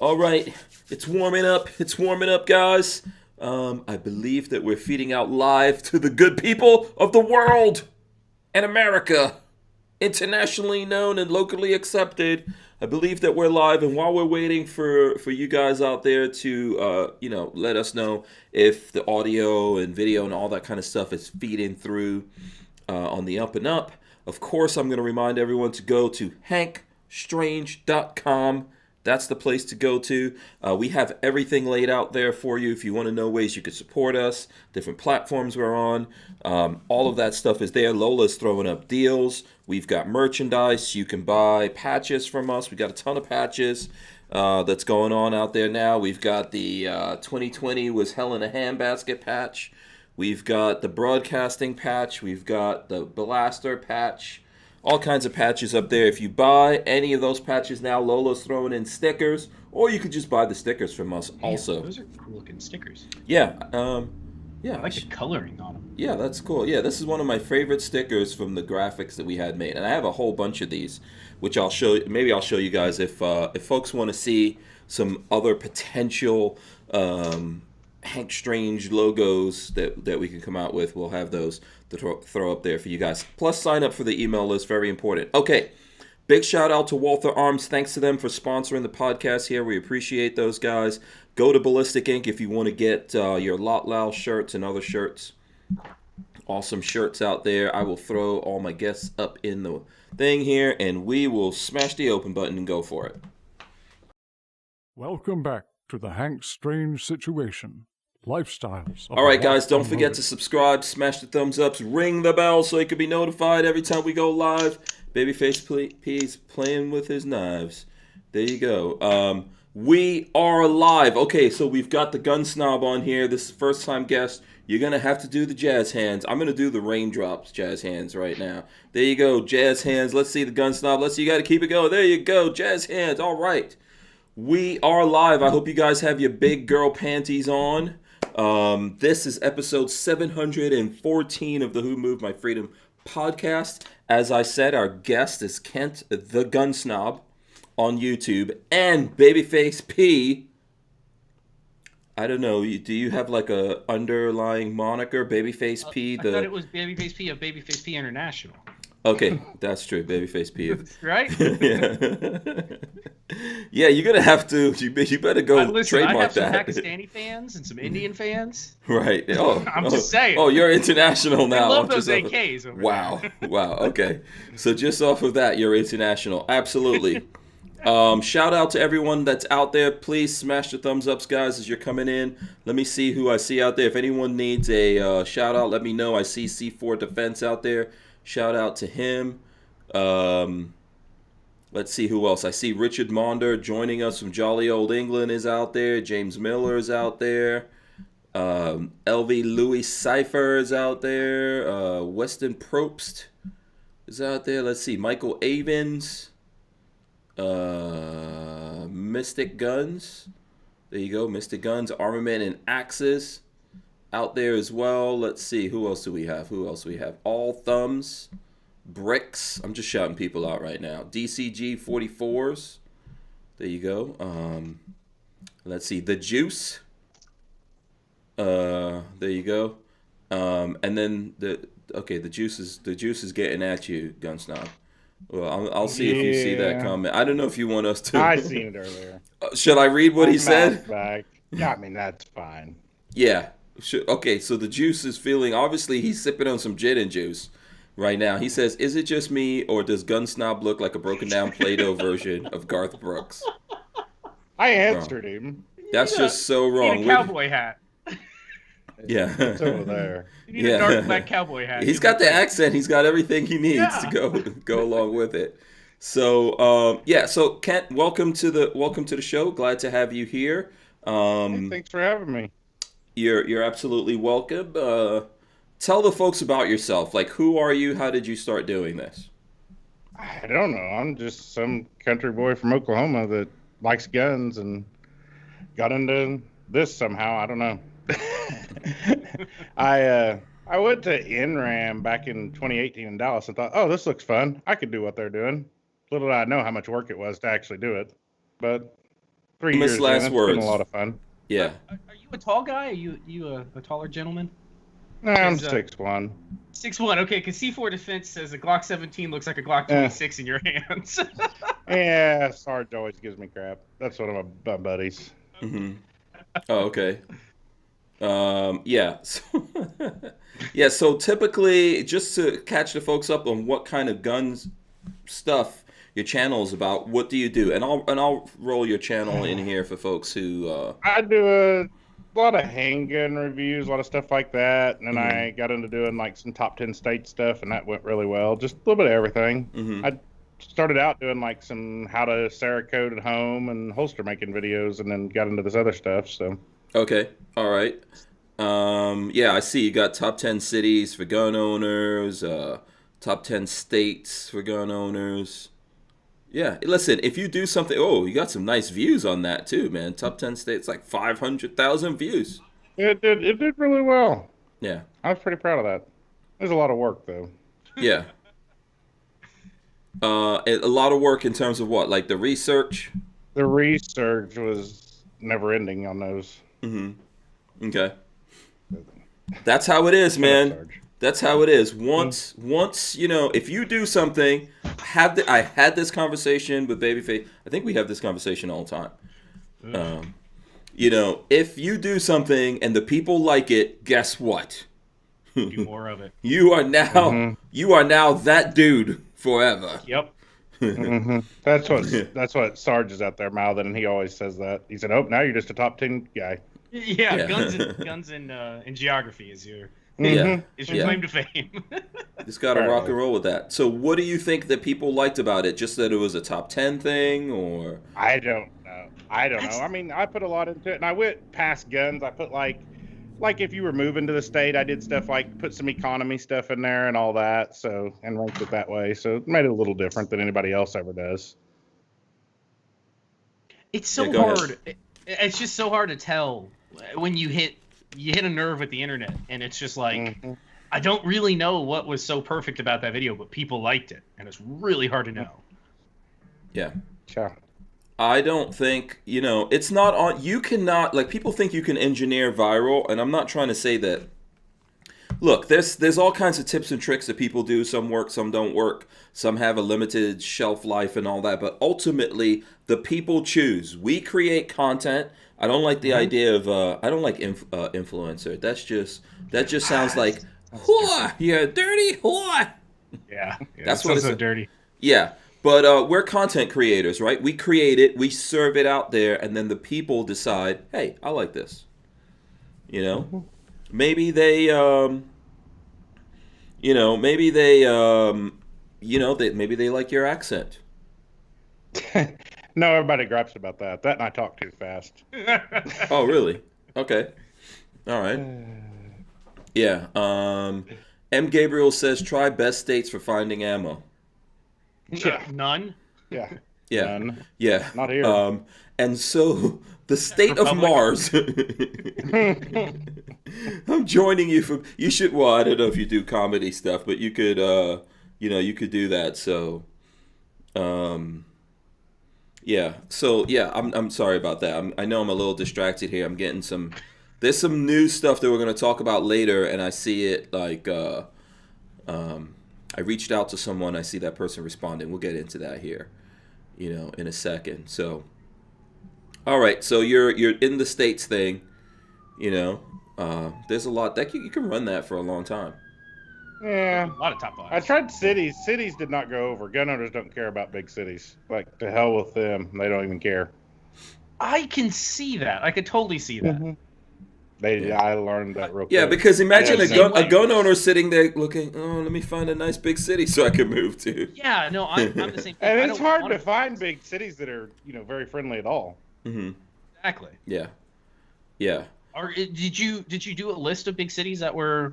All right, it's warming up. It's warming up, guys. I believe that we're feeding out live to the good people of the world and America, internationally known and locally accepted. I believe that we're live, and while we're waiting for you guys out there to let us know if the audio and video and all that kind of stuff is feeding through on the up and up. Of course, I'm going to remind everyone to go to hankstrange.com. That's the place to go to. We have everything laid out there for you. If you want to know ways you could support us, different platforms we're on, all of that stuff is there. Lola's throwing up deals. We've got merchandise. You can buy patches from us. We got a ton of patches that's going on out there now. We've got the 2020 was Hell in a Handbasket patch. We've got the broadcasting patch. We've got the blaster patch. All kinds of patches up there. If you buy any of those patches now, Lola's throwing in stickers, or you could just buy the stickers from us also. Those are cool looking stickers. Yeah. I like the coloring on them. Yeah, that's cool. Yeah, this is one of my favorite stickers from the graphics that we had made, and I have a whole bunch of these, which I'll show. Maybe I'll show you guys if folks want to see some other potential Hank Strange logos that we can come out with. We'll have those to throw up there for you guys. Plus, sign up for the email list. Very important. Okay. Big shout out to Walther Arms. Thanks to them for sponsoring the podcast here. We appreciate those guys. Go to Ballistic Ink if you want to get your Lot Loud shirts and other shirts. Awesome shirts out there. I will throw all my guests up in the thing here, and we will smash the open button and go for it. Welcome back to the Hank Strange Situation. Lifestyles. All right, guys, don't forget to subscribe, smash the thumbs ups, ring the bell so you can be notified every time we go live. Babyface P's playing with his knives. There you go. We are live. Okay, so we've got the WMMF on here. This is first time guest. You're going to have to do the jazz hands. I'm going to do the raindrops jazz hands right now. There you go, jazz hands. Let's see the WMMF. Let's see, you got to keep it going. There you go, jazz hands. All right. We are live. I hope you guys have your big girl panties on. This is episode 714 of the Who Moved My Freedom podcast. As I said, our guest is Kent the WMMF on YouTube, and Babyface P. I don't know. Do you have like a underlying moniker, Babyface P? I thought it was Babyface P of Babyface P International. Okay, that's true. Babyface P. Right? Yeah, you're gonna have to. You better go listen, trademark I have some that. Pakistani fans and some Indian fans. Right. Oh, I'm just saying. Oh, you're international now. I love those AKs over Wow. there. Wow. Okay. So just off of that, you're international. Absolutely. Shout out to everyone that's out there. Please smash the thumbs ups, guys, as you're coming in. Let me see who I see out there. If anyone needs a shout out, let me know. I see C4 Defense out there. Shout out to him. Let's see who else. I see Richard Maunder joining us from jolly old England is out there. James Miller is out there. LV Louis Cypher is out there. Weston Probst is out there. Let's see. Michael Avens. Mystic Guns. There you go. Mystic Guns. Armament and Axes out there as well. Let's see. Who else do we have? All Thumbs. Bricks. I'm just shouting people out right now. DCG 44s. There you go. Let's see. The Juice. There you go. And then the Juice is getting at you, WMMF. Well, I'll see if you see that comment. I don't know if you want us to. I seen it earlier. Should I read what he said? Back. Yeah, I mean that's fine. Yeah. Okay, so the Juice is feeling. Obviously, he's sipping on some gin and juice right now. He says, "Is it just me, or does WMMF look like a broken down Play-Doh version of Garth Brooks?" I answered him. That's just so wrong. You need a cowboy hat. Yeah. It's over there. You need a dark black cowboy hat. He's got the accent. He's got everything he needs to go along with it. So So Kent, welcome to the show. Glad to have you here. Hey, thanks for having me. You're absolutely welcome. Tell the folks about yourself. Like, who are you? How did you start doing this? I don't know. I'm just some country boy from Oklahoma that likes guns and got into this somehow. I don't know. I went to NRAM back in 2018 in Dallas and thought, oh, this looks fun. I could do what they're doing. Little did I know how much work it was to actually do it. But 3 Famous years. last It's words. been a lot of fun. Yeah. Are you a tall guy? Are you a taller gentleman? No, I'm Is, 6'1". 6'1". Okay, because C4 Defense says a Glock 17 looks like a Glock 26 in your hands. Yeah, Sarge always gives me crap. That's one of my buddies. Mm-hmm. Oh, okay. Yeah. So, yeah. So typically, just to catch the folks up on what kind of guns stuff your channel is about, what do you do? And I'll roll your channel in here for folks who. I do a lot of handgun reviews, a lot of stuff like that, and then Mhm. I got into doing like some top 10 state stuff, and that went really well. Just a little bit of everything. Mhm. I started out doing like some how to Cerakote at home and holster making videos, and then got into this other stuff. So Okay. All right. Yeah, I see you got top 10 cities for gun owners, top 10 states for gun owners. Yeah, listen, if you do something, oh, you got some nice views on that too, man. Top 10 states, like 500,000 views. it did really well. Yeah. I was pretty proud of that. There's a lot of work though. Yeah. A lot of work in terms of what? Like the research? The research was never ending on those. Mm-hmm. Okay. That's how it is, man. That's how it is. Once if you do something, I had this conversation with Babyface. I think we have this conversation all the time. If you do something and the people like it, guess what? Do more of it. You are now that dude forever. Yep. Mm-hmm. That's what Sarge is out there mouthing, and he always says that. He said, "Oh, now you're just a top 10 guy." Yeah. Guns and geography is your Yeah. claim to fame. Just got to rock and roll with that. So what do you think that people liked about it? Just that it was a top 10 thing, or? I don't know. I mean, I put a lot into it, and I went past guns. I put like if you were moving to the state, I did stuff like put some economy stuff in there and all that. So, and ranked it that way. So it made it a little different than anybody else ever does. It's so go hard. It's just so hard to tell when you hit a nerve with the internet, and it's just like I don't really know what was so perfect about that video, but people liked it, and it's really hard to know. Yeah. Sure. I don't think, it's not on, you cannot, like, people think you can engineer viral, and I'm not trying to say that. Look, there's all kinds of tips and tricks that people do. Some work, some don't work. Some have a limited shelf life and all that, but ultimately, the people choose. We create content. I don't like the idea of, I don't like influencer. That just sounds like, whore, you're dirty whore. Yeah. That's what it's so dirty. Yeah. But we're content creators, right? We create it, we serve it out there, and then the people decide, hey, I like this. Maybe they, maybe they like your accent. No, everybody gripes about that. That and I talk too fast. Oh, really? Okay. All right. Yeah. M. Gabriel says, try best states for finding ammo. Yeah. None. Yeah. Yeah. None. Yeah. Not here. And so the state of Mars. I'm joining you from. You should. Well, I don't know if you do comedy stuff, but you could. You could do that. So. Yeah. So yeah, I'm sorry about that. I know I'm a little distracted here. I'm getting some. There's some new stuff that we're going to talk about later, and I see it like. I reached out to someone. I see that person responding. We'll get into that here, in a second. So, all right. So you're in the states thing. There's a lot that you can run that for a long time. Yeah. A lot of top fives. I tried cities. Cities did not go over. Gun owners don't care about big cities. Like, to hell with them. They don't even care. I can see that. I could totally see that. Mm-hmm. I learned that real quick. Yeah, because imagine Yeah, a gun owner sitting there looking, oh, let me find a nice big city so I can move to. Yeah, no, I'm the same thing. And it's hard to find big cities that are, very friendly at all. Mm-hmm. Exactly. Yeah. Yeah. Or did you do a list of big cities that were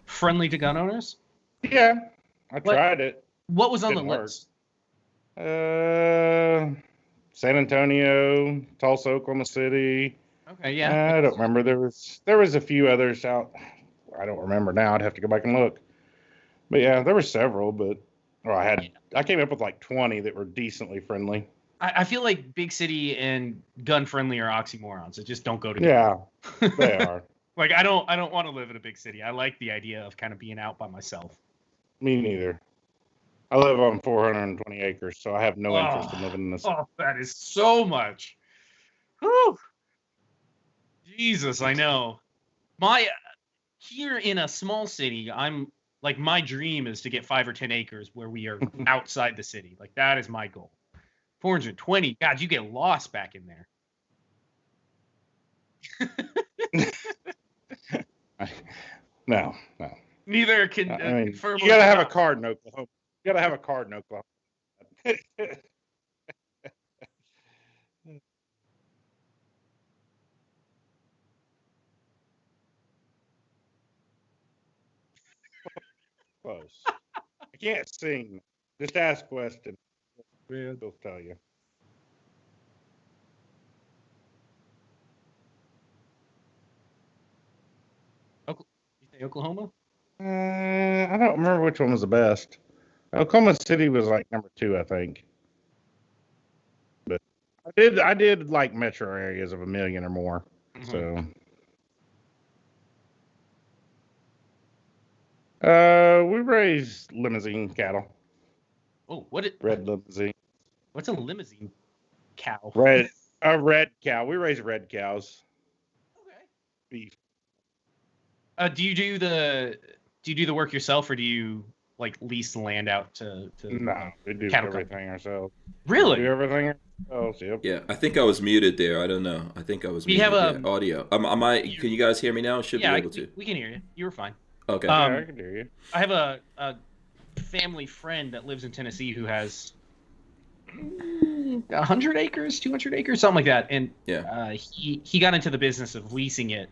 friendly to gun owners? Yeah, I tried it. What was on the Didn't work. list? San Antonio, Tulsa, Oklahoma City. Okay, yeah. I don't remember. There was a few others out. I don't remember now. I'd have to go back and look. But yeah, there were several. But I came up with like 20 that were decently friendly. I feel like big city and gun friendly are oxymorons. It just don't go together. Yeah, they are. Like I don't want to live in a big city. I like the idea of kind of being out by myself. Me neither. I live on 420 acres, so I have no interest in living in this. Oh, that is so much. Whew. Jesus, I know. Here in a small city, I'm like my dream is to get 5 or 10 acres where we are outside the city. Like that is my goal. 420. God, you get lost back in there. No. Neither can I mean, confirm. you gotta have a card in Oklahoma. You gotta have a card in Oklahoma. Close. I can't sing. Just ask Weston. He'll tell you. You say Oklahoma? I don't remember which one was the best. Oklahoma City was like number 2, I think. But I did like metro areas of 1 million or more. Mm-hmm. So, we raised limousine cattle. Oh, Red limousine. What's a limousine cow? A red cow. We raise red cows. Okay. Beef. Do you do the work yourself, or do you like lease the land out to No, we do cattle everything ourselves. Really? We do everything ourselves. Yep. Yeah, I think I was muted there. I don't know. I think I was We muted. have audio. Can you guys hear me now? Should be able to. We can hear you. You were fine. Okay. Yeah, I can hear you. I have a family friend that lives in Tennessee who has 100 acres, 200 acres, something like that. And yeah, he got into the business of leasing it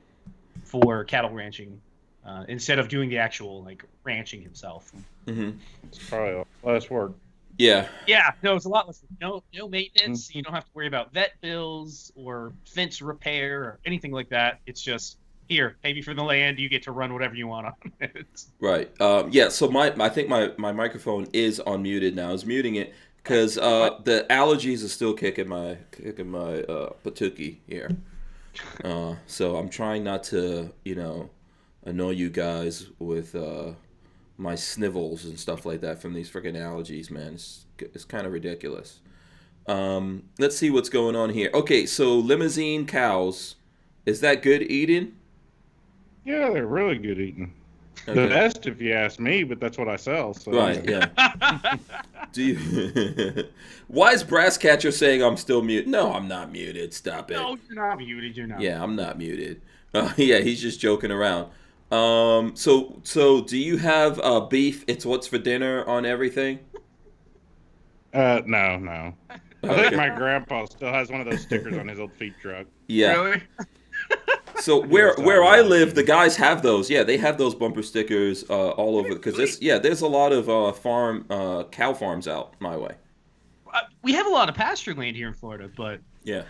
for cattle ranching instead of doing the actual like ranching himself. Mm-hmm. It's probably less work. Yeah. Yeah, no, it's a lot less. No maintenance. You don't have to worry about vet bills or fence repair or anything like that. It's just here, pay me for the land. You get to run whatever you want on it. Right. Yeah. So I think my microphone is unmuted now. I was muting it because the allergies are still kicking my patuki here. So I'm trying not to annoy you guys with my snivels and stuff like that from these freaking allergies, man. It's kind of ridiculous. Let's see what's going on here. Okay, so limousine cows, is that good eating? Yeah, they're really good eating. Okay. The best, if you ask me, but that's what I sell. So. Right, yeah. Do you? Why is Brass Catcher saying I'm still muted? No, I'm not muted. Stop it. No, you're not muted. You're not. Yeah, I'm not muted. Yeah, he's just joking around. So do you have beef? It's what's for dinner on everything? No. I think my grandpa still has one of those stickers on his old feed truck. Yeah. Really? So where I live, the guys have those. Yeah, they have those bumper stickers all over because there's a lot of cow farms out my way. We have a lot of pasture land here in Florida, but yeah,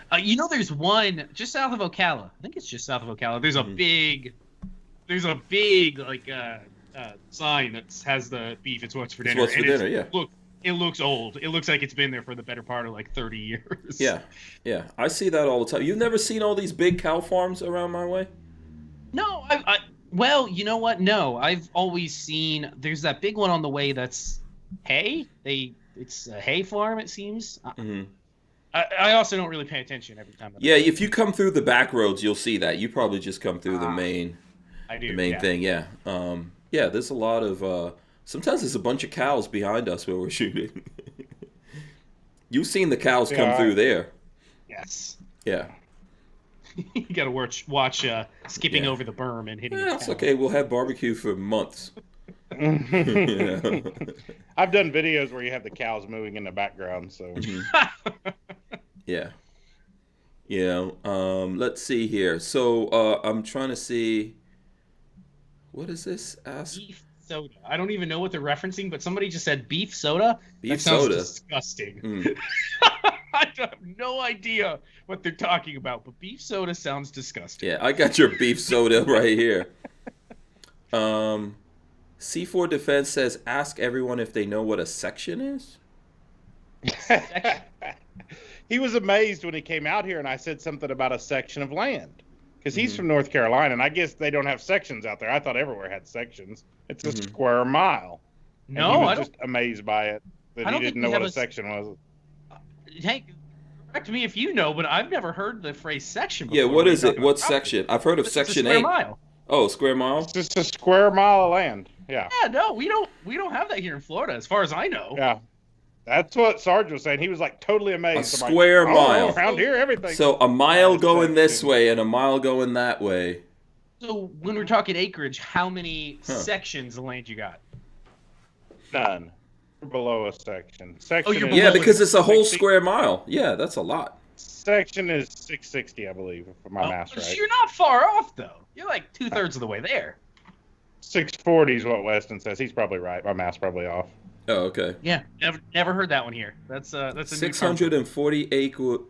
there's one just south of Ocala. I think it's just south of Ocala. There's a big like sign that has the beef. It's what's for dinner. It's what's for dinner. Yeah. Look, it looks old. It looks like it's been there for the better part of like 30 years. Yeah. I see that all the time. You've never seen all these big cow farms around my way? No, well, you know what? No, I've always seen. There's that big one on the way that's hay. It's a hay farm, it seems. Mm-hmm. I also don't really pay attention every time. Yeah, if you come through the back roads, you'll see that. You probably just come through the main. I do. The main thing, yeah. Yeah, there's a lot of. Sometimes there's a bunch of cows behind us where we're shooting. You've seen the cows come through there. Yes. Yeah. You gotta watch skipping over the berm and hitting. Yeah, it's okay. We'll have barbecue for months. I've done videos where you have the cows moving in the background. So. Yeah. Let's see here. So I'm trying to see. What is this? Beef soda. I don't even know what they're referencing, but somebody just said beef soda. Beef sounds soda. Disgusting. Mm. I have no idea what they're talking about, but beef soda sounds disgusting. Yeah, I got your beef soda right here. C4 Defense says, ask everyone if they know what a section is. he was amazed when he came out here, and I said something about a section of land because he's Mhm. from North Carolina, and I guess they don't have sections out there. I thought everywhere had sections. It's a square mile. And he No, was I don't. just amazed by it that I he don't didn't think know we what have a section was. Hank, correct me if you know, but I've never heard the phrase section before. Yeah, what when you is talk it? about What property. section? I've heard of It's a Section square 8. mile. Oh, square mile? It's just a square mile of land. Yeah. Yeah, no, we don't have that here in Florida, as far as I know. Yeah. That's what Sarge was saying. He was like totally amazed. A I'm square like, "Oh, mile. around here, everything. So a mile Yeah, going this section. way and a mile going that way. So when we're talking acreage, how many Huh. sections of land you got? None. Below a section. Section you're is Yeah, below because it's a whole 60 square mile. Yeah, that's a lot. Section is 660, I believe, if my math's So right. you're not far off though. You're like 2/3 of the way there. 640 is what Weston says. He's probably right. My math's probably off. Oh, okay. Yeah, never heard that one here. That's a new term. 640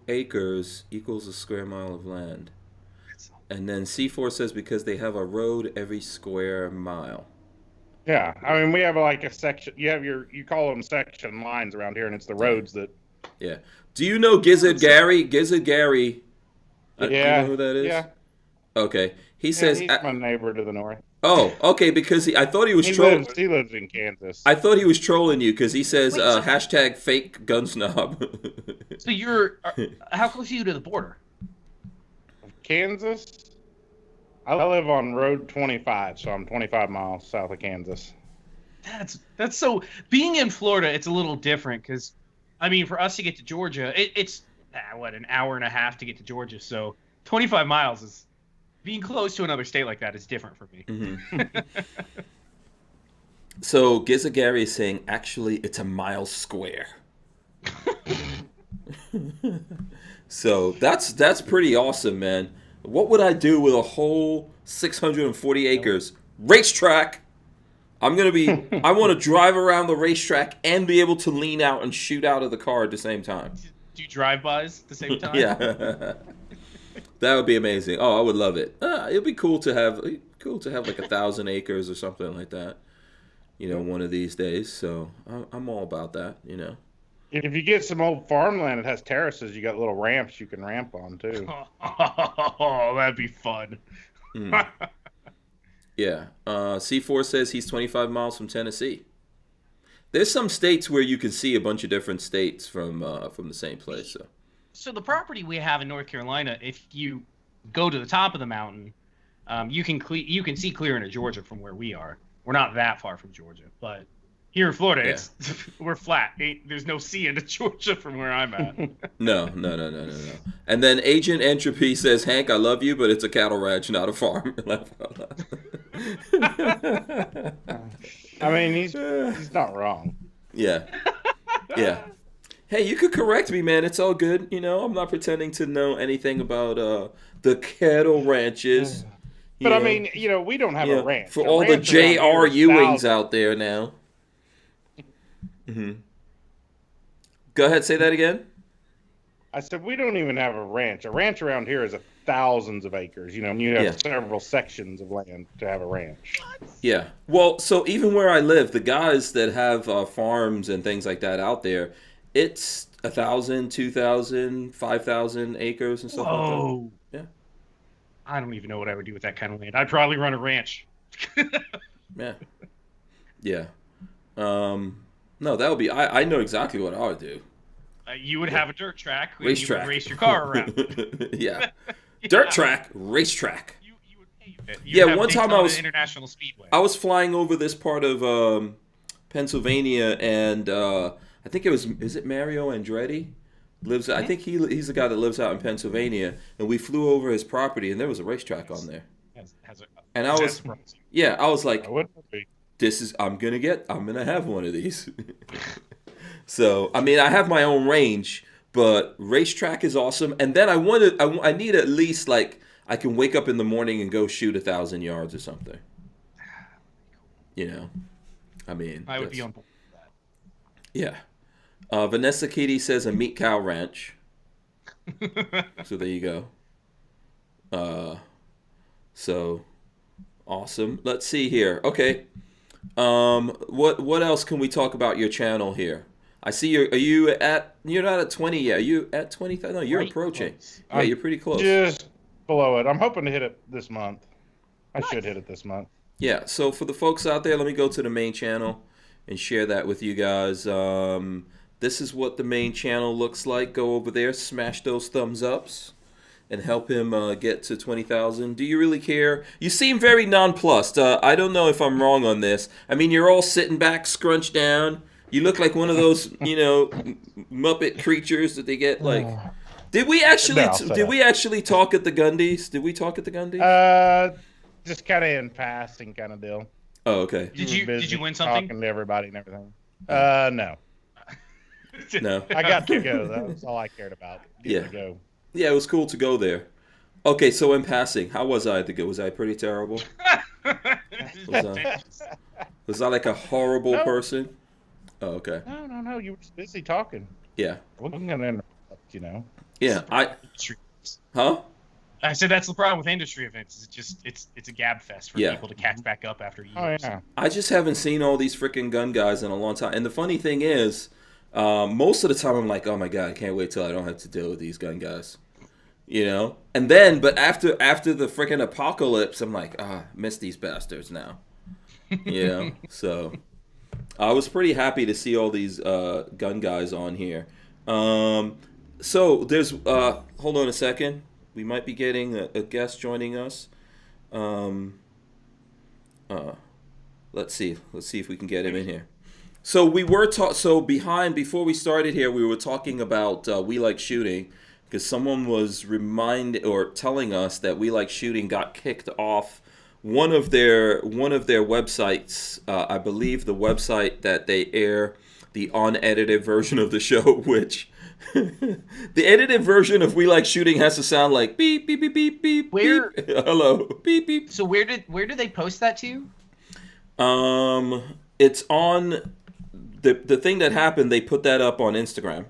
acres equals a square mile of land. And then C4 says because they have a road every square mile. Yeah, I mean, we have like a section. You call them section lines around here, and it's the roads that. Yeah. Do you know Gizzard Gary? Gizzard Gary. Do you Yeah. know who that is? Yeah. Okay. He Yeah, says. he's my neighbor to the north. Oh, okay. Because I thought he was He trolling. lives in Kansas. I thought he was trolling you because he says Wait, so- hashtag fake gunsnob. So you're how close are you to the border? Kansas. I live on Road 25, so I'm 25 miles south of Kansas. That's so. Being in Florida, it's a little different because, I mean, for us to get to Georgia, it's an hour and a half to get to Georgia. So 25 miles is being close to another state like that is different for me. Mhm. So Gizzard Gary is saying actually it's a mile square. So that's pretty awesome, man. What would I do with a whole 640 acres? Racetrack. I want to drive around the racetrack and be able to lean out and shoot out of the car at the same time. Do drive-bys at the same time? Yeah. That would be amazing. Oh, I would love it. It'd be cool to have like 1,000 acres or something like that. One of these days. So I'm all about that. If you get some old farmland that has terraces, you got little ramps you can ramp on too. Oh, that'd be fun. Yeah. C4 says he's 25 miles from Tennessee. There's some states where you can see a bunch of different states from the same place. So the property we have in North Carolina, if you go to the top of the mountain, you can see clear into Georgia from where we are. We're not that far from Georgia, but here in Florida, we're flat. There's no sea into Georgia from where I'm at. No. And then Agent Entropy says, Hank, I love you, but it's a cattle ranch, not a farm. I mean, he's not wrong. Yeah. Hey, you could correct me, man. It's all good. I'm not pretending to know anything about the cattle ranches. But I mean, we don't have a ranch. For A all the ranch around here J.R. is Ewings thousands. out there now. Go ahead, say that again. I said we don't even have a ranch. A ranch around here is thousands of acres. And you have several sections of land to have a ranch. Yeah. Well, so even where I live, the guys that have farms and things like that out there, it's 1,000, 2,000, 5,000 acres and stuff like that. Whoa. Yeah. I don't even know what I would do with that kind of land. I'd probably run a ranch. Yeah. No, that would be. I know exactly what I would do. You would have a dirt track. Racetrack. You would race your car around. Yeah. Dirt track, racetrack. You would pave it. Yeah, have one time Daytona I was- International Speedway. I was flying over this part of Pennsylvania, and I think is it Mario Andretti? I think he's the guy that lives out in Pennsylvania, and we flew over his property, and there was a racetrack on there. And I was like, I wouldn't be. I'm gonna have one of these. So I mean, I have my own range, but racetrack is awesome. And then I need at least like I can wake up in the morning and go shoot 1,000 yards or something. I mean, I would be on board with that. Yeah. Vanessa Kitty says a meat cow ranch. So there you go. So awesome. Let's see here. Okay. What else can we talk about your channel here? I see you're. Are you at? You're not at 20 yet. Are you at 20,000? No, you're Right approaching. close. Yeah, you're pretty close. Just below it. I'm hoping to hit it this month. I should hit it this month. Yeah. So for the folks out there, let me go to the main channel and share that with you guys. This is what the main channel looks like. Go over there, smash those thumbs ups, and help him get to 20,000. Do you really care? You seem very nonplussed. I don't know if I'm wrong on this. I mean, you're all sitting back, scrunched down. You look like one of those, Muppet creatures that they get like. Did we actually? Did we actually talk at the Gundies? Did we talk at the Gundies? Just kind of in passing kind of deal. Oh, okay. Did you win something? Talking to everybody and everything. No. No. I got to go. That was all I cared about. Yeah. To go. Yeah, it was cool to go there. Okay, so in passing, how was I to go? Was I pretty terrible? Was I like a horrible person? Oh, okay. No. You were just busy talking. Yeah. We're going to interrupt, Yeah, Huh? I said that's the problem with industry events. It's a gab fest for Yeah. people to catch back up after years. Oh, yeah. I just haven't seen all these freaking gun guys in a long time. And the funny thing is, most of the time I'm like, oh my God, I can't wait till I don't have to deal with these gun guys. And then, but after the freaking apocalypse, I'm like, miss these bastards now. So I was pretty happy to see all these gun guys on here. So there's, hold on a second. We might be getting a guest joining us. Let's see if we can get him in here. So we were before we started here, we were talking about We Like Shooting, because someone was telling us that We Like Shooting got kicked off one of their websites. I believe the website that they air the unedited version of the show, which the edited version of We Like Shooting has to sound like beep beep beep beep beep. Where? Beep. Hello, beep beep. So where do they post that to? It's on the thing that happened. They put that up on Instagram.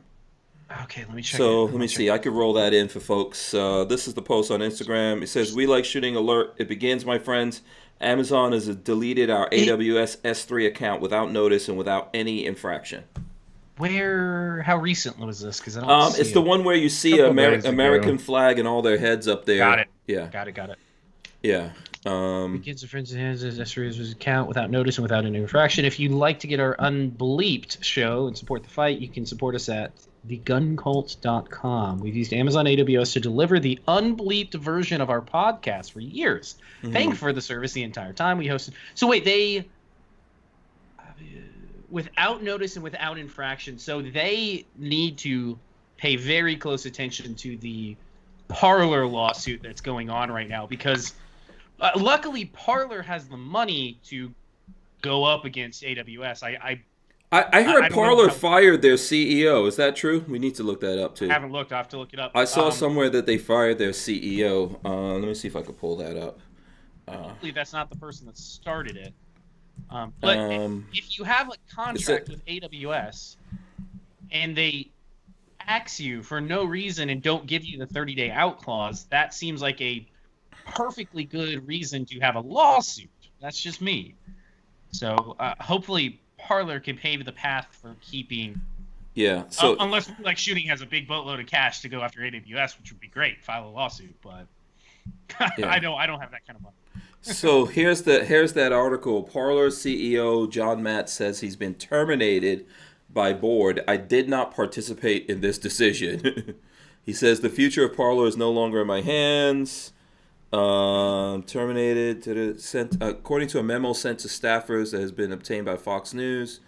Okay, let me check. So let me see. I could roll that in for folks. This is the post on Instagram. It says, "We Like Shooting alert. It begins, my friends. Amazon has deleted our AWS S3 account without notice and without any infraction." How recent was this? Because I don't see it's the one where you see American flag and all their heads up there. Got it. Yeah. Got it. Yeah. Begins, for instance, has S3's account without notice and without any infraction. If you'd like to get our unbleeped show and support the fight, you can support us at TheGunCult.com. We've used Amazon AWS to deliver the unbleeped version of our podcast for years, paying for the service the entire time we hosted. So wait, they without notice and without infraction, so they need to pay very close attention to the Parler lawsuit that's going on right now, because luckily Parler has the money to go up against AWS. I heard Parler fired their CEO. Is that true? We need to look that up too. I haven't looked. I have to look it up. I saw somewhere that they fired their CEO. Let me see if I can pull that up. I believe that's not the person that started it. But if you have a contract with AWS and they tax you for no reason and don't give you the 30-day out clause, that seems like a perfectly good reason to have a lawsuit. That's just me. So hopefully Parler can pave the path for keeping. Yeah. So unless like Shooting has a big boatload of cash to go after AWS, which would be great, file a lawsuit. But yeah. I don't have that kind of money. So here's that article. Parler CEO John Matt says he's been terminated by board. I did not participate in this decision. He says the future of Parler is no longer in my hands. Terminated according to a memo sent to staffers that has been obtained by Fox News.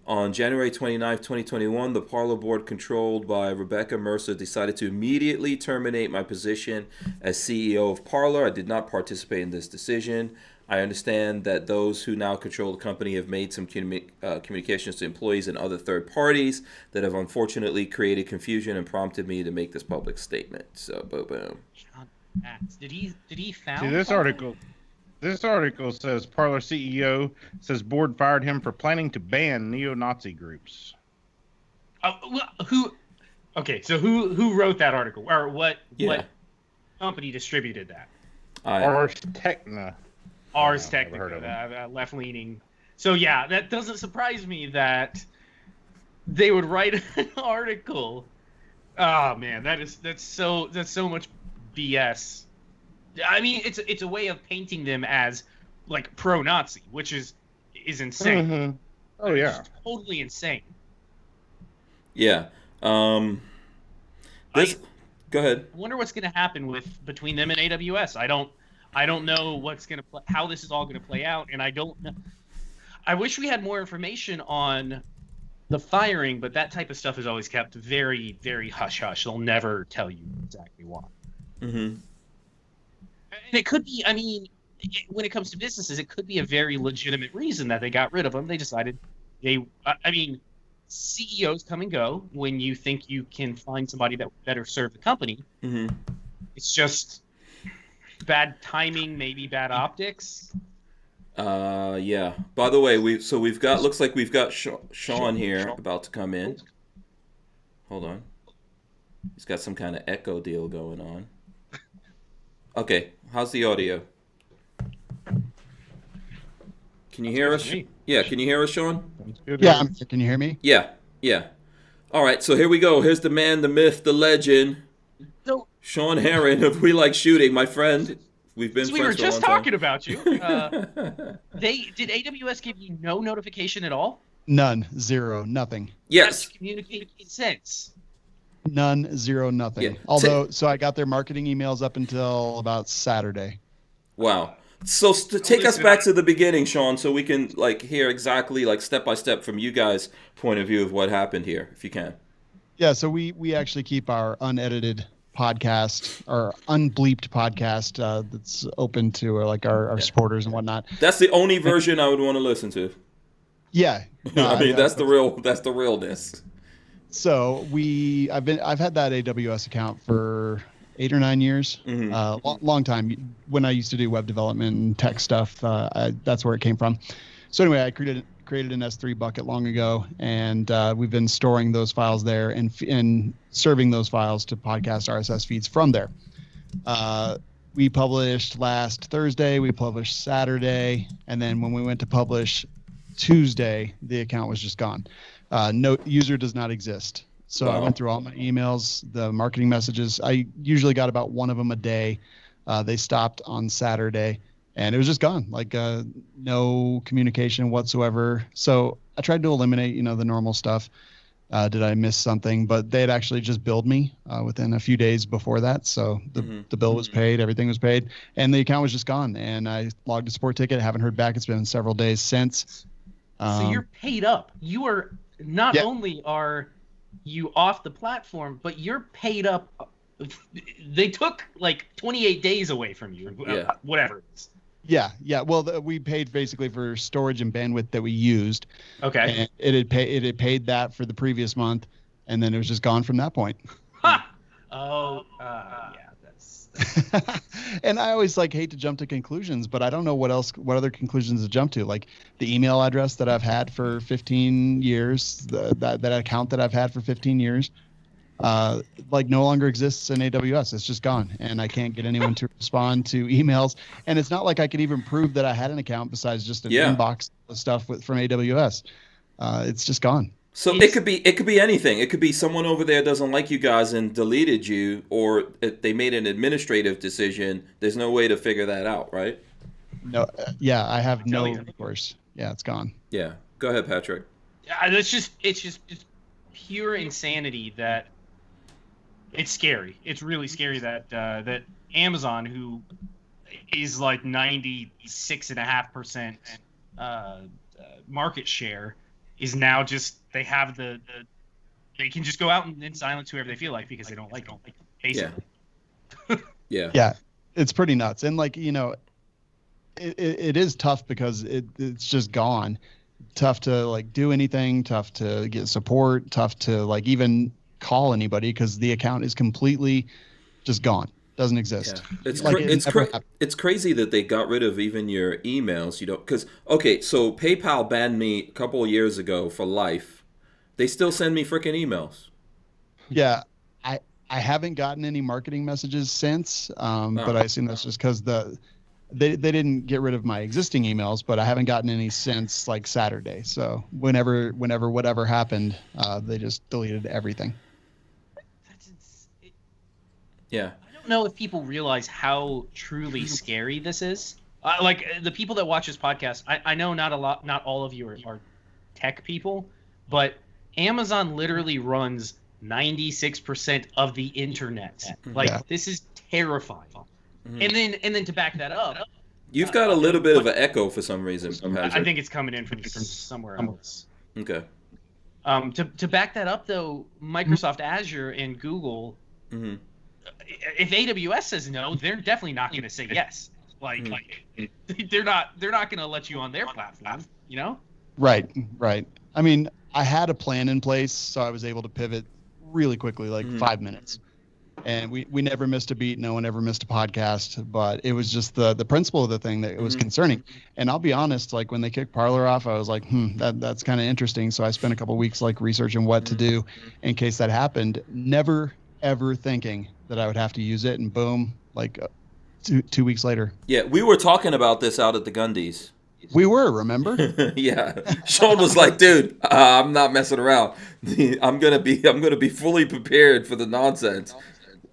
On January 29, 2021, the Parler board, controlled by Rebecca Mercer, decided to immediately terminate my position as CEO of Parler. I did not participate in this decision. I understand that those who now control the company have made some communications to employees and other third parties that have unfortunately created confusion and prompted me to make this public statement. So, boom. Did he found? See, this article says Parler CEO says board fired him for planning to ban neo-Nazi groups. Who? Okay, so who wrote that article, or what company distributed that? Ars Technica. Ars Technica, left-leaning. So yeah, that doesn't surprise me that they would write an article. Oh man, that's so much BS. I mean, it's a way of painting them as like pro-Nazi, which is insane. Mm-hmm. Oh yeah, it's totally insane. Yeah. Go ahead. I wonder what's going to happen between them and AWS. I don't know how this is all going to play out, and I don't know. I wish we had more information on the firing, but that type of stuff is always kept very, very hush-hush. They'll never tell you exactly why. Mm-hmm. And it could be, I mean, when it comes to businesses, it could be a very legitimate reason that they got rid of them. They decided CEOs come and go when you think you can find somebody that would better serve the company. Mm-hmm. It's just bad timing, maybe bad optics. Yeah. By the way, looks like we've got Shawn here about to come in. Hold on. He's got some kind of echo deal going on. Okay, how's the audio? Can you hear us? Yeah, can you hear us, Shawn? Yeah, can you hear me? Yeah. All right, so here we go. Here's the man, the myth, the legend, Shawn Heron of We Like Shooting, my friend. We've been friends we were for a long just time. talking about you. Did AWS give you no notification at all? None, zero, nothing. Yes. Communicated since. None, zero, nothing. Yeah. Although, so I got their marketing emails up until about Saturday. Wow. So to take us back to the beginning, Shawn, so we can hear exactly step by step from you guys' point of view of what happened here, if you can. Yeah, so we actually keep our unedited podcast or unbleeped podcast that's open to our supporters and whatnot. That's the only version I would want to listen to. Yeah, no, I mean that's the realness. So I've had that AWS account for 8 or 9 years, Mm-hmm. Long time. When I used to do web development and tech stuff, that's where it came from. So anyway, I created an S3 bucket long ago, and we've been storing those files there and serving those files to podcast RSS feeds from there. We published last Thursday, we published Saturday, and then when we went to publish Tuesday, the account was just gone. No user does not exist. So Wow. I went through all my emails, the marketing messages. I usually got about one of them a day. They stopped on Saturday, and it was just gone, no communication whatsoever. So I tried to eliminate, the normal stuff. Did I miss something? But they had actually just billed me within a few days before that. So the bill was paid, everything was paid, and the account was just gone. And I logged a support ticket, haven't heard back. It's been several days since. So you're paid up. You are not only are you off the platform, but you're paid up. They took 28 days away from you, whatever it is. Yeah. Well, we paid basically for storage and bandwidth that we used. Okay. And it had paid that for the previous month, and then it was just gone from that point. Ha! Oh, yeah. That's... And I always hate to jump to conclusions, but I don't know what other conclusions to jump to. Like the email address that I've had for 15 years, that account that I've had for 15 years, no longer exists in AWS. It's just gone, and I can't get anyone to respond to emails. And it's not like I could even prove that I had an account besides just an inbox of stuff from AWS. It's just gone. So it could be anything. It could be someone over there doesn't like you guys and deleted you, or they made an administrative decision. There's no way to figure that out, right? No. I have no recourse. Yeah, it's gone. Yeah. Go ahead, Patrick. It's just pure insanity that it's scary. It's really scary that Amazon, who is 96.5% market share, is now just they have they can just go out and silence whoever they feel like because they don't like them, basically. Yeah. Yeah, it's pretty nuts. And it is tough because it's just gone. Tough to do anything, tough to get support, tough to even call anybody because the account is completely just gone. Doesn't exist. Yeah. It's crazy that they got rid of even your emails. Because so PayPal banned me a couple of years ago for life. They still send me freaking emails. Yeah, I haven't gotten any marketing messages since, but I assume that's just because They didn't get rid of my existing emails, but I haven't gotten any since like Saturday. So whenever whatever happened, they just deleted everything. Yeah. I don't know if people realize how truly scary this is. Like the people that watch this podcast, I know not all of you are tech people, but Amazon literally runs 96% of the internet. Like this is terrifying. And then to back that up, you've got a little bit of an echo for some reason. I think it's coming in from somewhere else. Okay. To back that up though, Microsoft Azure and Google, if AWS says no, they're definitely not going to say yes. Like they're not going to let you on their platform. You know? Right. I mean, I had a plan in place, so I was able to pivot really quickly, like 5 minutes. And we never missed a beat. No one ever missed a podcast. But it was just the principle of the thing that was concerning. And I'll be honest, like when they kicked Parler off, I was like, that's kind of interesting. So I spent a couple of weeks like researching what to do in case that happened. Never, ever thinking that I would have to use it. And boom, like 2 weeks later. Yeah, we were talking about this out at the Gundies. We were, remember? Yeah. Shawn was like, dude, I'm not messing around. I'm gonna be fully prepared for the nonsense.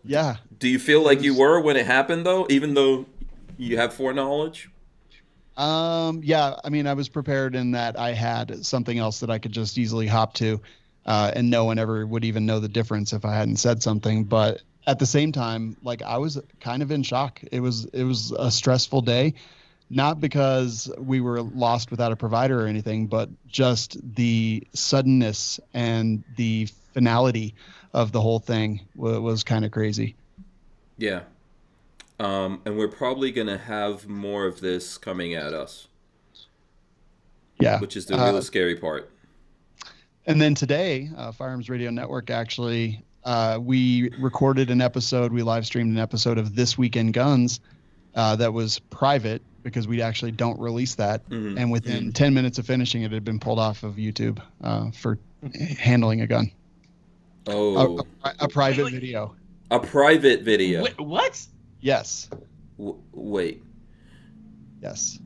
Yeah. Do you feel like you were when it happened though, even though you have foreknowledge? Yeah, I mean, I was prepared in that I had something else that I could just easily hop to, and no one ever would even know the difference if I hadn't said something. But at the same time, like I was kind of in shock. It was a stressful day. Not because we were lost without a provider or anything, but just the suddenness and the finality of the whole thing was kind of crazy. Yeah. And we're probably going to have more of this coming at us. Yeah. Which is the really scary part. And then today, Firearms Radio Network actually, we recorded an episode, we live streamed an episode of This Week in Guns that was private, because we actually don't release that. And within 10 minutes of finishing it had been pulled off of YouTube for handling a gun. Oh. A private video. A private video. What? Yes. Wait. Yes.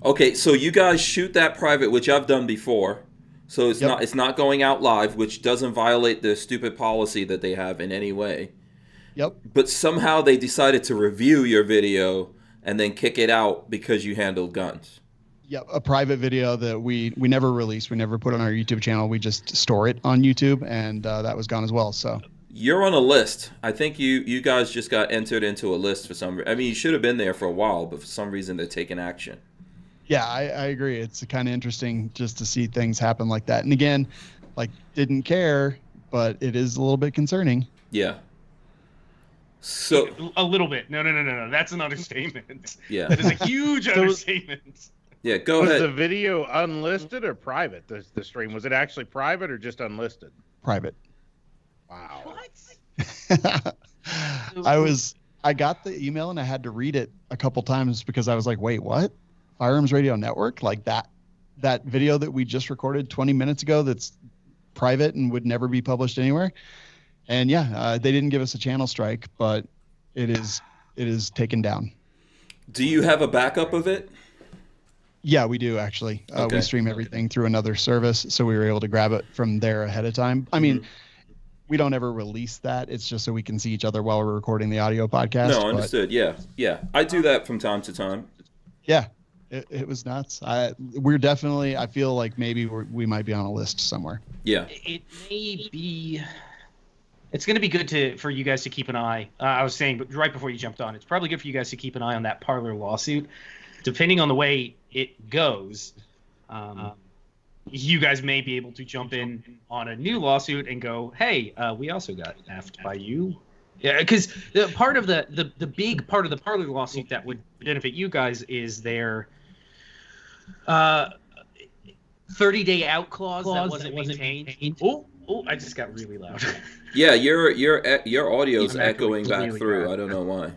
Okay, so you guys shoot that private, which I've done before. So it's not going out live, which doesn't violate the stupid policy that they have in any way. Yep. But somehow they decided to review your video and then kick it out because you handled guns. Yep, a private video that we never release. We never put on our YouTube channel. We just store it on YouTube, and that was gone as well. So you're on a list. I think you guys just got entered into a list for some. I mean, you should have been there for a while, but for some reason they're taking action. Yeah, I agree. It's kind of interesting just to see things happen like that. And again, like didn't care, but it is a little bit concerning. Yeah. So a little bit. No. That's an understatement. Yeah. That is a huge understatement. Yeah, go ahead. Was the video unlisted or private? The stream, was it actually private or just unlisted? Private. Wow. What? I got the email and I had to read it a couple times because I was like, wait, what? Firearms Radio Network? Like that video that we just recorded 20 minutes ago that's private and would never be published anywhere. And yeah, they didn't give us a channel strike, but it is taken down. Do you have a backup of it? Yeah, we do actually. Okay. We stream everything through another service, so we were able to grab it from there ahead of time. I mean, we don't ever release that. It's just so we can see each other while we're recording the audio podcast. No, understood. Yeah. I do that from time to time. Yeah, it was nuts. We're definitely. I feel like maybe we might be on a list somewhere. Yeah. It may be. It's going to be good for you guys to keep an eye. I was saying, but right before you jumped on, it's probably good for you guys to keep an eye on that Parler lawsuit. Depending on the way it goes, you guys may be able to jump in on a new lawsuit and go, hey, we also got effed by you. Yeah, because the part of the big part of the Parler lawsuit that would benefit you guys is their 30-day out clause that wasn't maintained. Oh, I just got really loud. Yeah, your audio's echoing back really through. Bad. I don't know why.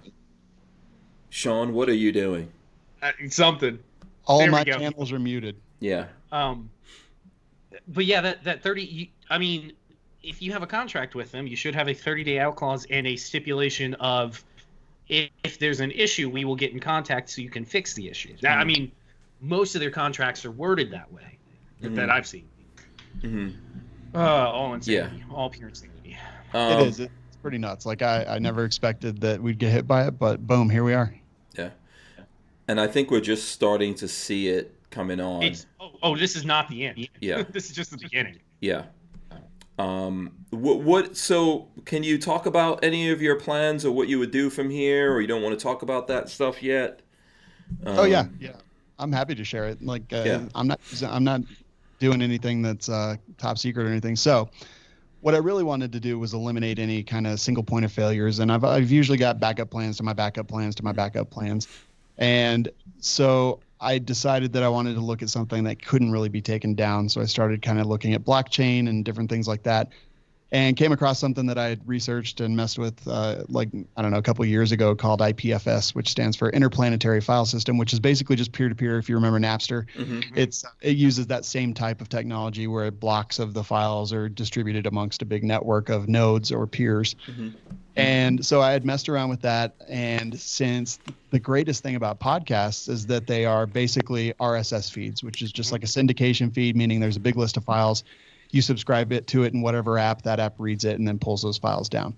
Shawn, what are you doing? Something. All my channels are muted. Yeah. But yeah, that 30. I mean, if you have a contract with them, you should have a 30-day out clause and a stipulation of if there's an issue, we will get in contact so you can fix the issue. Now, I mean, most of their contracts are worded that way that I've seen. All insanity, all pure insanity. It is. It's pretty nuts. Like I never expected that we'd get hit by it, but boom, here we are. Yeah. And I think we're just starting to see it coming on. This is not the end. Yeah. This is just the beginning. Yeah. So can you talk about any of your plans or what you would do from here, or you don't want to talk about that stuff yet? Yeah. I'm happy to share it. Like, I'm not doing anything that's top secret or anything. So what I really wanted to do was eliminate any kind of single point of failures. And I've usually got backup plans to my backup plans to my backup plans. And so I decided that I wanted to look at something that couldn't really be taken down. So I started kind of looking at blockchain and different things like that, and came across something that I had researched and messed with, a couple of years ago, called IPFS, which stands for Interplanetary File System, which is basically just peer-to-peer. If you remember Napster, it uses that same type of technology where blocks of the files are distributed amongst a big network of nodes or peers. And so I had messed around with that. And since the greatest thing about podcasts is that they are basically RSS feeds, which is just like a syndication feed, meaning there's a big list of files. You subscribe to it in whatever app, that app reads it and then pulls those files down.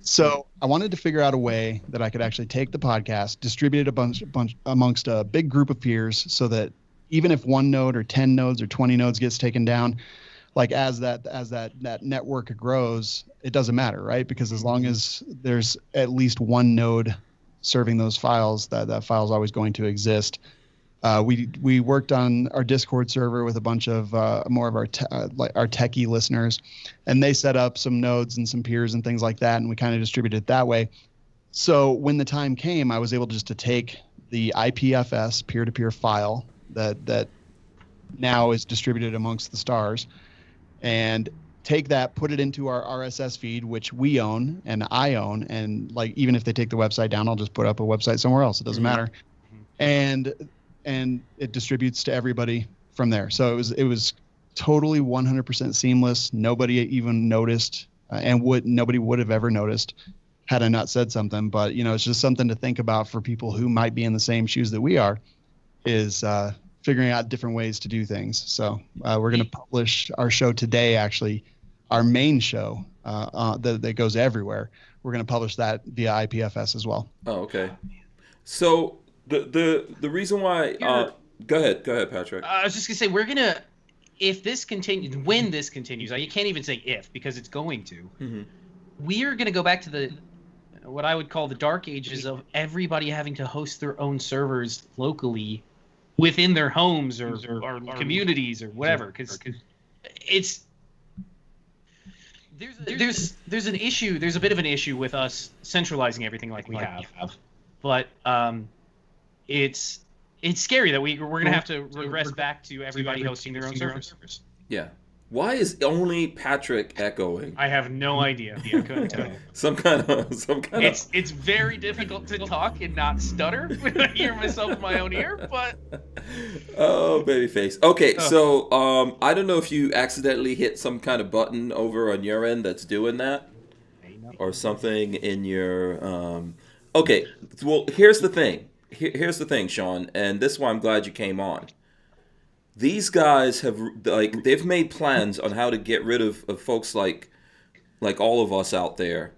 So I wanted to figure out a way that I could actually take the podcast, distribute it amongst a big group of peers, so that even if 1 node or 10 nodes or 20 nodes gets taken down, like as that network grows, it doesn't matter, right? Because as long as there's at least 1 node serving those files, that file is always going to exist. We worked on our Discord server with a bunch of more of our techie listeners, and they set up some nodes and some peers and things like that, and we kind of distributed it that way. So when the time came, I was able just to take the IPFS peer-to-peer file that now is distributed amongst the stars, and take that, put it into our RSS feed, which we own and I own, and like even if they take the website down, I'll just put up a website somewhere else. It doesn't matter, and it distributes to everybody from there. So it was totally 100% seamless. Nobody even noticed, and nobody would have ever noticed had I not said something. But it's just something to think about for people who might be in the same shoes that we are, is figuring out different ways to do things. So we're going to publish our show today, actually, our main show that goes everywhere. We're going to publish that via IPFS as well. Oh, okay. So the reason why go ahead, Patrick. I was just going to say, we're going to, if this continues, when this continues, you can't even say if, because it's going to, we are going to go back to what I would call the dark ages of everybody having to host their own servers locally within their homes or communities or whatever, because it's there's an issue. There's a bit of an issue with us centralizing everything like we have, but it's scary that we're gonna have to regress back to everybody hosting their own servers. Yeah. Why is only Patrick echoing? I have no idea. I couldn't tell. Some kind of. It's very difficult to talk and not stutter when I hear myself in my own ear, but. Oh, babyface. Okay, so I don't know if you accidentally hit some kind of button over on your end that's doing that, or something in your. Okay, well, here's the thing. Here's the thing, Shawn, and this is why I'm glad you came on. These guys they've made plans on how to get rid of folks like all of us out there.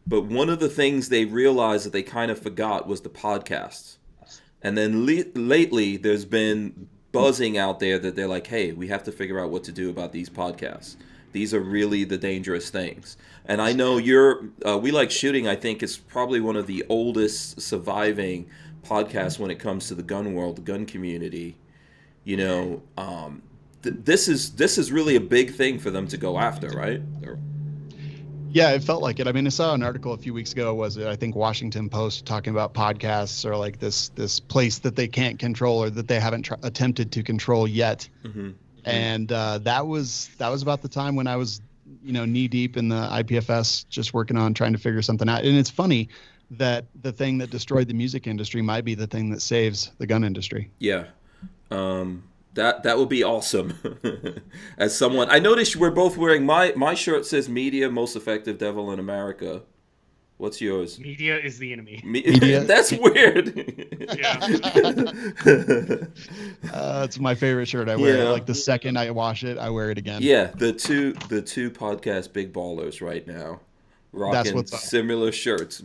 But one of the things they realized that they kind of forgot was the podcasts. And then lately there's been buzzing out there that they're like, hey, we have to figure out what to do about these podcasts. These are really the dangerous things. And I know We Like Shooting, I think, is probably one of the oldest surviving podcasts when it comes to the gun world, the gun community. This is really a big thing for them to go after, right? Yeah, it felt like it. I mean, I saw an article a few weeks ago, was it, I think, Washington Post, talking about podcasts, or like this place that they can't control, or that they haven't attempted to control yet. And that was about the time when I was, knee deep in the IPFS, just working on trying to figure something out. And it's funny that the thing that destroyed the music industry might be the thing that saves the gun industry. Yeah. That would be awesome. As someone, I noticed we're both wearing my shirt says "Media Most Effective Devil in America." What's yours? Media is the enemy. Media. That's weird. Yeah. It's my favorite shirt. I wear Yeah. it. Like the second I wash it, I wear it again. Yeah, the two podcast big ballers right now, rocking what's up. similar shirts.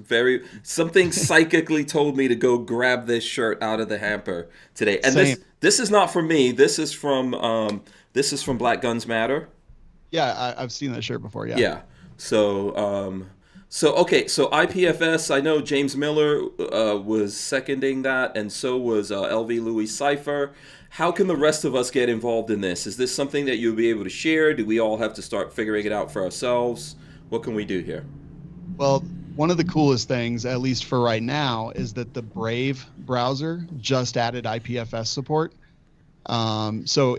Something psychically told me to go grab this shirt out of the hamper today. And Same. this is not from me. This is from Black Guns Matter. Yeah, I've seen that shirt before. Yeah. Yeah. So so IPFS. I know James Miller was seconding that, and so was LV Louis Cipher. How can the rest of us get involved in this? Is this something that you'll be able to share? Do we all have to start figuring it out for ourselves? What can we do here? Well, one of the coolest things, at least for right now, is that the Brave browser just added IPFS support. So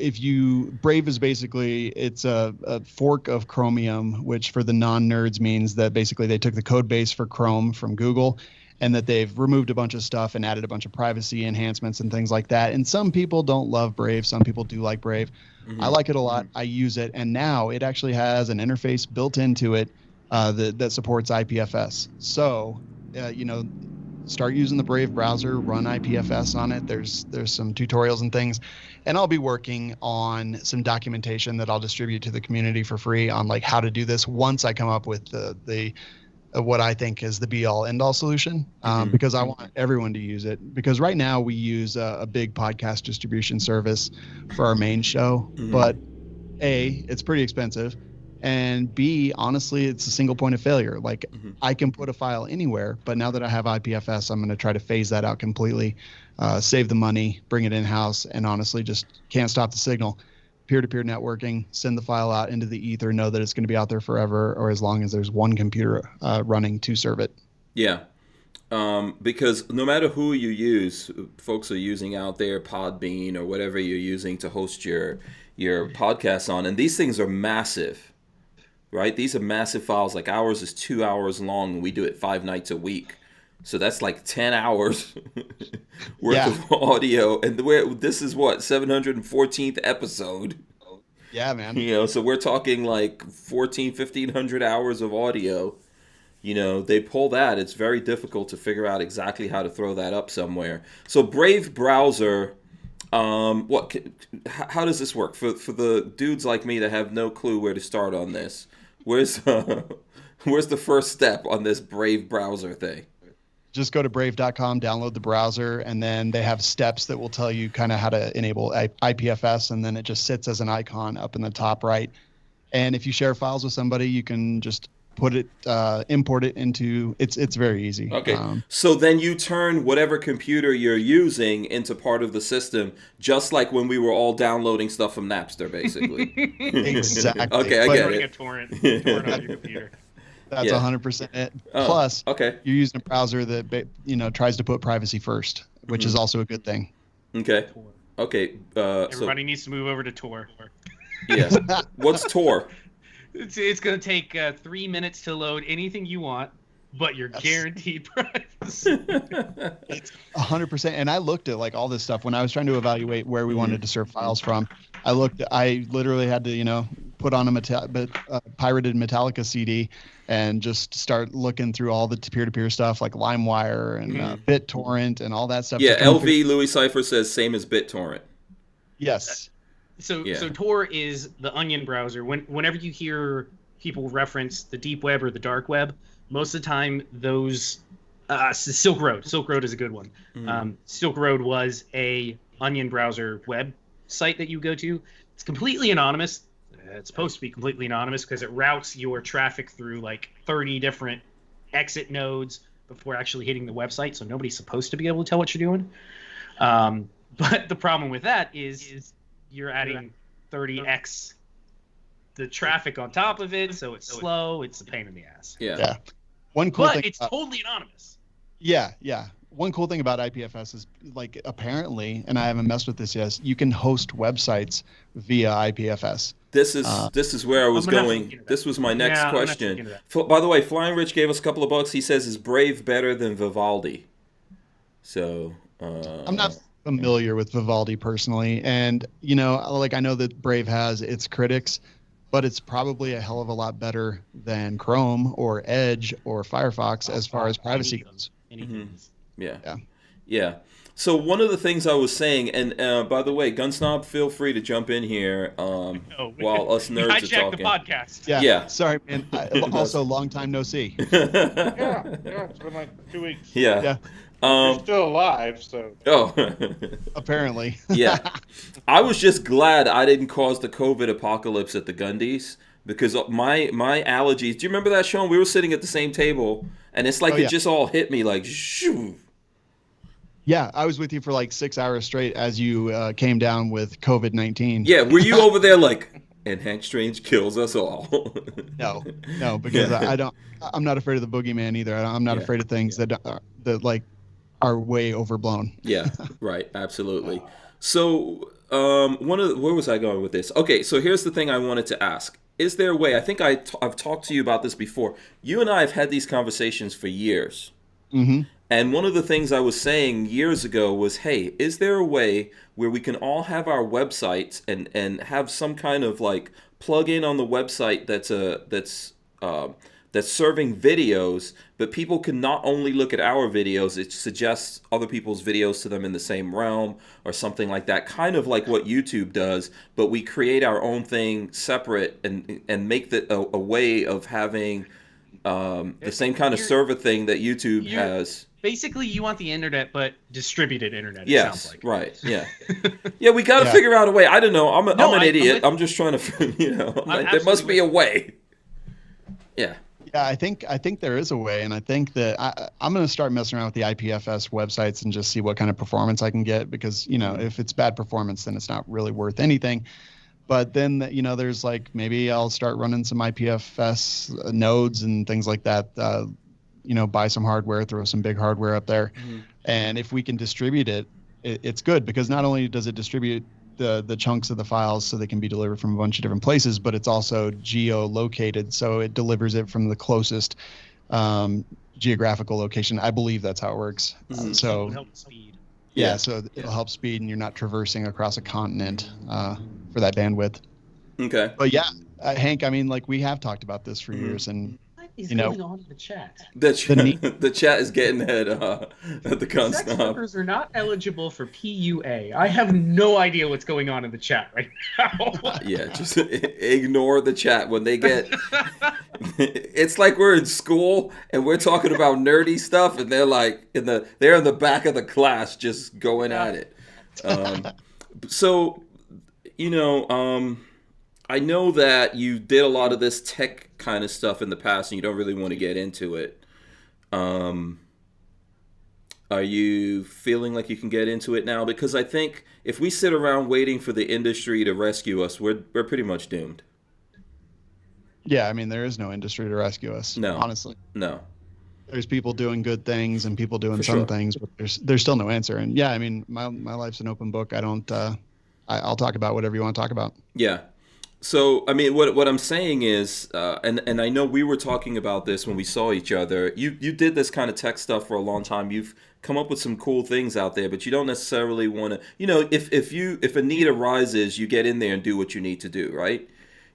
Brave is basically, it's a fork of Chromium, which for the non-nerds means that basically they took the code base for Chrome from Google and that they've removed a bunch of stuff and added a bunch of privacy enhancements and things like that. And some people don't love Brave. Some people do like Brave. I like it a lot. I use it. And now it actually has an interface built into it that supports IPFS. So, start using the Brave browser, run IPFS on it. There's some tutorials and things. And I'll be working on some documentation that I'll distribute to the community for free on like how to do this once I come up with the what I think is the be-all, end-all solution, because I want everyone to use it. Because right now we use a big podcast distribution service for our main show, but A, it's pretty expensive, and B, honestly, it's a single point of failure. Like I can put a file anywhere, but now that I have IPFS, I'm going to try to phase that out completely, save the money, bring it in-house, and honestly just can't stop the signal. Peer-to-peer networking, send the file out into the ether, know that it's going to be out there forever, or as long as there's one computer running to serve it. Yeah. Because no matter who you use, folks are using out there Podbean or whatever you're using to host your podcasts on, and these things are massive, right? These are massive files. Like ours is 2 hours long, and we do it 5 nights a week. So that's like 10 hours worth of audio. And this is what, 714th episode? Yeah, man. So we're talking like 1,500 hours of audio. They pull that. It's very difficult to figure out exactly how to throw that up somewhere. So Brave browser, how does this work? For the dudes like me that have no clue where to start on this, where's the first step on this Brave browser thing? Just go to brave.com, download the browser, and then they have steps that will tell you kind of how to enable IPFS, and then it just sits as an icon up in the top right. And if you share files with somebody, you can just put it, import it into, it's very easy. Okay. So then you turn whatever computer you're using into part of the system, just like when we were all downloading stuff from Napster, basically. Exactly. Okay, I get Running it. a torrent on your computer. That's 100% it. Plus, okay. You're using a browser that tries to put privacy first, which is also a good thing. Okay. Okay. Everybody needs to move over to Tor. Yeah. What's Tor? It's going to take 3 minutes to load anything you want, but you're guaranteed privacy. It's 100%. And I looked at like all this stuff when I was trying to evaluate where we wanted to serve files from. I literally had to, put on a pirated Metallica CD and just start looking through all the peer-to-peer stuff like LimeWire and BitTorrent and all that stuff. Yeah, LV Louis Cipher says same as BitTorrent. Yes. So Tor is the Onion browser. Whenever you hear people reference the deep web or the dark web, most of the time those Silk Road is a good one. Silk Road was a Onion browser website that you go to. It's completely anonymous. It's supposed to be completely anonymous because it routes your traffic through like 30 different exit nodes before actually hitting the website. So nobody's supposed to be able to tell what you're doing. But the problem with that is you're adding 30x the traffic on top of it, so it's slow. It's a pain in the ass. Yeah. One cool thing. But it's totally anonymous. Yeah. One cool thing about IPFS is, like, apparently, and I haven't messed with this yet, you can host websites via IPFS. This is where I was going. This was my next question. By the way, Flying Rich gave us a couple of bucks. He says, "Is Brave better than Vivaldi?" So I'm not familiar with Vivaldi personally, and I know that Brave has its critics, but it's probably a hell of a lot better than Chrome or Edge or Firefox as far as privacy goes. Yeah. So one of the things I was saying, and by the way, GunSnob, feel free to jump in here while us nerds are talking. The podcast. Yeah. Sorry, man. Also, long time no see. Yeah, it's been like 2 weeks. Yeah. You're still alive, so. Oh. Apparently. Yeah. I was just glad I didn't cause the COVID apocalypse at the Gundies, because my allergies. Do you remember that, Shawn? We were sitting at the same table, and it's like it just all hit me like shoo. Yeah, I was with you for like 6 hours straight as you came down with COVID-19. Yeah, were you over there like, and Hank Strange kills us all? No, because I'm not afraid of the boogeyman either. I'm not afraid of things that are way overblown. Yeah, right, absolutely. So, where was I going with this? Okay, so here's the thing I wanted to ask. Is there a way, I think I've talked to you about this before. You and I have had these conversations for years. Mm-hmm. And one of the things I was saying years ago was, hey, is there a way where we can all have our websites and have some kind of like plug-in on the website that's serving videos, but people can not only look at our videos, it suggests other people's videos to them in the same realm or something like that, kind of like what YouTube does, but we create our own thing separate and make that a way of having the same kind of server thing that YouTube has. Basically, you want the internet, but distributed internet. It sounds like. Right. Yeah. Yeah, we got to figure out a way. I don't know. I'm an idiot. I'm just trying to, there must be a way. Yeah. Yeah, I think there is a way, and I think that I'm going to start messing around with the IPFS websites and just see what kind of performance I can get, because if it's bad performance, then it's not really worth anything. But then there's like, maybe I'll start running some IPFS nodes and things like that. Buy some hardware, throw some big hardware up there. Mm-hmm. And if we can distribute it, it's good, because not only does it distribute the chunks of the files so they can be delivered from a bunch of different places, but it's also geo-located, so it delivers it from the closest geographical location. I believe that's how it works. Mm-hmm. So it'll help speed. Yeah, so it'll help speed, and you're not traversing across a continent for that bandwidth. Okay. But yeah, Hank, I mean, like, we have talked about this for years, and is going on in the chat? The chat is getting at the GunSnob. Sex workers are not eligible for PUA. I have no idea what's going on in the chat right now. Yeah, just ignore the chat when they get. It's like we're in school and we're talking about nerdy stuff, and they're like they're in the back of the class just going at it. So, I know that you did a lot of this tech kind of stuff in the past and you don't really want to get into it. Are you feeling like you can get into it now? Because I think if we sit around waiting for the industry to rescue us, we're pretty much doomed. Yeah, I mean, there is no industry to rescue us. No. Honestly. No. There's people doing good things and people doing some things, but there's still no answer. And yeah, I mean, my life's an open book. I'll talk about whatever you want to talk about. Yeah. So, I mean, what I'm saying is, and I know we were talking about this when we saw each other, you did this kind of tech stuff for a long time. You've come up with some cool things out there, but you don't necessarily want to, if a need arises, you get in there and do what you need to do, right?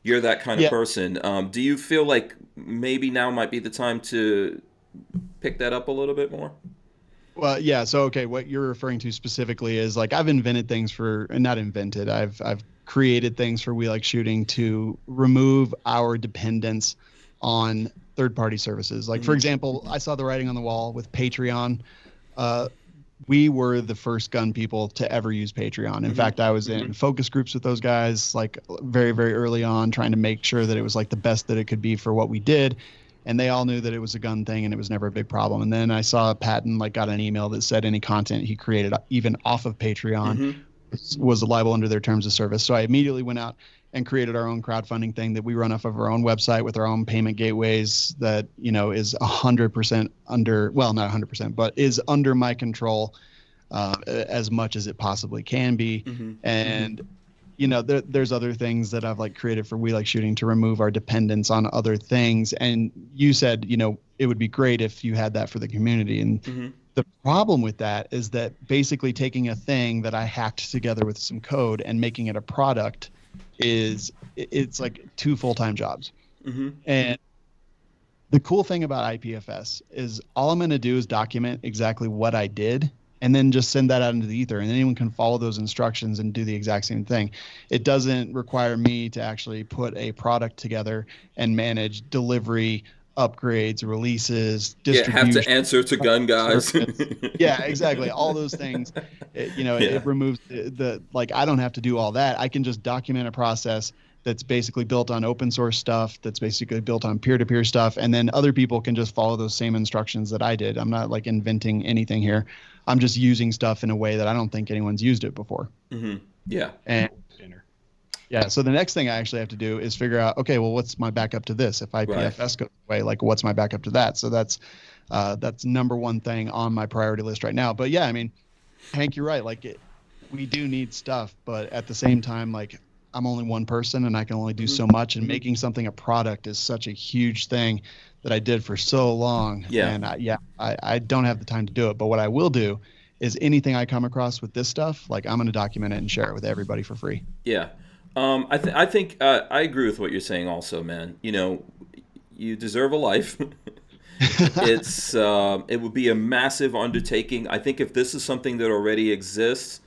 You're that kind of person. Do you feel like maybe now might be the time to pick that up a little bit more? Well, yeah. So, okay, what you're referring to specifically is, like, I've invented things I've created things for We Like Shooting to remove our dependence on third-party services. Like, for example, I saw the writing on the wall with Patreon. We were the first gun people to ever use Patreon. In fact, I was in focus groups with those guys, like, very, very early on, trying to make sure that it was like the best that it could be for what we did. And they all knew that it was a gun thing and it was never a big problem. And then I saw Patton got an email that said any content he created, even off of Patreon, was liable under their terms of service. So I immediately went out and created our own crowdfunding thing that we run off of our own website with our own payment gateways that, is 100% under, well, not 100%, but is under my control as much as it possibly can be. And, there's other things that I've created for We Like Shooting to remove our dependence on other things. And you said, it would be great if you had that for the community. And the problem with that is that basically taking a thing that I hacked together with some code and making it a product it's like 2 full-time jobs. Mm-hmm. And the cool thing about IPFS is all I'm going to do is document exactly what I did and then just send that out into the ether, and anyone can follow those instructions and do the exact same thing. It doesn't require me to actually put a product together and manage delivery, upgrades, releases, distribution. Have to answer to gun guys. Yeah, exactly. All those things. It removes the like. I don't have to do all that. I can just document a process that's basically built on open source stuff, that's basically built on peer-to-peer stuff, and then other people can just follow those same instructions that I did. I'm not like inventing anything here. I'm just using stuff in a way that I don't think anyone's used it before. Mm-hmm. Yeah. And yeah, so the next thing I actually have to do is figure out, okay, well, what's my backup to this? If IPFS goes away, like what's my backup to that? So that's number one thing on my priority list right now. But yeah, I mean, Hank, you're right. Like we do need stuff, but at the same time, like I'm only one person and I can only do so much, and making something a product is such a huge thing that I did for so long. Yeah. And I don't have the time to do it. But what I will do is anything I come across with this stuff, like I'm going to document it and share it with everybody for free. Yeah. I think I agree with what you're saying also, man. You know, you deserve a life. It would be a massive undertaking. I think if this is something that already exists,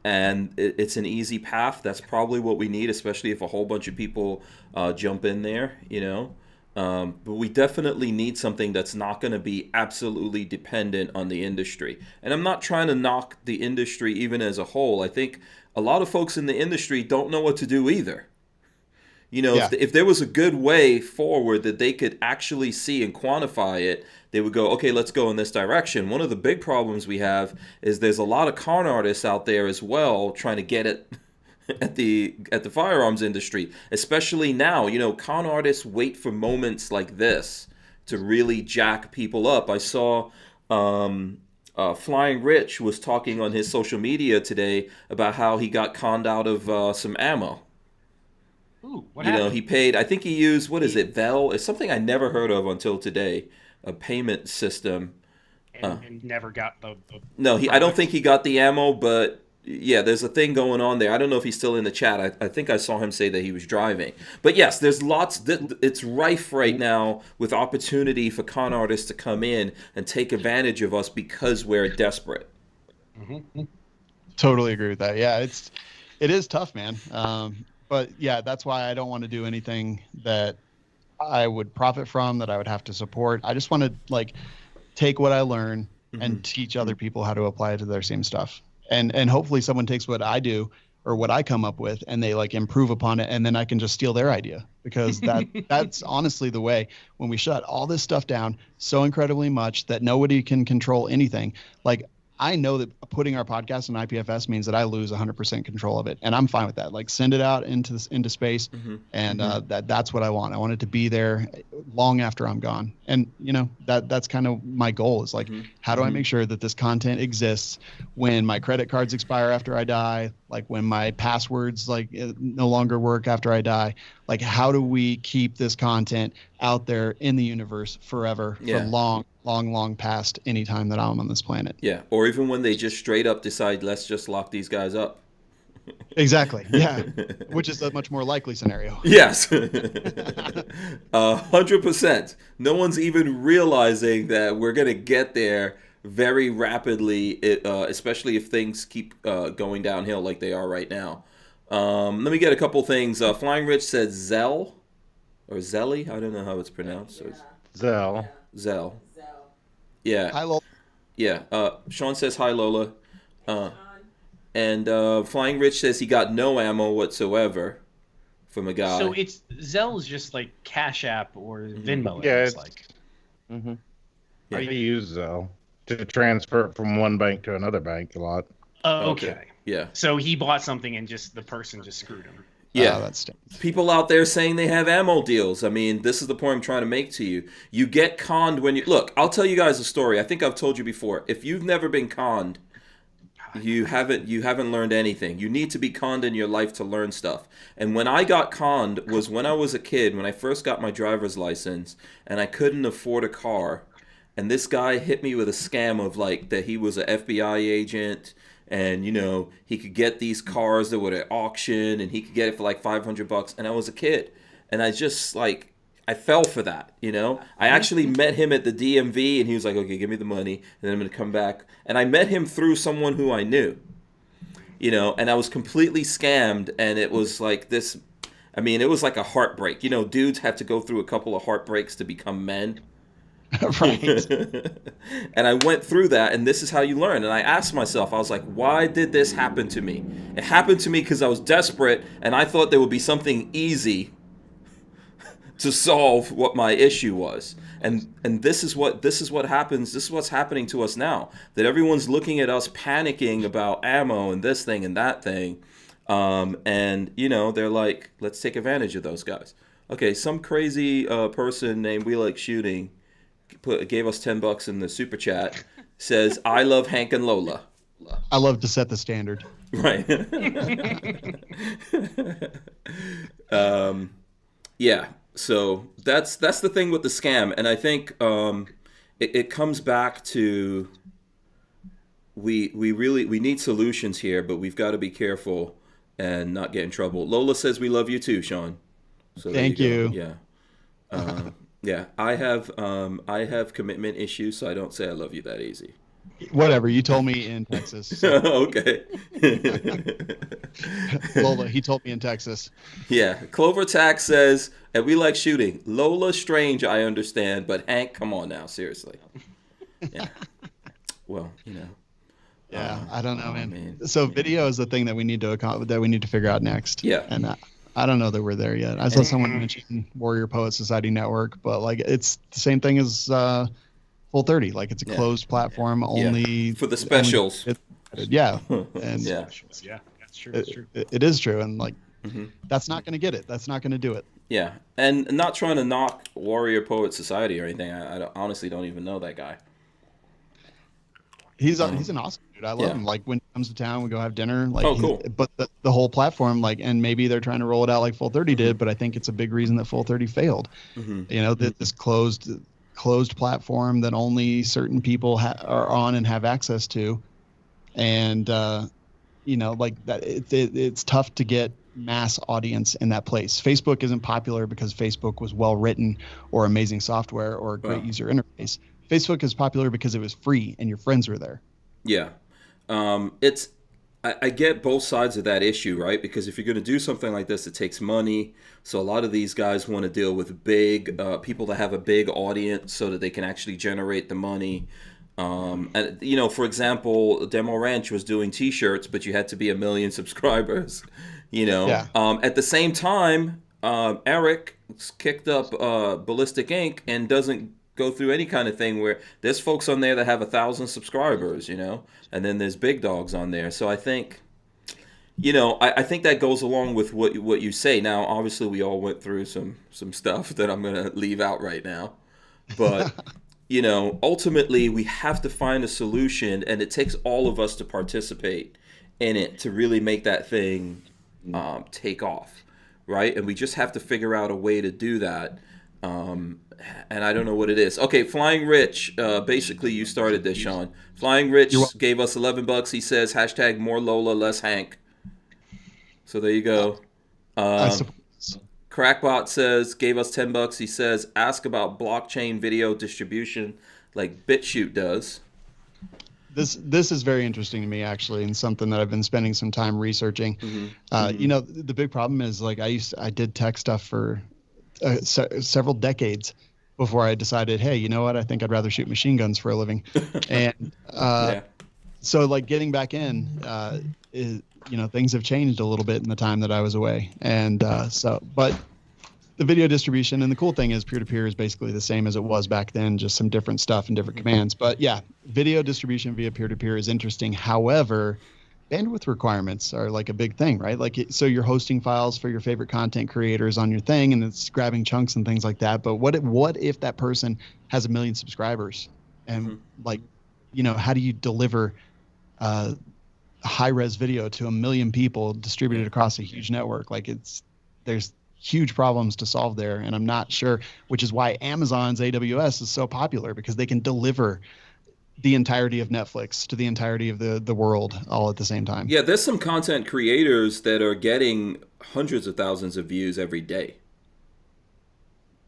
and it's an easy path, that's probably what we need, especially if a whole bunch of people jump in there, you know. But we definitely need something that's not going to be absolutely dependent on the industry. And I'm not trying to knock the industry even as a whole. I think a lot of folks in the industry don't know what to do either. You know, if there was a good way forward that they could actually see and quantify it, they would go, okay, let's go in this direction. One of the big problems we have is there's a lot of con artists out there as well trying to get it at the firearms industry, especially now. You know, con artists wait for moments like this to really jack people up. I saw Flying Rich was talking on his social media today about how he got conned out of some ammo. Ooh, what happened? You know, he paid, I think he used, what is it, Vel? It's something I never heard of until today, a payment system. And never got the No, I don't think he got the ammo, but yeah, there's a thing going on there. I don't know if he's still in the chat. I think I saw him say that he was driving. But yes, there's lots, it's rife right now with opportunity for con artists to come in and take advantage of us because we're desperate. Mm-hmm. Totally agree with that. Yeah, it is tough, man. But yeah, that's why I don't want to do anything that I would profit from, that I would have to support. I just want to like take what I learn and teach other people how to apply it to their same stuff. And hopefully someone takes what I do or what I come up with and they like improve upon it, and then I can just steal their idea, because that's honestly the way. When we shut all this stuff down so incredibly much that nobody can control anything, like I know that putting our podcast on IPFS means that I lose 100% control of it, and I'm fine with that. Like send it out into space, and that's what I want. I want it to be there long after I'm gone. And you know, that's kind of my goal, is like, how do I make sure that this content exists when my credit cards expire after I die, like when my passwords like no longer work after I die? Like, how do we keep this content out there in the universe forever, for long past any time that I'm on this planet? Yeah, or even when they just straight up decide, let's just lock these guys up. Exactly. Yeah, which is a much more likely scenario. Yes, 100%. No one's even realizing that we're gonna get there very rapidly, especially if things keep going downhill like they are right now. Let me get a couple things. Flying Rich said Zell or Zelly. I don't know how it's pronounced. Zell. Yeah. Hi, Lola. Yeah. Shawn says hi, Lola. And Flying Rich says he got no ammo whatsoever from a guy. So it's Zelle is just like Cash App or Venmo. Yeah, it's like. I use Zelle to transfer it from one bank to another bank a lot. Okay. Yeah. So he bought something and the person just screwed him. Yeah, that's people out there saying they have ammo deals. I mean, this is the point I'm trying to make to you. You get conned when you look. I'll tell you guys a story. I think I've told you before. If you've never been conned, you haven't learned anything. You need to be conned in your life to learn stuff. And when I got conned was when I was a kid, when I first got my driver's license, and I couldn't afford a car. And this guy hit me with a scam of like that he was an FBI agent and he could get these cars that were at auction, and he could get it for like $500. And I was a kid, and I just like I fell for that. I actually met him at the DMV, and he was like, "Okay, give me the money, and then I'm gonna come back." And I met him through someone who I knew, and I was completely scammed, and it was like this. I mean, it was like a heartbreak. Dudes have to go through a couple of heartbreaks to become men. Right. And I went through that, and this is how you learn. And I asked myself, I was like, why did this happen to me? It happened to me because I was desperate, and I thought there would be something easy to solve what my issue was. And this is what happens. This is what's happening to us now. That everyone's looking at us panicking about ammo and this thing and that thing. And they're like, let's take advantage of those guys. Okay, some crazy person named We Like Shooting gave us $10 in the super chat. Says, I love Hank and Lola. I love to set the standard. Right. Yeah. So that's the thing with the scam, and I think it comes back to we need solutions here, but we've got to be careful and not get in trouble. Lola says we love you too, Shawn. So thank you. Yeah. Yeah, I have commitment issues, so I don't say I love you that easy. Whatever, you told me in Texas. So. Okay. Lola, he told me in Texas. Yeah, Clover Tax says, and We Like Shooting. Lola Strange, I understand, but Hank, come on now, seriously. Yeah. Well, Yeah, I don't know, man. Man. So video is the thing that we need to figure out next. Yeah. And I don't know that we're there yet. I saw someone mention Warrior Poet Society Network, but like it's the same thing as Full 30. Like it's a closed platform only for the specials. Yeah. And Yeah, that's true. That's true. It is true, and like that's not going to get it. That's not going to do it. Yeah, and not trying to knock Warrior Poet Society or anything. I honestly don't even know that guy. He's an awesome dude. I love him. Like when he comes to town, we go have dinner. Like, cool. But the whole platform, like, and maybe they're trying to roll it out like Full 30 did, but I think it's a big reason that Full 30 failed. This closed platform that only certain people are on and have access to, and like that. It's tough to get mass audience in that place. Facebook isn't popular because Facebook was well written or amazing software or a great user interface. Facebook is popular because it was free and your friends were there. Yeah. I get both sides of that issue, right? Because if you're going to do something like this, it takes money. So a lot of these guys want to deal with big people that have a big audience so that they can actually generate the money. And, for example, Demo Ranch was doing T-shirts, but you had to be 1 million subscribers, Yeah. At the same time, Eric kicked up Ballistic Inc. and doesn't go through any kind of thing where there's folks on there that have 1,000 subscribers, and then there's big dogs on there. So I think, I think that goes along with what you say. Now, obviously, we all went through some stuff that I'm going to leave out right now, but ultimately, we have to find a solution, and it takes all of us to participate in it to really make that thing take off, right? And we just have to figure out a way to do that. And I don't know what it is. Okay, Flying Rich. Basically, you started this, Shawn. Flying Rich gave us $11. He says hashtag more Lola, less Hank. So there you go. I suppose. Crackbot says gave us $10. He says ask about blockchain video distribution like BitChute does. This is very interesting to me actually, and something that I've been spending some time researching. The big problem is like I did tech stuff for several decades before I decided, hey, you know what? I think I'd rather shoot machine guns for a living. And so like getting back in, things have changed a little bit in the time that I was away. And but the video distribution, and the cool thing is peer-to-peer is basically the same as it was back then, just some different stuff and different commands. But yeah, video distribution via peer-to-peer is interesting. However, bandwidth requirements are like a big thing, right? So you're hosting files for your favorite content creators on your thing, and it's grabbing chunks and things like that. But what if that person has 1 million subscribers, and how do you deliver high-res video to 1 million people distributed across a huge network? There's huge problems to solve there, and I'm not sure, which is why Amazon's AWS is so popular, because they can deliver the entirety of Netflix to the entirety of the world all at the same time. Yeah, there's some content creators that are getting hundreds of thousands of views every day,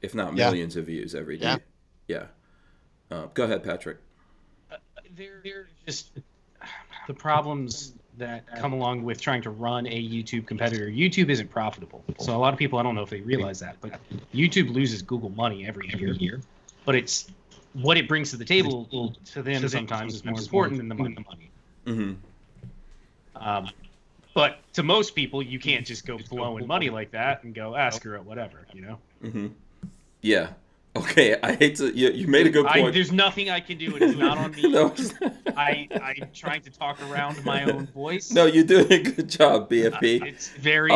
if not millions of views every day. Yeah. Go ahead, Patrick. They're just the problems that come along with trying to run a YouTube competitor. YouTube isn't profitable. So a lot of people, I don't know if they realize that, but YouTube loses Google money every year. But it's what it brings to the table to them sometimes is more important than the money. Mm-hmm. But to most people, you can't just go blowing money like that and go, screw it, whatever, you know? Mm-hmm. Yeah. Okay, I hate to. You made a good point. There's nothing I can do. It is not on me. No. I'm trying to talk around my own voice. No, you're doing a good job, BFP. It's very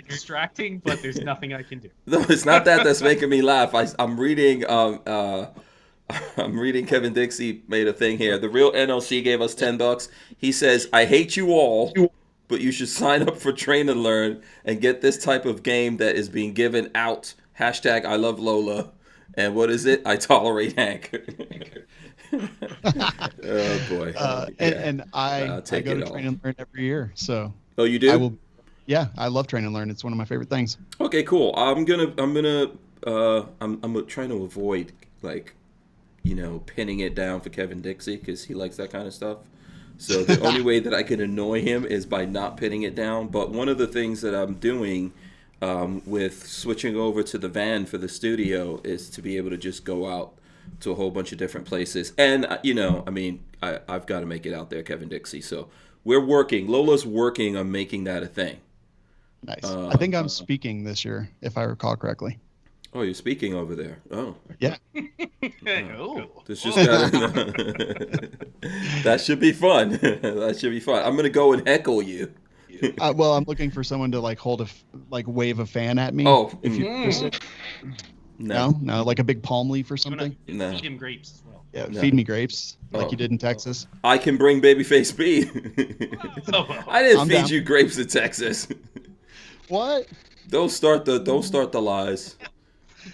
distracting, but there's nothing I can do. No, it's not that that's making me laugh. I'm reading. I'm reading. Kevin Dixie made a thing here. The real NLC gave us $10. He says, "I hate you all, but you should sign up for Train and Learn and get this type of game that is being given out. Hashtag I love Lola." And what is it? I tolerate Hank. Oh boy! And I go to Train and Learn every year. So. Oh, you do? Yeah, I love Train and Learn. It's one of my favorite things. Okay, cool. I'm trying to avoid pinning it down for Kevin Dixie because he likes that kind of stuff. So the only way that I can annoy him is by not pinning it down. But one of the things that I'm doing. With switching over to the van for the studio is to be able to just go out to a whole bunch of different places. And, I've got to make it out there, Kevin Dixie. So we're working. Lola's working on making that a thing. Nice. I think I'm speaking this year, if I recall correctly. Oh, you're speaking over there. Oh. Yeah. This just got That should be fun. That should be fun. I'm going to go and heckle you. Well, I'm looking for someone to wave a fan at me. Oh, if you're interested. No, like a big palm leaf or something. No. Feed him grapes as well. Yeah, feed me grapes like you did in Texas. I can bring Babyface B. I didn't feed you grapes in Texas. What? Don't start the lies.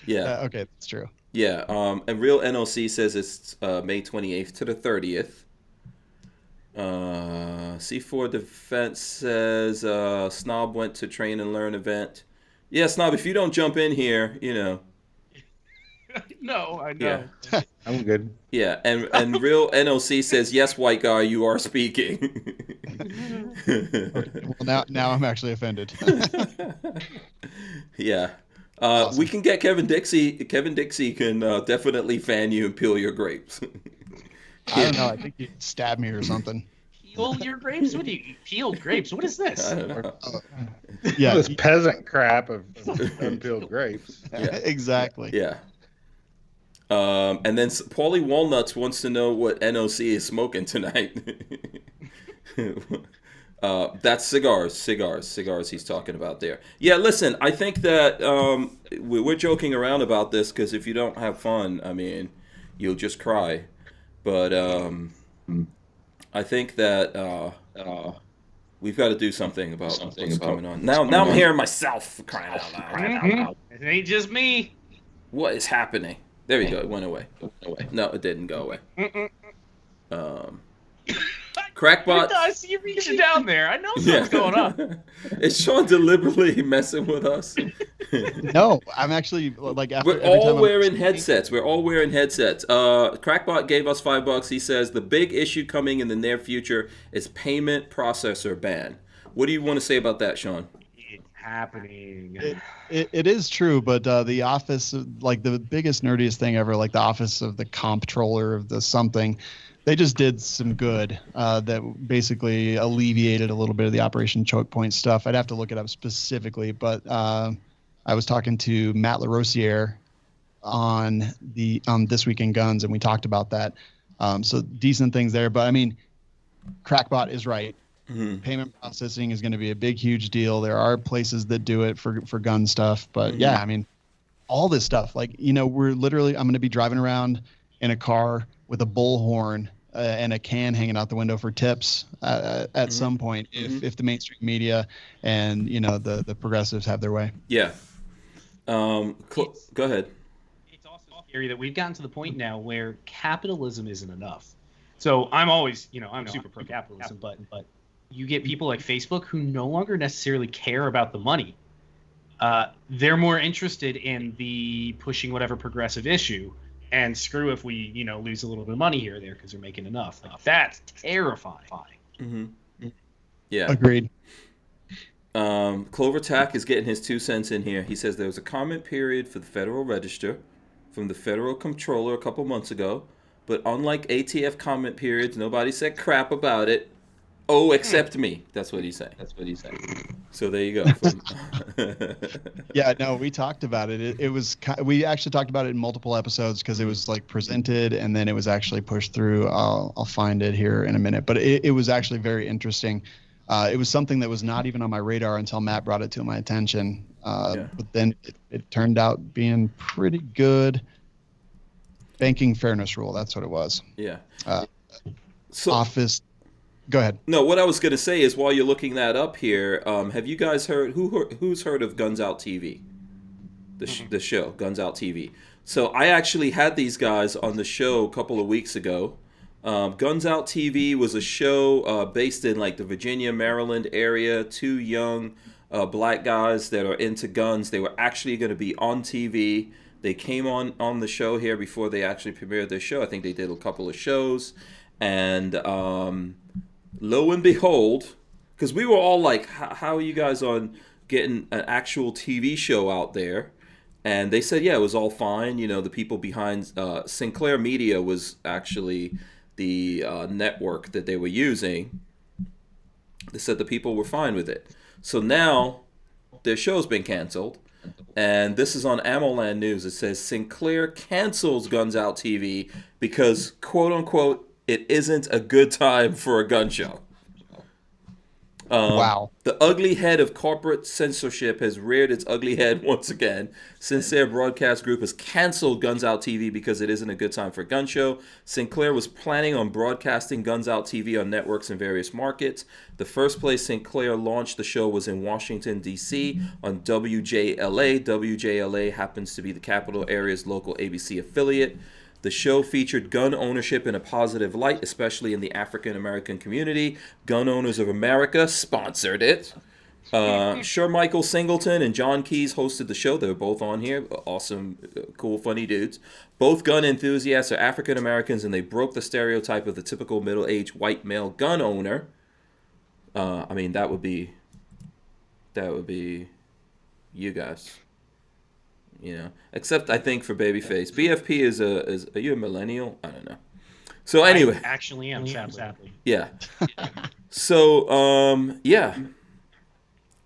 Yeah. Okay, that's true. Yeah. And Real NLC says it's May 28th to the 30th. C4 Defense says Snob went to Train and Learn event. Yeah, Snob, if you don't jump in here, No, I know. Yeah. I'm good. Yeah, and Real NOC says, yes, white guy, you are speaking. Okay, well, now I'm actually offended. Yeah. Awesome. We can get Kevin Dixie. Kevin Dixie can definitely fan you and peel your grapes. I don't know. I think you'd stab me or something. Peel your grapes? What do you peeled grapes? What is this? I don't know. Yeah, this peasant crap of unpeeled grapes. Yeah. Exactly. Yeah. And then Paulie Walnuts wants to know what NOC is smoking tonight. That's cigars he's talking about there. Yeah, listen, I think that we're joking around about this because if you don't have fun, I mean, you'll just cry. But I think that we've got to do something about what's going on. Now I'm hearing myself crying out loud. Mm-hmm. It ain't just me. What is happening? There we go. It went away. No, it didn't go away. Crackbot. I see you reaching down there. I know something's going on. Is Shawn deliberately messing with us? No, I'm actually We're all wearing headsets. Crackbot gave us $5. He says the big issue coming in the near future is payment processor ban. What do you want to say about that, Shawn? It's happening. It is true, but the office, like the biggest nerdiest thing ever, like the office of the comptroller of the something, they just did some good that basically alleviated a little bit of the Operation Choke Point stuff. I'd have to look it up specifically, but I was talking to Matt LaRosiere on This Week in Guns, and we talked about that. So decent things there, but I mean, Crackbot is right. Mm-hmm. Payment processing is going to be a big, huge deal. There are places that do it for gun stuff, but yeah, I mean, all this stuff, I'm going to be driving around in a car with a bullhorn and a can hanging out the window for tips at some point if the mainstream media and the progressives have their way. Yeah. Go ahead. It's also scary that we've gotten to the point now where capitalism isn't enough. So I'm always, I'm super pro capitalism, but you get people like Facebook who no longer necessarily care about the money. They're more interested in the pushing whatever progressive issue, and screw if we, lose a little bit of money here or there because they're making enough. Like, that's terrifying. Mm-hmm. Yeah. Agreed. Clover Tack is getting his 2 cents in here. He says there was a comment period for the Federal Register from the Federal Comptroller a couple months ago, but unlike ATF comment periods, nobody said crap about it. Oh, except me. That's what he's saying. So there you go. Yeah, no, we talked about it. It was we actually talked about it in multiple episodes because it was like presented and then it was actually pushed through. I'll find it here in a minute, but it was actually very interesting. It was something that was not even on my radar until Matt brought it to my attention. But then it turned out being pretty good. Banking fairness rule. That's what it was. Yeah. So office. Go ahead. No, what I was going to say is while you're looking that up here, have you guys heard who's heard of Guns Out TV? The show Guns Out TV. So I actually had these guys on the show a couple of weeks ago. Guns Out TV was a show based in like the Virginia, Maryland area. 2 young black guys that are into guns. They were actually going to be on TV. They came on the show here before they actually premiered their show. I think they did a couple of shows. And lo and behold, because we were all like, how are you guys on getting an actual TV show out there? And they said, yeah, it was all fine. The people behind Sinclair Media was actually the network that they were using. They said the people were fine with it. So now their show's been canceled. And this is on AmmoLand News. It says Sinclair cancels Guns Out TV because, quote unquote, it isn't a good time for a gun show. Wow. The ugly head of corporate censorship has reared its ugly head once again since their broadcast group has canceled Guns Out TV because it isn't a good time for a gun show. Sinclair was planning on broadcasting Guns Out TV on networks in various markets. The first place Sinclair launched the show was in Washington, D.C. on WJLA. WJLA happens to be the capital area's local ABC affiliate. The show featured gun ownership in a positive light, especially in the African American community. Gun Owners of America sponsored it. Sir Michael Singleton and John Keyes hosted the show. They were both on here. Awesome, cool, funny dudes. Both gun enthusiasts are African Americans, and they broke the stereotype of the typical middle-aged white male gun owner. I mean, that would be you guys. Except I think for Babyface, BFP is are you a millennial? I don't know. So anyway, I actually am, sadly. Yeah. So yeah.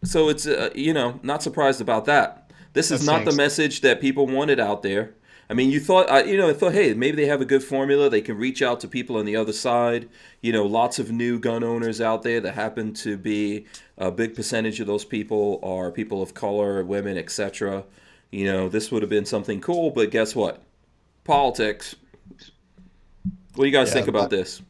So it's not surprised about that. This is not the message that people wanted out there. I mean, you thought hey, maybe they have a good formula. They can reach out to people on the other side. Lots of new gun owners out there that happen to be a big percentage of those people are people of color, women, etc. This would have been something cool, but guess what? Politics. What do you guys think about this?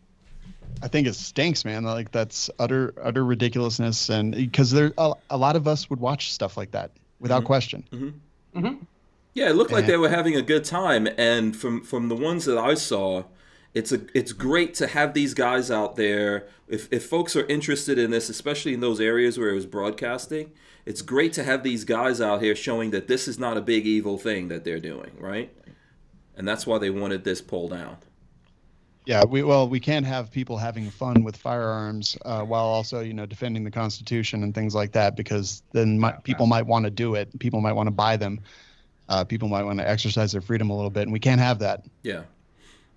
I think it stinks, man. Like, that's utter ridiculousness, and because there a lot of us would watch stuff like that without question. Mm-hmm. Mm-hmm. Yeah, it looked like they were having a good time, and from the ones that I saw, it's great to have these guys out there. If folks are interested in this, especially in those areas where it was broadcasting, it's great to have these guys out here showing that this is not a big evil thing that they're doing, right? And that's why they wanted this pulled down. Yeah, we can't have people having fun with firearms while also, defending the Constitution and things like that, because then people might want to do it. People might want to buy them. People might want to exercise their freedom a little bit, and we can't have that. Yeah.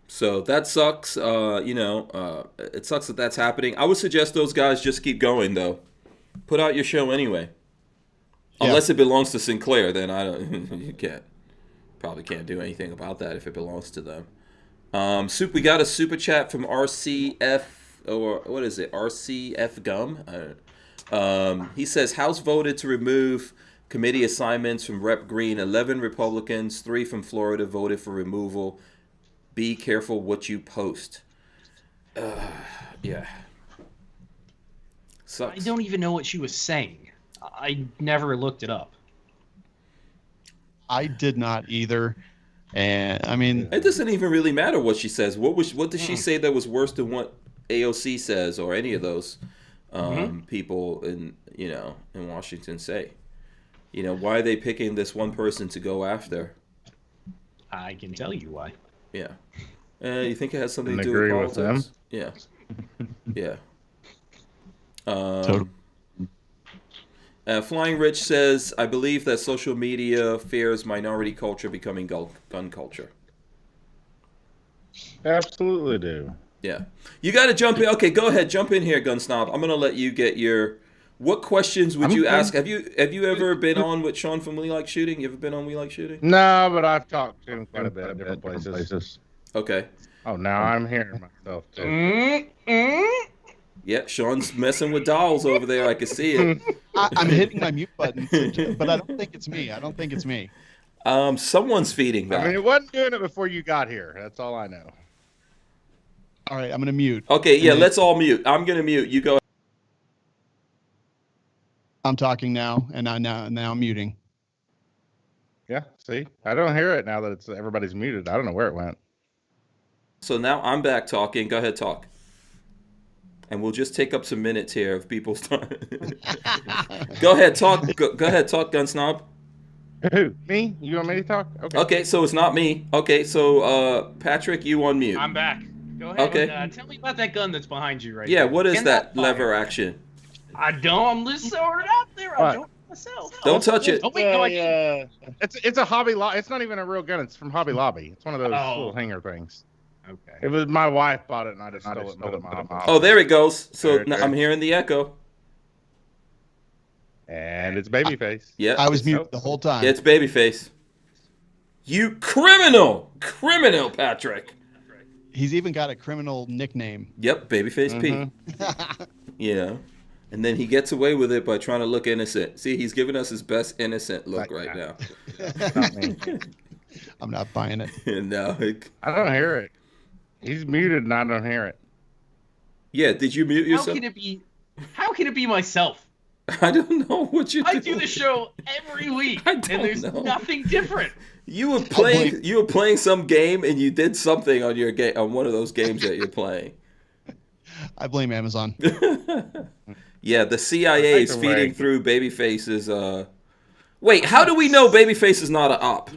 So that sucks. It sucks that that's happening. I would suggest those guys just keep going, though. Put out your show anyway. Yeah. Unless it belongs to Sinclair, then you probably can't do anything about that if it belongs to them. We got a super chat from RCF, or what is it? RCF Gum. He says House voted to remove committee assignments from Rep. Green. 11 Republicans, 3 from Florida voted for removal. Be careful what you post. Yeah. Sucks. I don't even know what she was saying. I never looked it up. I did not either. And I mean, It doesn't even really matter what she says. What did she say that was worse than what AOC says or any of those people in Washington say? Why are they picking this one person to go after? I can tell you why. Yeah. You think it has something to Couldn't do with agree with politics? Yeah. Yeah. Totally. Flying Rich says, I believe that social media fears minority culture becoming gun culture. Absolutely do. Yeah. You got to jump in. Okay, go ahead. Jump in here, GunSnob. I'm going to let you get your... What questions would you ask? Have you ever been on with Shawn from We Like Shooting? You ever been on We Like Shooting? No, but I've talked to him quite a bit at different places. Okay. Oh, now I'm hearing myself, too. Yeah, Shawn's messing with dolls over there. I can see it. I'm hitting my mute button, but I don't think it's me. Someone's feeding that. I mean, it wasn't doing it before you got here. That's all I know. All right, I'm gonna mute. Okay, yeah, let's all mute. I'm going to mute. You go. I'm talking now, and now I'm muting. Yeah, see? I don't hear it now that everybody's muted. I don't know where it went. So now I'm back talking. Go ahead, talk. And we'll just take up some minutes here of people's time. Go ahead, talk. Go ahead, talk, GunSnob. Who? Me? You want me to talk? Okay. Okay, so it's not me. Okay, so Patrick, you on mute. I'm back. Go ahead. Okay. Tell me about that gun that's behind you right Yeah, there. what is Can that fire? lever action? I don't. I'm just throwing it out there. I What? don't myself. Don't touch it. Oh wait, no, I can't. It's a Hobby Lobby. It's not even a real gun. It's from Hobby Lobby. It's one of those little hanger things. Okay. It was my wife bought it, and I just stole it and put it in my house. Oh, there it goes. So There. I'm hearing the echo. And it's Babyface. Yeah. I was muted the whole time. It's Babyface. You criminal, Patrick. He's even got a criminal nickname. Yep, Babyface P. And then he gets away with it by trying to look innocent. See, he's giving us his best innocent look right now. Not me. I'm not buying it. No. I don't hear it. He's muted, and I don't hear it. Yeah, did you mute yourself? How can it be myself? I don't know what you do. I do the show every week, and there's nothing different. You were playing some game, and you did something on your game on one of those games that you're playing. I blame Amazon. Yeah, the CIA is feeding through Babyface's. Wait, how do we know Babyface is not an op?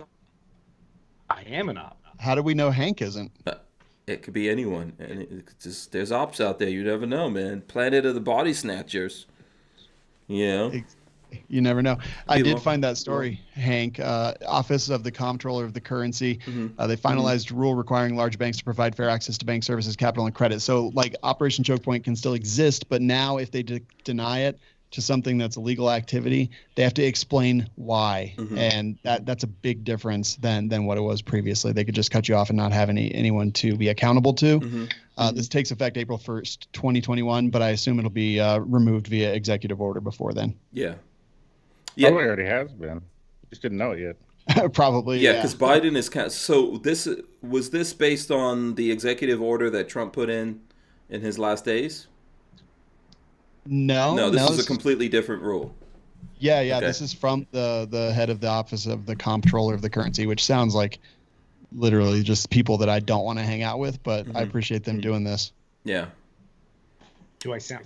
I am an op. How do we know Hank isn't? It could be anyone, and there's ops out there. You never know, man. Planet of the Body Snatchers. You never know. I did find that story, Hank. Office of the Comptroller of the Currency. They finalized rule requiring large banks to provide fair access to bank services, capital, and credit. So, like, Operation Choke Point can still exist, but now if they deny it to something that's a legal activity, they have to explain why, and that's a big difference than what it was previously. They could just cut you off and not have anyone to be accountable to. This takes effect April 1st, 2021, but I assume it'll be removed via executive order before then. Yeah. Probably already has been. Just didn't know it yet. Probably. Yeah, because Biden is so. This was this based on the executive order that Trump put in his last days. No, this is a completely different rule. Yeah. Okay. This is from the head of the Office of the Comptroller of the Currency, which sounds like literally just people that I don't want to hang out with, but I appreciate them doing this. Yeah. Do I sound?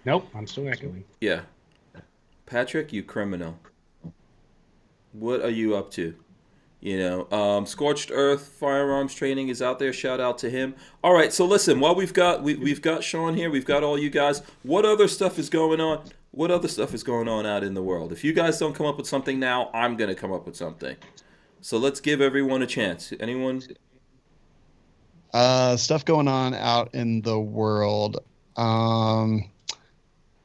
Nope, I'm still echoing. Yeah. Patrick, you criminal. What are you up to? Scorched Earth Firearms Training is out there. Shout out to him. All right, so listen, while we've got Shawn here, we've got all you guys. What other stuff is going on? What other stuff is going on out in the world? If you guys don't come up with something now, I'm going to come up with something. So let's give everyone a chance. Anyone? Stuff going on out in the world.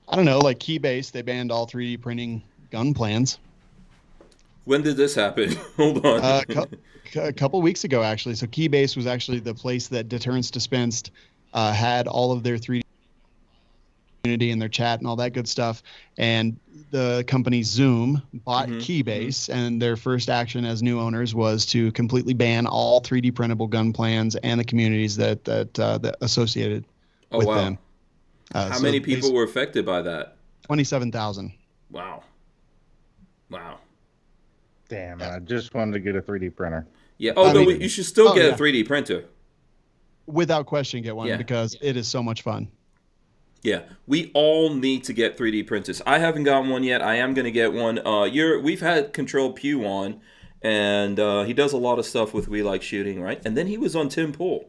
I don't know, like Keybase, they banned all 3D printing gun plans. When did this happen? Hold on. A couple weeks ago, actually. So Keybase was actually the place that Deterrence Dispensed had all of their 3D community and their chat and all that good stuff. And the company Zoom bought Keybase, and their first action as new owners was to completely ban all 3D printable gun plans and the communities that associated with them. How many people were affected by that? 27,000. Wow. Damn, I just wanted to get a 3D printer. Yeah. Oh, I no, mean- you should still Oh, get yeah. a 3D printer. Without question, get one Yeah. because it is so much fun. Yeah, we all need to get 3D printers. I haven't gotten one yet. I am going to get one. We've had Control Pew on, and he does a lot of stuff with We Like Shooting, right? And then he was on Tim Pool.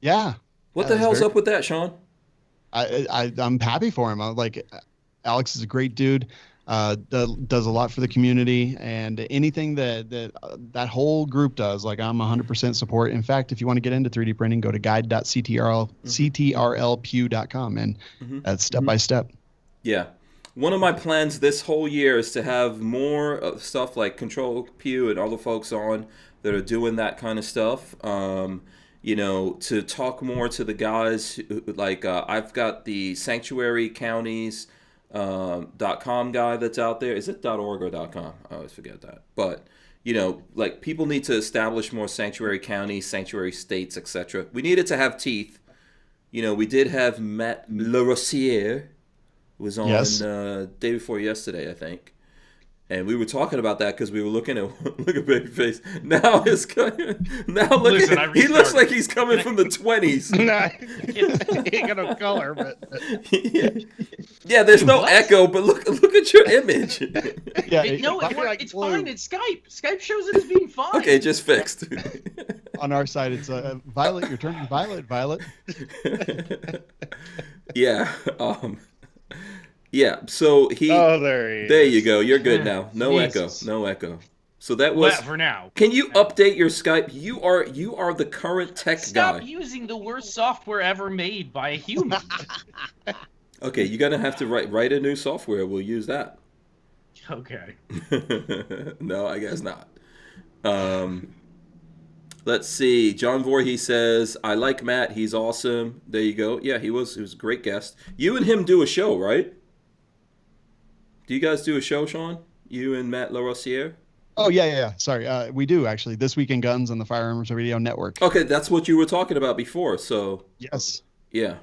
Yeah. What Yeah, the that's hell's very- up with that, Shawn? I'm happy for him. Alex is a great dude. Does a lot for the community, and anything that whole group does, like I'm 100% support. In fact, if you want to get into 3D printing, go to guide.ctrlpew.com, and that's step by step. Yeah. One of my plans this whole year is to have more stuff like Control Pew and other folks on that are doing that kind of stuff. To talk more to the guys. I've got the Sanctuary Counties .com guy that's out there. Is it .org or .com? I always forget that. But people need to establish more sanctuary counties, sanctuary states, etc. We needed to have teeth. We did have Matt LaRosiere, who was on day before yesterday, I think. And we were talking about that because we were look at Babyface. Now he looks like he's coming from the 20s. He ain't got no color, but yeah. There's no echo, but look at your image. Yeah, It's fine. It's Skype. Skype shows it as being fine. Okay, just fixed. on our side, it's Violet. You're turning violet, Violet. Yeah. Yeah, so he. Oh, there he is. There you go. You're good now. No Jesus. echo. No echo. So that was. Well, for now. Can you update your Skype? You are the current tech Stop guy. using the worst software ever made by a human. Okay, you're gonna have to write a new software. We'll use that. Okay. No, I guess not. Let's see. John Voorhees says, "I like Matt. He's awesome." There you go. Yeah, he was a great guest. You and him do a show, right? Do you guys do a show, Shawn? You and Matt LaRosiere? Oh yeah. Sorry, we do actually. This Week in Guns on the Firearms Radio Network. Okay, that's what you were talking about before. So Yes. yeah.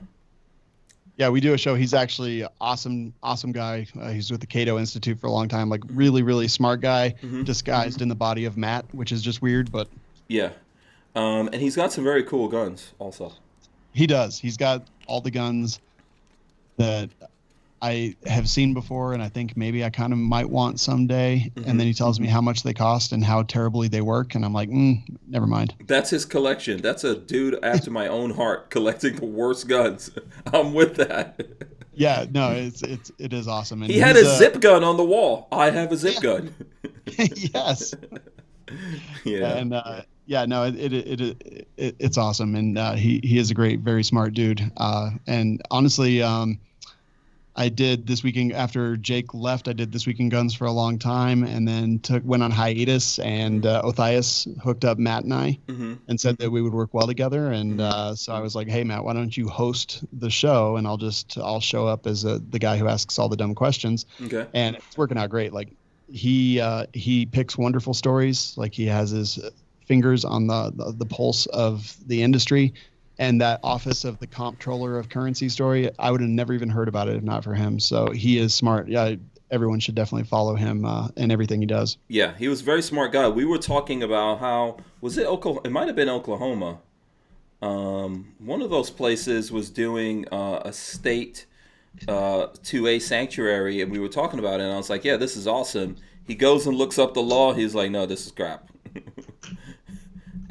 Yeah, we do a show. He's actually awesome guy. He's with the Cato Institute for a long time. Like really, really smart guy, disguised in the body of Matt, which is just weird, but Yeah. And he's got some very cool guns also. he does. He's got all the guns that I have seen before, and I think maybe I kind of might want someday. And then he tells me how much they cost and how terribly they work, and I'm like, never mind. That's his collection. That's a dude after my own heart collecting the worst guns. I'm with that. Yeah, no, it is awesome. And He had a zip gun on the wall. I have a zip gun. Yes. Yeah. And it's awesome, and he is a great, very smart dude. And honestly, I did This Week after Jake left. I did This Week in Guns for a long time, and then went on hiatus. And Othias hooked up Matt and I, and said that we would work well together. And so I was like, "Hey, Matt, why don't you host the show, and I'll show up as the guy who asks all the dumb questions." Okay. And it's working out great. Like he picks wonderful stories. Like he has his fingers on the pulse of the industry. And that Office of the Comptroller of Currency story, I would have never even heard about it if not for him. So he is smart. Yeah, everyone should definitely follow him and everything he does. Yeah, he was a very smart guy. We were talking about how was it Oklahoma? It might have been Oklahoma. One of those places was doing a state to a sanctuary, and we were talking about it. And I was like, "Yeah, this is awesome." He goes and looks up the law. He's like, "No, this is crap."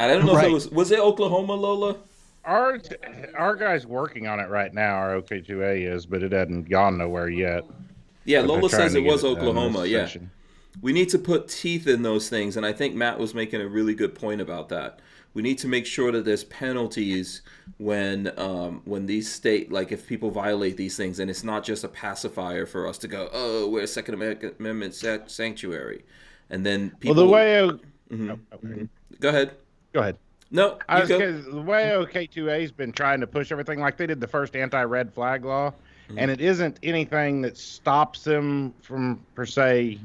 I don't know if it was it Oklahoma, Lola? Our guy's working on it right now. Our OK2A is, but it hasn't gone nowhere yet. Yeah, But they're Lola trying says to it get was done this Oklahoma. Yeah, session. we need to put teeth in those things, and I think Matt was making a really good point about that. We need to make sure that there's penalties when these like if people violate these things, and it's not just a pacifier for us to go, "Oh, we're a Second Amendment sanctuary," and then people. Well, the way Go ahead. Go ahead. No, I you was go. because the way OK2A's been trying to push everything, like they did the first anti-red flag law, and it isn't anything that stops them from per se,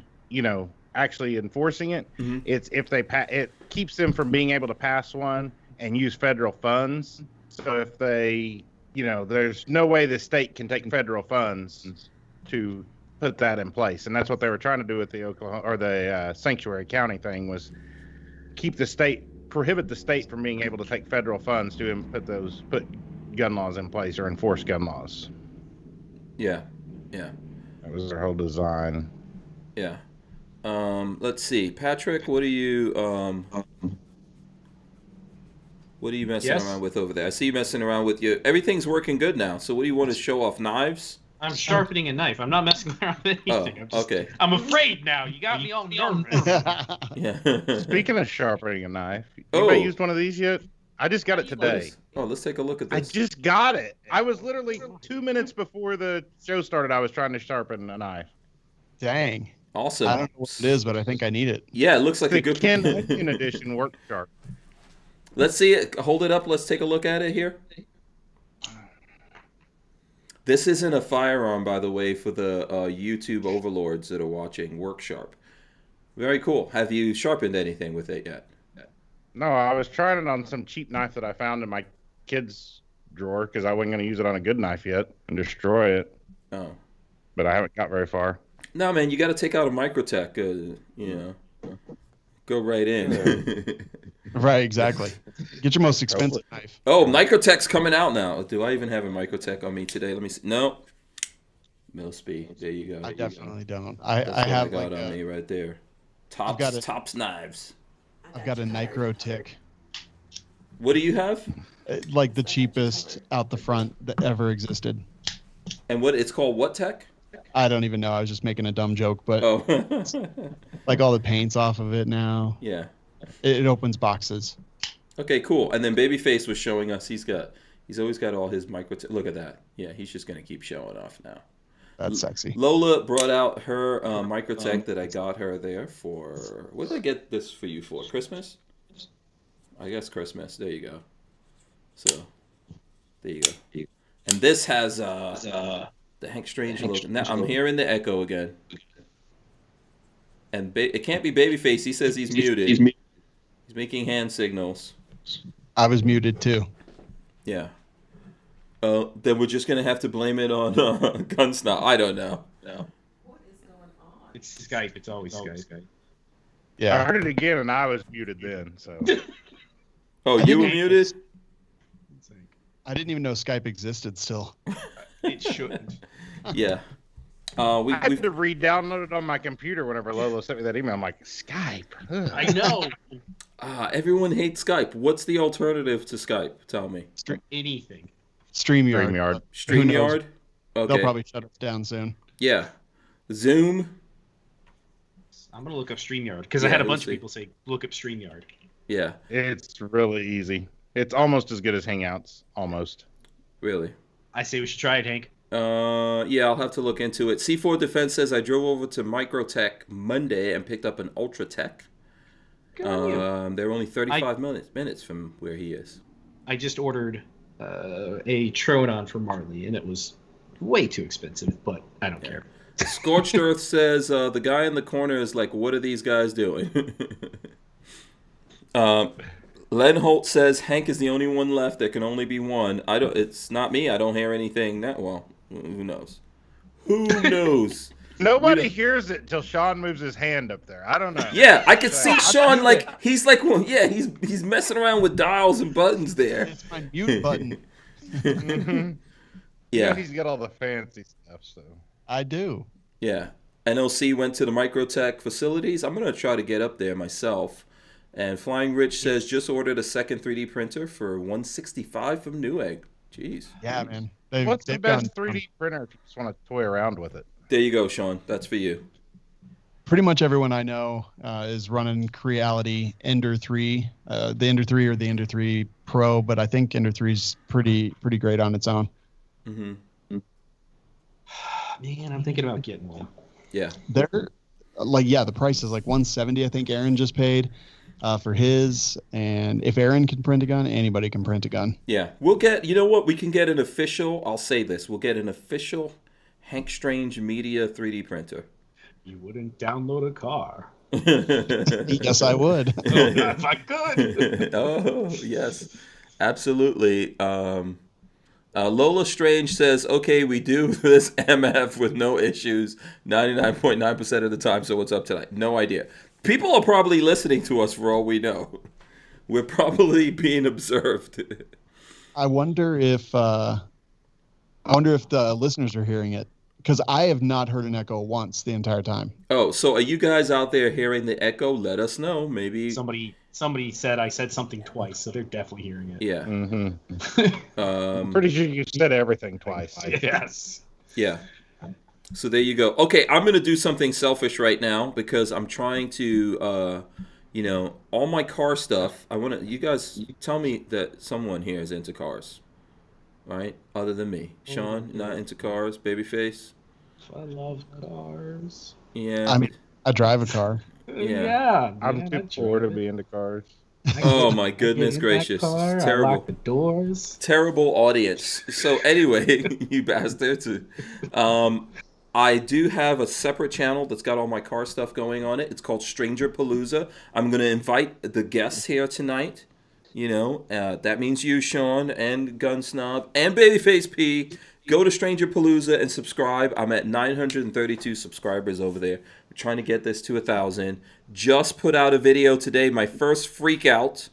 actually enforcing it. It's if they it keeps them from being able to pass one and use federal funds. So if they, there's no way the state can take federal funds to put that in place, and that's what they were trying to do with the Oklahoma or the Sanctuary County thing was keep the state prohibit the state from being able to take federal funds to put gun laws in place or enforce gun laws. Yeah. Yeah. That was their whole design. Yeah. Let's see, Patrick. What are you messing Yes? around with over there? I see you messing around with your. Everything's working good now. So what do you want to show off? Knives? I'm sharpening a knife. I'm not messing around with anything. Okay. I'm afraid now. You got me all nervous. Yeah. Speaking of sharpening a knife, anybody used one of these yet? I just got it today. Oh, let's take a look at I this. just got it. I was literally 2 minutes before the show started. I was trying to sharpen a knife. Dang. Awesome. I don't know what it is, but I think I need it. Yeah, it looks like The a good. Ken Onion edition work sharp. Let's see it. Hold it up. Let's take a look at it here. This isn't a firearm, by the way, for the YouTube overlords that are watching. Work sharp. Very cool. Have you sharpened anything with it yet? No, I was trying it on some cheap knife that I found in my kid's drawer because I wasn't going to use it on a good knife yet and destroy it. Oh. But I haven't got very far. No, man, you got to take out a Microtech. Go right in. Right, exactly. Get your most expensive knife. Oh, Microtech's coming out now. Do I even have a Microtech on me today? Let me see. No. Milsby. There you go. I definitely don't. That's I what have got like on me right there. Tops knives. I've got a Nicro Tick, What do you have? like the cheapest out the front that ever existed. And what it's called? What tech? I don't even know. I was just making a dumb joke, but Oh. like all the paint's off of it now. Yeah. It opens boxes. Okay, cool. And then Babyface was showing us. He's always got all his Microtech. Look at that. Yeah, he's just gonna keep showing off now. That's sexy. Lola brought out her Microtech that I got her there for. What did I get this for you for? Christmas? I guess Christmas. There you go. So, there you go. And this has the Hank Strange logo. Now I'm hearing the echo again. And it can't be Babyface. He says he's muted. He's making hand signals. I was muted too. Yeah. Then we're just gonna have to blame it on GunSnob. I don't know. No. What is going on? It's Skype. It's always Skype. I Yeah. heard it again and I was muted then. So Oh, you were muted? I didn't even know Skype existed still. It shouldn't. Yeah. I We've had to re-download it on my computer whenever Lola sent me that email. I'm like, Skype. Ugh. I know. everyone hates Skype. What's the alternative to Skype? Tell me. Anything. StreamYard. StreamYard? Okay. They'll probably shut us down soon. Yeah. Zoom? I'm gonna look up StreamYard because Yeah, I had a we'll bunch see. of people say look up StreamYard. Yeah. It's really easy. It's almost as good as Hangouts. Almost. Really? I say we should try it, Hank. Yeah, I'll have to look into it. C4 Defense says I drove over to Microtech Monday and picked up an Ultratech. They're only 35 minutes from where he is. I just ordered a Tronon from Marley, and it was way too expensive, but I don't care. Scorched Earth says the guy in the corner is like, what are these guys doing? Len Holt says Hank is the only one left. There can only be one. It's not me. I don't hear anything that well. Who knows? Who knows? Nobody hears it till Shawn moves his hand up there. I don't know. Yeah, I could see Shawn like he's like, well, yeah, he's messing around with dials and buttons there. It's my mute button. Mhm. Yeah, He's got all the fancy stuff. So I do. yeah. NLC went to the Microtech facilities. I'm gonna try to get up there myself. And Flying Rich says just ordered a second 3D printer for $165 from Newegg. Jeez. Yeah, man. what's the they've best gone 3D printer if you just want to toy around with it? There you go, Shawn. That's for you. Pretty much everyone I know is running Creality Ender 3, the Ender 3 or the Ender 3 Pro, but I think Ender 3 is pretty great on its own. Mm-hmm. Man, I'm thinking about getting one. Yeah. They're like, yeah, the price is like $170. I think Aaron just paid for his, and if Aaron can print a gun, anybody can print a gun. Yeah. We'll get, you know what? We can get an official, I'll say this, we'll get an official Hank Strange Media 3D printer. You wouldn't download a car. Yes, I would. If I could. Oh, yes. Absolutely. Lola Strange says, okay, we do this MF with no issues 99.9% of the time, so what's up tonight? No idea. People are probably listening to us for all we know. we're probably being observed. I wonder if the listeners are hearing it, because I have not heard an echo once the entire time. Oh, so are you guys out there hearing the echo? Let us know. Maybe Somebody said I said something twice, so they're definitely hearing it. Yeah. I'm pretty sure you said everything twice. Yes. Yeah. So there you go. Okay, I'm going to do something selfish right now because I'm trying to, all my car stuff. You guys tell me that someone here is into cars, right? Other than me. Shawn, not into cars. Babyface. I love cars. Yeah. I mean, I drive a car. Yeah. I'm too poor to be into cars. Oh my goodness gracious. It's terrible. I lock the doors. Terrible audience. So anyway, you bastards. I do have a separate channel that's got all my car stuff going on it. It's called Stranger Palooza. I'm going to invite the guests here tonight. That means you, Shawn, and GunSnob, and Babyface P. Go to Stranger Palooza and subscribe. I'm at 932 subscribers over there. We're trying to get this to 1,000. Just put out a video today, my first freak out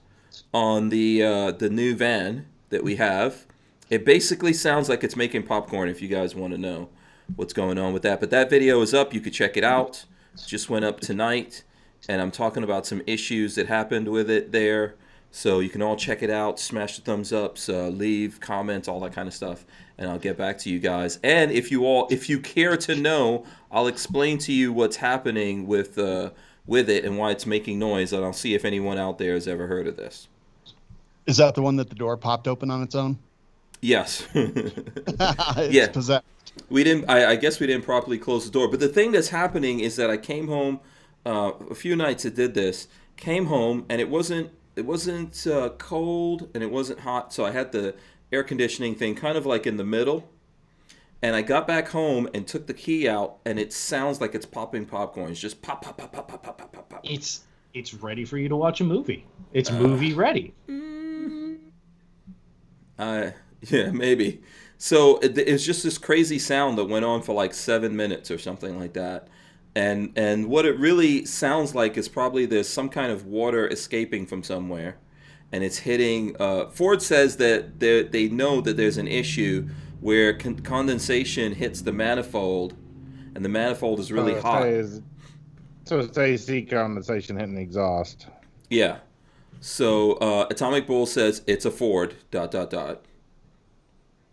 on the new van that we have. It basically sounds like it's making popcorn, if you guys want to know what's going on with that. But that video is up. You could check it out. It just went up tonight, and I'm talking about some issues that happened with it there. So you can all check it out. Smash the thumbs ups, leave comments, all that kind of stuff, and I'll get back to you guys. And if you care to know, I'll explain to you what's happening with it and why it's making noise, and I'll see if anyone out there has ever heard of this. Is that the one that the door popped open on its own? Yes. It's possessed. We didn't. I guess we didn't properly close the door. But the thing that's happening is that I came home a few nights. It did this. Came home and it wasn't cold and it wasn't hot. So I had the air conditioning thing kind of like in the middle. And I got back home and took the key out, and it sounds like it's popping popcorn. It's just pop, pop, pop, pop, pop, pop, pop, pop, pop. It's ready for you to watch a movie. It's movie ready. Yeah, maybe. So it's just this crazy sound that went on for like 7 minutes or something like that. And what it really sounds like is probably there's some kind of water escaping from somewhere, and it's hitting. Ford says that they know that there's an issue where condensation hits the manifold, and the manifold is really hot. So it's AC condensation hitting the exhaust. Yeah. So Atomic Bull says it's a Ford. ...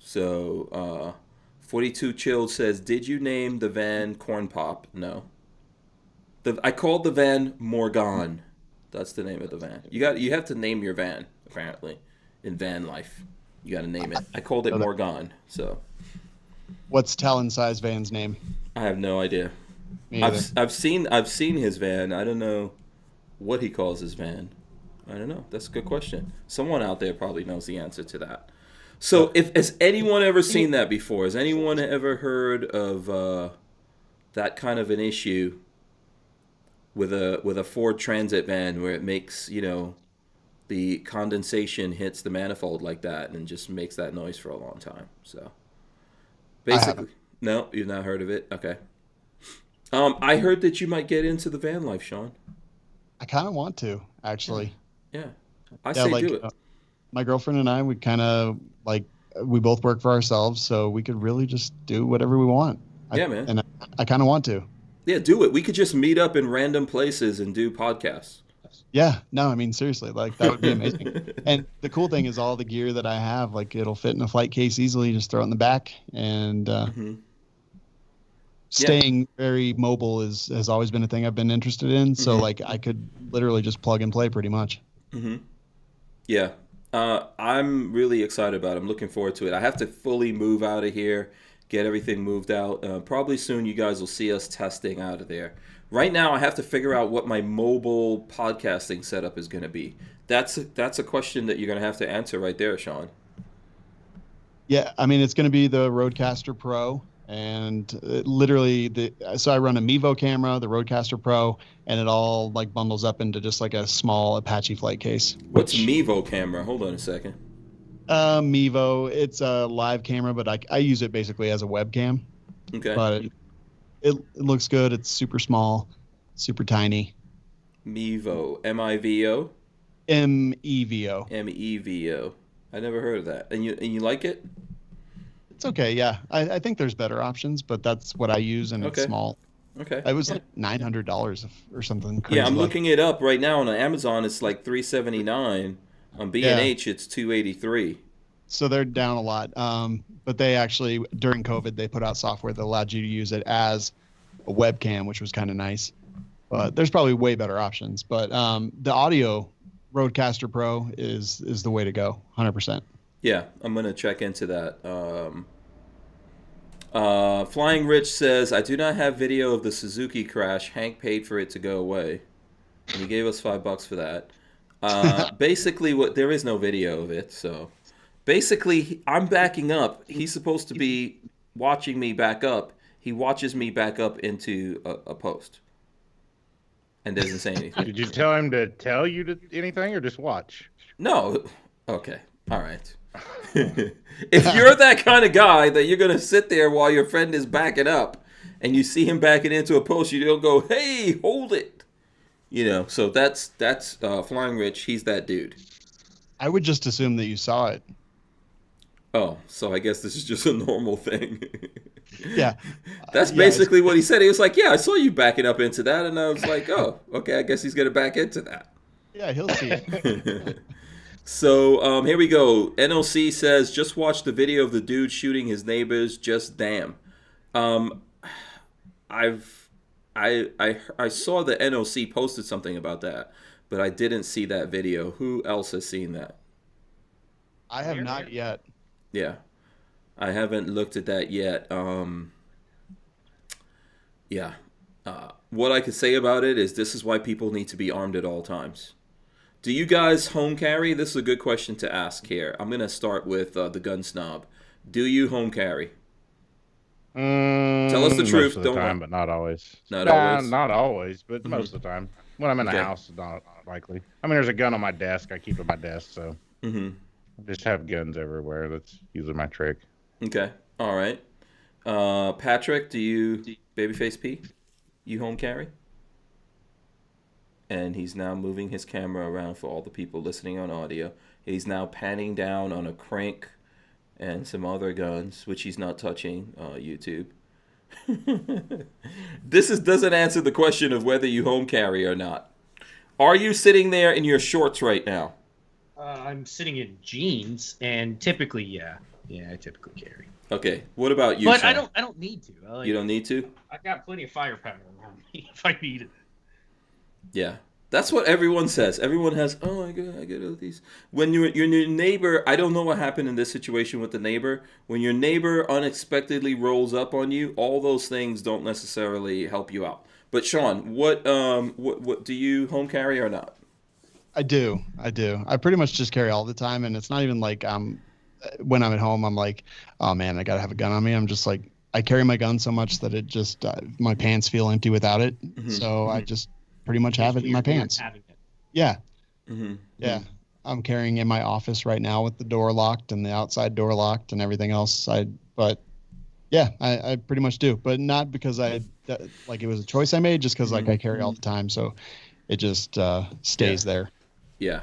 So 42 Chilled says, did you name the van Corn Pop? No. I called the van Morgan. That's the name of the van. You have to name your van, apparently, in van life. You got to name it. I called it Morgan. So what's Talon Size Van's name? I have no idea. Me either. I've seen his van. I don't know what he calls his van. I don't know. That's a good question. Someone out there probably knows the answer to that. So, has anyone ever seen that before? Has anyone ever heard of that kind of an issue with a Ford Transit van where it makes, the condensation hits the manifold like that and just makes that noise for a long time? So, basically, no, you've not heard of it. Okay. I heard that you might get into the van life, Shawn. I kind of want to, actually. Yeah, I say do it. My girlfriend and I, we kind of we both work for ourselves, so we could really just do whatever we want. Yeah, man. And I kind of want to. Yeah, do it. We could just meet up in random places and do podcasts. Yeah, no, I mean, seriously, that would be amazing. And the cool thing is all the gear that I have, it'll fit in a flight case easily, just throw it in the back. And staying very mobile has always been a thing I've been interested in. So, I could literally just plug and play pretty much. Mm-hmm. Yeah. I'm really excited about it. I'm looking forward to it. I have to fully move out of here, get everything moved out. Probably soon you guys will see us testing out of there. Right now, I have to figure out what my mobile podcasting setup is going to be. That's a question that you're going to have to answer right there, Shawn. Yeah, I mean, it's going to be the Rodecaster Pro. And so I run a Mevo camera, the Rodecaster Pro, and it all bundles up into just a small Apache flight case. What's Mevo camera? Hold on a second. Mevo, it's a live camera, but I use it basically as a webcam. Okay. But it looks good. It's super small, super tiny. Mevo, Mivo. MEVO. MEVO. I never heard of that. And you like it? It's okay. Yeah, I think there's better options, but that's what I use, and it's Okay. small. Okay. It was like $900 or something crazy. Yeah, I'm like looking it up right now on Amazon. It's like $379. On B&H, it's $283. So they're down a lot. But they actually, during COVID, they put out software that allowed you to use it as a webcam, which was kind of nice. But there's probably way better options. But the audio Rodecaster Pro is the way to go, 100%. Yeah, I'm going to check into that. Flying Rich says, I do not have video of the Suzuki crash. Hank paid for it to go away. And he gave us $5 for that. Basically, there is no video of it. So basically, I'm backing up. He's supposed to be watching me back up. He watches me back up into a post. And doesn't say anything. Did you tell him to tell you anything or just watch? No. Okay. All right. If you're that kind of guy that you're going to sit there while your friend is backing up and you see him backing into a post, you don't go, hey, hold it. So that's Flying Rich. He's that dude. I would just assume that you saw it. Oh, so I guess this is just a normal thing. Yeah. That's basically what he said. He was like, yeah, I saw you backing up into that. And I was like, oh, okay, I guess he's going to back into that. Yeah, he'll see it. So here we go. NLC says, just watch the video of the dude shooting his neighbors. Just damn. I saw the NOC posted something about that, but I didn't see that video. Who else has seen that? I have not yet. Yeah, I haven't looked at that yet. What I could say about it is this is why people need to be armed at all times. Do you guys home carry? This is a good question to ask here. I'm going to start with TheGunSnob. Do you home carry? Tell us the truth. Most of the Don't time, but not always. Not always? Not always, but most of the time. When I'm in the house, it's not likely. I mean, there's a gun on my desk. I keep it at my desk, so I just have guns everywhere. That's usually my trick. Okay. All right. Patrick, do you, Babyface P, you home carry? And he's now moving his camera around for all the people listening on audio. He's now panning down on a crank and some other guns, which he's not touching, YouTube. This doesn't answer the question of whether you home carry or not. Are you sitting there in your shorts right now? I'm sitting in jeans, and typically, yeah, I typically carry. Okay. What about you, But Shawn? I don't need to. You don't need to? I got plenty of firepower around me if I needed it. Yeah. That's what everyone says. Everyone has, oh, I get all these. When your neighbor, I don't know what happened in this situation with the neighbor. When your neighbor unexpectedly rolls up on you, all those things don't necessarily help you out. But Shawn, what do you home carry or not? I do. I pretty much just carry all the time, and it's not even like when I'm at home, I'm like, oh man, I gotta have a gun on me. I'm just like, I carry my gun so much that it just my pants feel empty without it. So I just pretty much have it in my pants. Yeah. Yeah. I'm carrying in my office right now with the door locked and the outside door locked and everything else. But yeah, I pretty much do, but not because it was a choice I made, just because I carry all the time. So it just stays there. Yeah.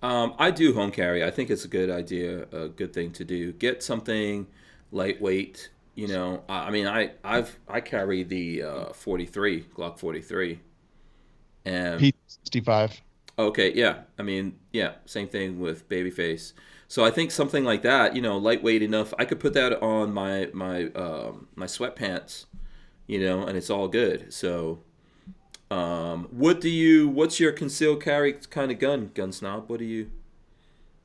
I do home carry. I think it's a good idea, a good thing to do. Get something lightweight. I mean, I carry the 43 Glock 43. And P65. Okay, yeah. I mean, yeah, same thing with Babyface. So I think something like that, lightweight enough. I could put that on my sweatpants, and it's all good. So, what's your concealed carry kind of GunSnob? What do you?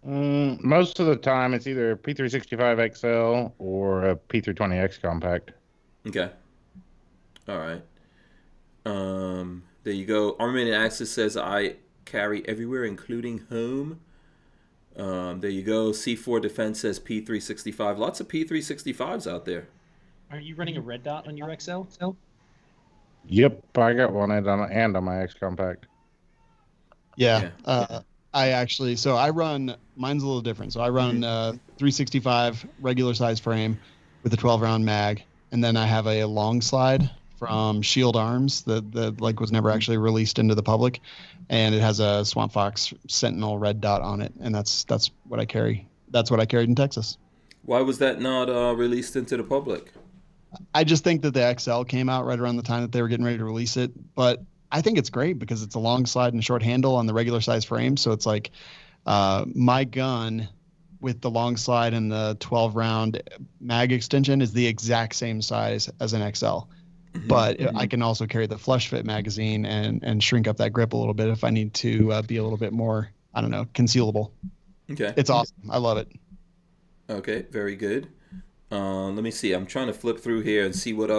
Most of the time, it's either a P365 XL or a P320X compact. Okay. All right. There you go. Armory and Axis says I carry everywhere, including home. There you go. C4 Defense says P365. Lots of P365s out there. Are you running a red dot on your XL? Yep, I got one and on my X compact. Yeah. I run, mine's a little different. So I run 365 regular size frame with a 12 round mag, and then I have a long slide from Shield Arms that like was never actually released into the public, and it has a Swamp Fox Sentinel red dot on it, and that's what I carry. That's what I carried in Texas. Why was that not released into the public? I just think that the XL came out right around the time that they were getting ready to release it, but I think it's great because it's a long slide and short handle on the regular size frame, so it's like my gun with the long slide and the 12 round mag extension is the exact same size as an XL. But I can also carry the flush fit magazine and shrink up that grip a little bit if I need to be a little bit more, I don't know, concealable. Okay. It's awesome. I love it. Okay, very good. Let me see. I'm trying to flip through here and see what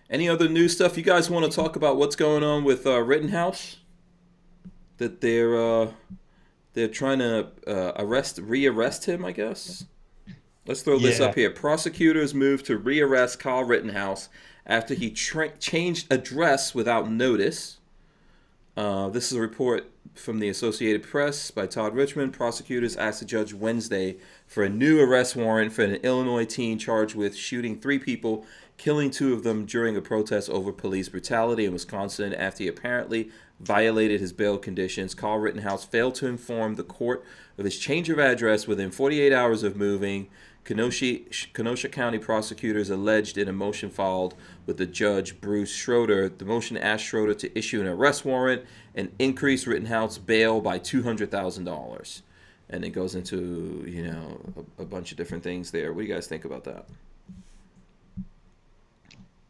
any other new stuff you guys want to talk about. What's going on with Rittenhouse? That they're trying to rearrest him, I guess. Let's throw this up here. Prosecutors moved to rearrest Kyle Rittenhouse after he changed address without notice. This is a report from the Associated Press by Todd Richmond. Prosecutors asked the judge Wednesday for a new arrest warrant for an Illinois teen charged with shooting 3 people, killing 2 of them during a protest over police brutality in Wisconsin after he apparently violated his bail conditions. Kyle Rittenhouse failed to inform the court of his change of address within 48 hours of moving. Kenosha County prosecutors alleged in a motion filed with the judge Bruce Schroeder. The motion asked Schroeder to issue an arrest warrant and increase Rittenhouse bail by $200,000. And it goes into, a bunch of different things there. What do you guys think about that?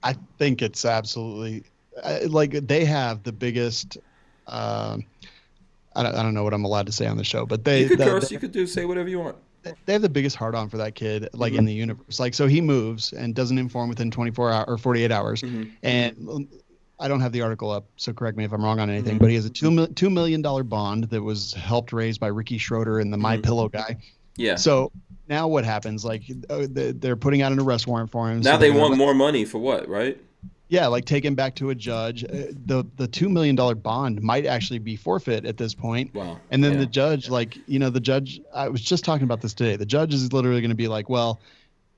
I think it's absolutely like they have the biggest. I don't know what I'm allowed to say on the show, but you could curse. You could say whatever you want. They have the biggest hard on for that kid, like in the universe. Like, so he moves and doesn't inform within 24 hours or 48 hours. And I don't have the article up, so correct me if I'm wrong on anything, but he has a $2 million bond that was helped raise by Ricky Schroeder and the My Pillow guy. Yeah. So now what happens? Like, they're putting out an arrest warrant for him. Now they want more money for what, right? Yeah, like take him back to a judge. The $2 million bond might actually be forfeit at this point. Wow. And then the judge, the judge, I was just talking about this today. The judge is literally going to be like, well,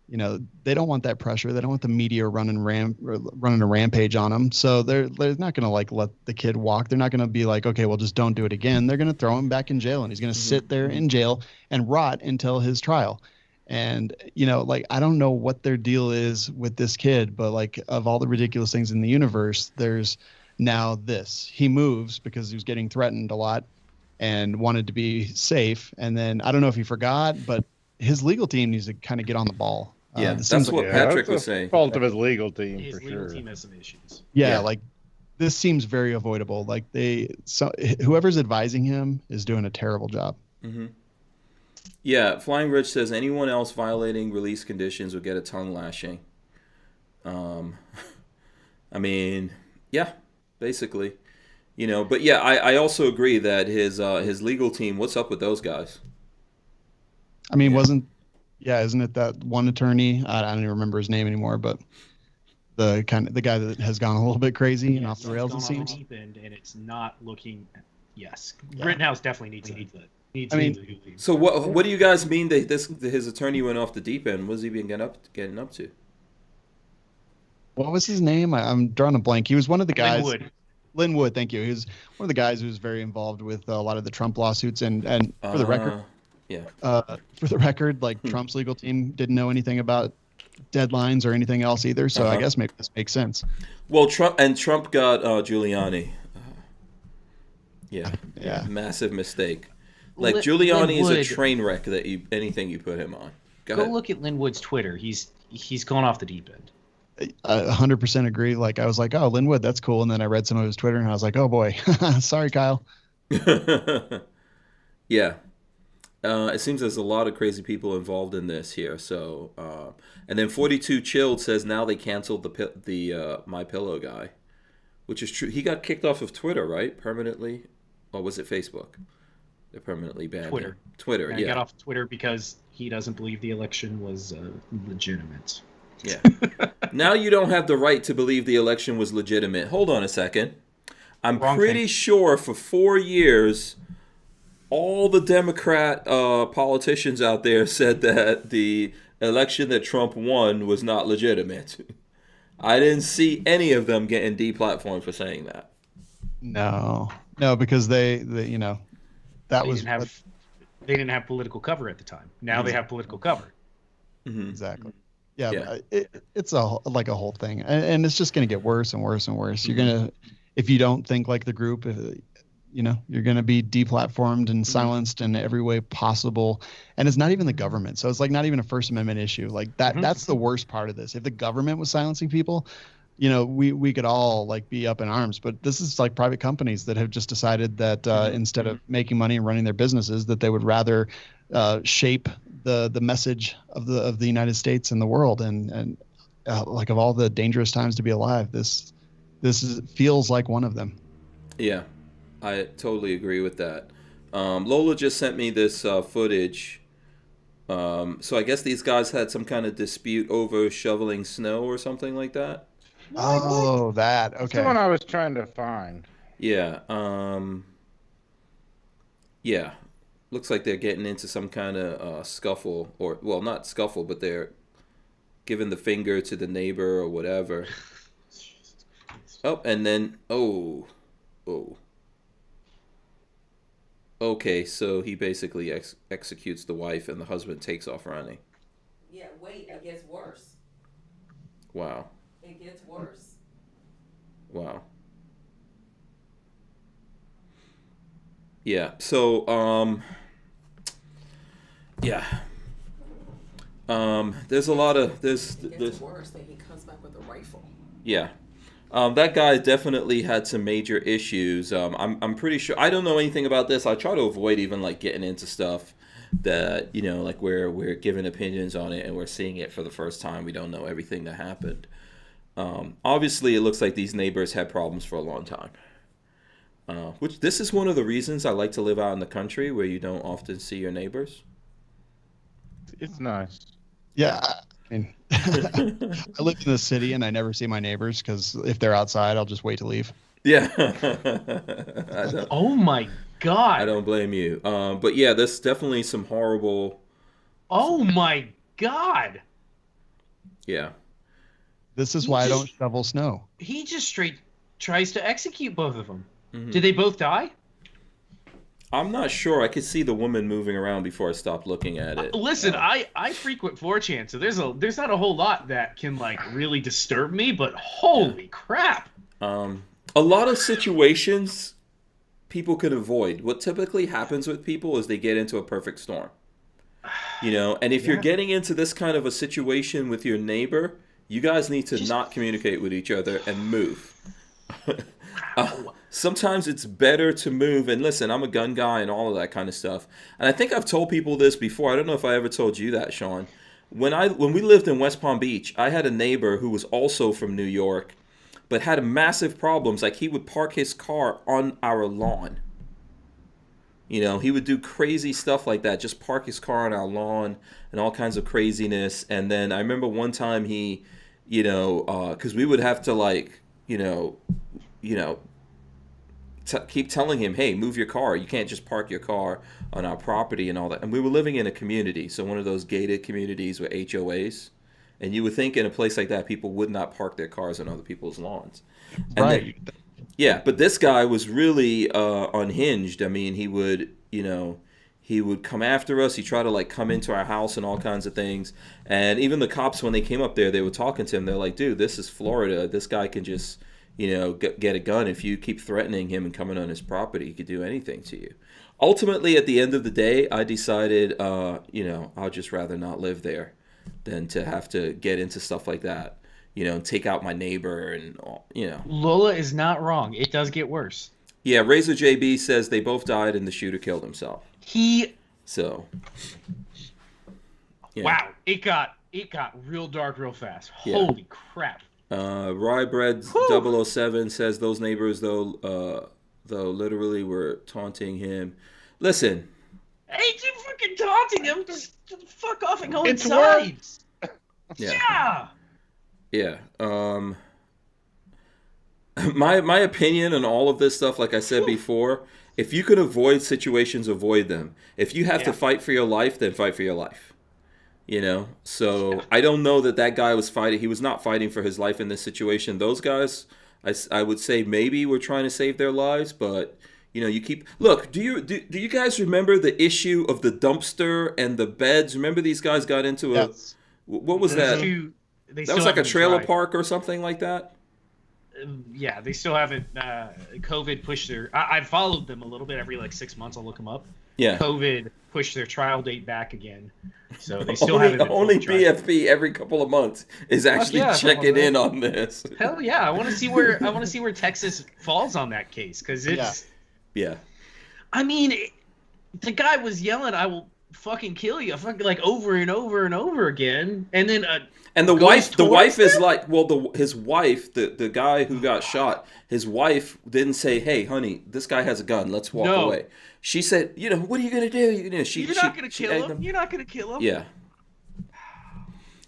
they don't want that pressure. They don't want the media running a rampage on them. So they're not going to let the kid walk. They're not going to be like, okay, well, just don't do it again. They're going to throw him back in jail, and he's going to sit there in jail and rot until his trial. And, I don't know what their deal is with this kid, but of all the ridiculous things in the universe, there's now this. He moves because he was getting threatened a lot and wanted to be safe. And then I don't know if he forgot, but his legal team needs to kind of get on the the that's what Patrick was saying. Fault of his legal team, his for legal sure. team has some issues. This seems very avoidable. Whoever's advising him is doing a terrible job. Yeah, Flying Rich says anyone else violating release conditions would get a tongue lashing. Basically, But yeah, I also agree that his legal team. What's up with those guys? I mean, isn't it that one attorney? I don't even remember his name anymore, but the guy that has gone a little bit crazy and off the rails. It seems. Deep end, and it's not looking. Yes, Rittenhouse definitely needs to. So what do you guys mean that his attorney went off the deep end? What was he being getting up to? What was his name? I'm drawing a blank. He was one of the guys. Lynn Wood, thank you. He was one of the guys who was very involved with a lot of the Trump lawsuits. And for the record, Trump's legal team didn't know anything about deadlines or anything else either. So I guess maybe this makes sense. Well, Trump got Giuliani. Massive mistake. Giuliani is a train wreck that anything you put him on. Go look at Lynn Wood's Twitter. He's gone off the deep end. 100% agree. I was like, oh, Lynn Wood, that's cool. And then I read some of his Twitter and I was like, oh boy, sorry, Kyle. Yeah. It seems there's a lot of crazy people involved in this here. So, and then 42 Chilled says now they canceled the My Pillow guy, which is true. He got kicked off of Twitter, right? Permanently, or was it Facebook? They're permanently banned. Twitter. He got off Twitter because he doesn't believe the election was legitimate. Yeah. Now you don't have the right to believe the election was legitimate. Hold on a second. I'm pretty sure for 4 years, all the Democrat politicians out there said that the election that Trump won was not legitimate. I didn't see any of them getting deplatformed for saying that. No, because they you know, that They was didn't have they didn't have political cover at the time. Now they have political cover. Mm-hmm. exactly. Yeah, Yeah. it's like a whole thing, and it's just going to get worse and worse and worse. You're gonna, if you don't think like the group, you know, you're going to be deplatformed and silenced in every way possible. And it's not even the government, so it's like not even a First Amendment issue. Like that, that's the worst part of this. If the government was silencing people, you know, we could all like be up in arms. But this is like private companies that have just decided that instead of making money and running their businesses, that they would rather shape the message of the United States and the world. And like of all the dangerous times to be alive, this feels like one of them. Yeah, I totally agree with that. Lola just sent me this footage. So I guess these guys had some kind of dispute over shoveling snow or something like that. Oh, that. That's the Okay. one I was trying to find. Yeah. Yeah. Looks like they're getting into some kind of scuffle, or well, not scuffle, but they're giving the finger to the neighbor or whatever. Oh, and then oh. Okay, so he basically executes the wife, and the husband takes off running. Yeah, wait, it gets worse. Wow. It gets worse. Wow. Yeah. So, yeah. There's a lot of It gets worse. Then he comes back with a rifle. yeah. That guy definitely had some major issues. I'm pretty sure. I don't know anything about this. I try to avoid even like getting into stuff that, you know, like where we're giving opinions on it and we're seeing it for the first time. We don't know everything that happened. Obviously, it looks like these neighbors had problems for a long time. Which this is one of the reasons I like to live out in the country where you don't often see your neighbors. It's nice. Yeah. I mean, I live in the city and I never see my neighbors because if they're outside, I'll just wait to leave. Yeah. Oh my god. I don't blame you. But yeah, there's definitely some horrible. Oh my god. Yeah. This is why I don't shovel snow. He just straight tries to execute both of them. Mm-hmm. Did they both die? I'm not sure. I could see the woman moving around before I stopped looking at it. Listen, I frequent 4chan, so there's not a whole lot that can like really disturb me, but holy crap. A lot of situations people can avoid. What typically happens with people is they get into a perfect storm. You know, and if you're getting into this kind of a situation with your neighbor, you guys need to not communicate with each other and move. Sometimes it's better to move. And listen, I'm a gun guy and all of that kind of stuff. And I think I've told people this before. I don't know if I ever told you that, Shawn. When we lived in West Palm Beach, I had a neighbor who was also from New York, but had massive problems. Like he would park his car on our lawn. You know, he would do crazy stuff like that. Just park his car on our lawn and all kinds of craziness. And then I remember one time he, you know, because we would have to like, keep telling him, hey, move your car. You can't just park your car on our property and all that. And we were living in a community, so one of those gated communities with HOAs. And you would think in a place like that, people would not park their cars on other people's lawns. And Right. yeah, but this guy was really unhinged. I mean, he would come after us. He tried to like come into our house and all kinds of things. And even the cops, when they came up there, they were talking to him. They're like, dude, this is Florida. This guy can just, get a gun. If you keep threatening him and coming on his property, he could do anything to you. Ultimately, at the end of the day, I decided, I'll just rather not live there than to have to get into stuff like that, and take out my neighbor and, Lola is not wrong. It does get worse. Yeah, Razor JB says they both died and the shooter killed himself. So. Yeah. Wow, it got real dark real fast. Yeah. Holy crap. Rybread 007 says those neighbors though literally were taunting him. Listen. Ain't you fucking taunting him? Just fuck off and go It's inside. Yeah. Yeah. My opinion on all of this stuff, like I said before, if you can avoid situations, avoid them. If you have to fight for your life, then fight for your life. You know, so I don't know that guy was fighting. He was not fighting for his life in this situation. Those guys, I would say maybe were trying to save their lives, but you know, you keep look. Do you guys remember the issue of the dumpster and the beds? Remember these guys got into a Yes. what was Those that? two, they That still was like a haven't trailer tried. park or something like that. Yeah, they still haven't. COVID pushed their. I followed them a little bit every like 6 months. I'll look them up. Yeah. COVID pushed their trial date back again, so they still only haven't. Been only fully tried. BFP every couple of months is actually yeah, checking something in like on this. Hell yeah, I want to see where Texas falls on that case because it's. Yeah. I mean, the guy was yelling, "I will fucking kill you," fucking like over and over and over again, and then And the goes wife is towards like, well, his wife, the guy who got shot, his wife didn't say, "Hey, honey, this guy has a gun. Let's walk No. away." She said, "You know, what are you gonna do? You know, You're not gonna kill him. You're not gonna kill him. Yeah.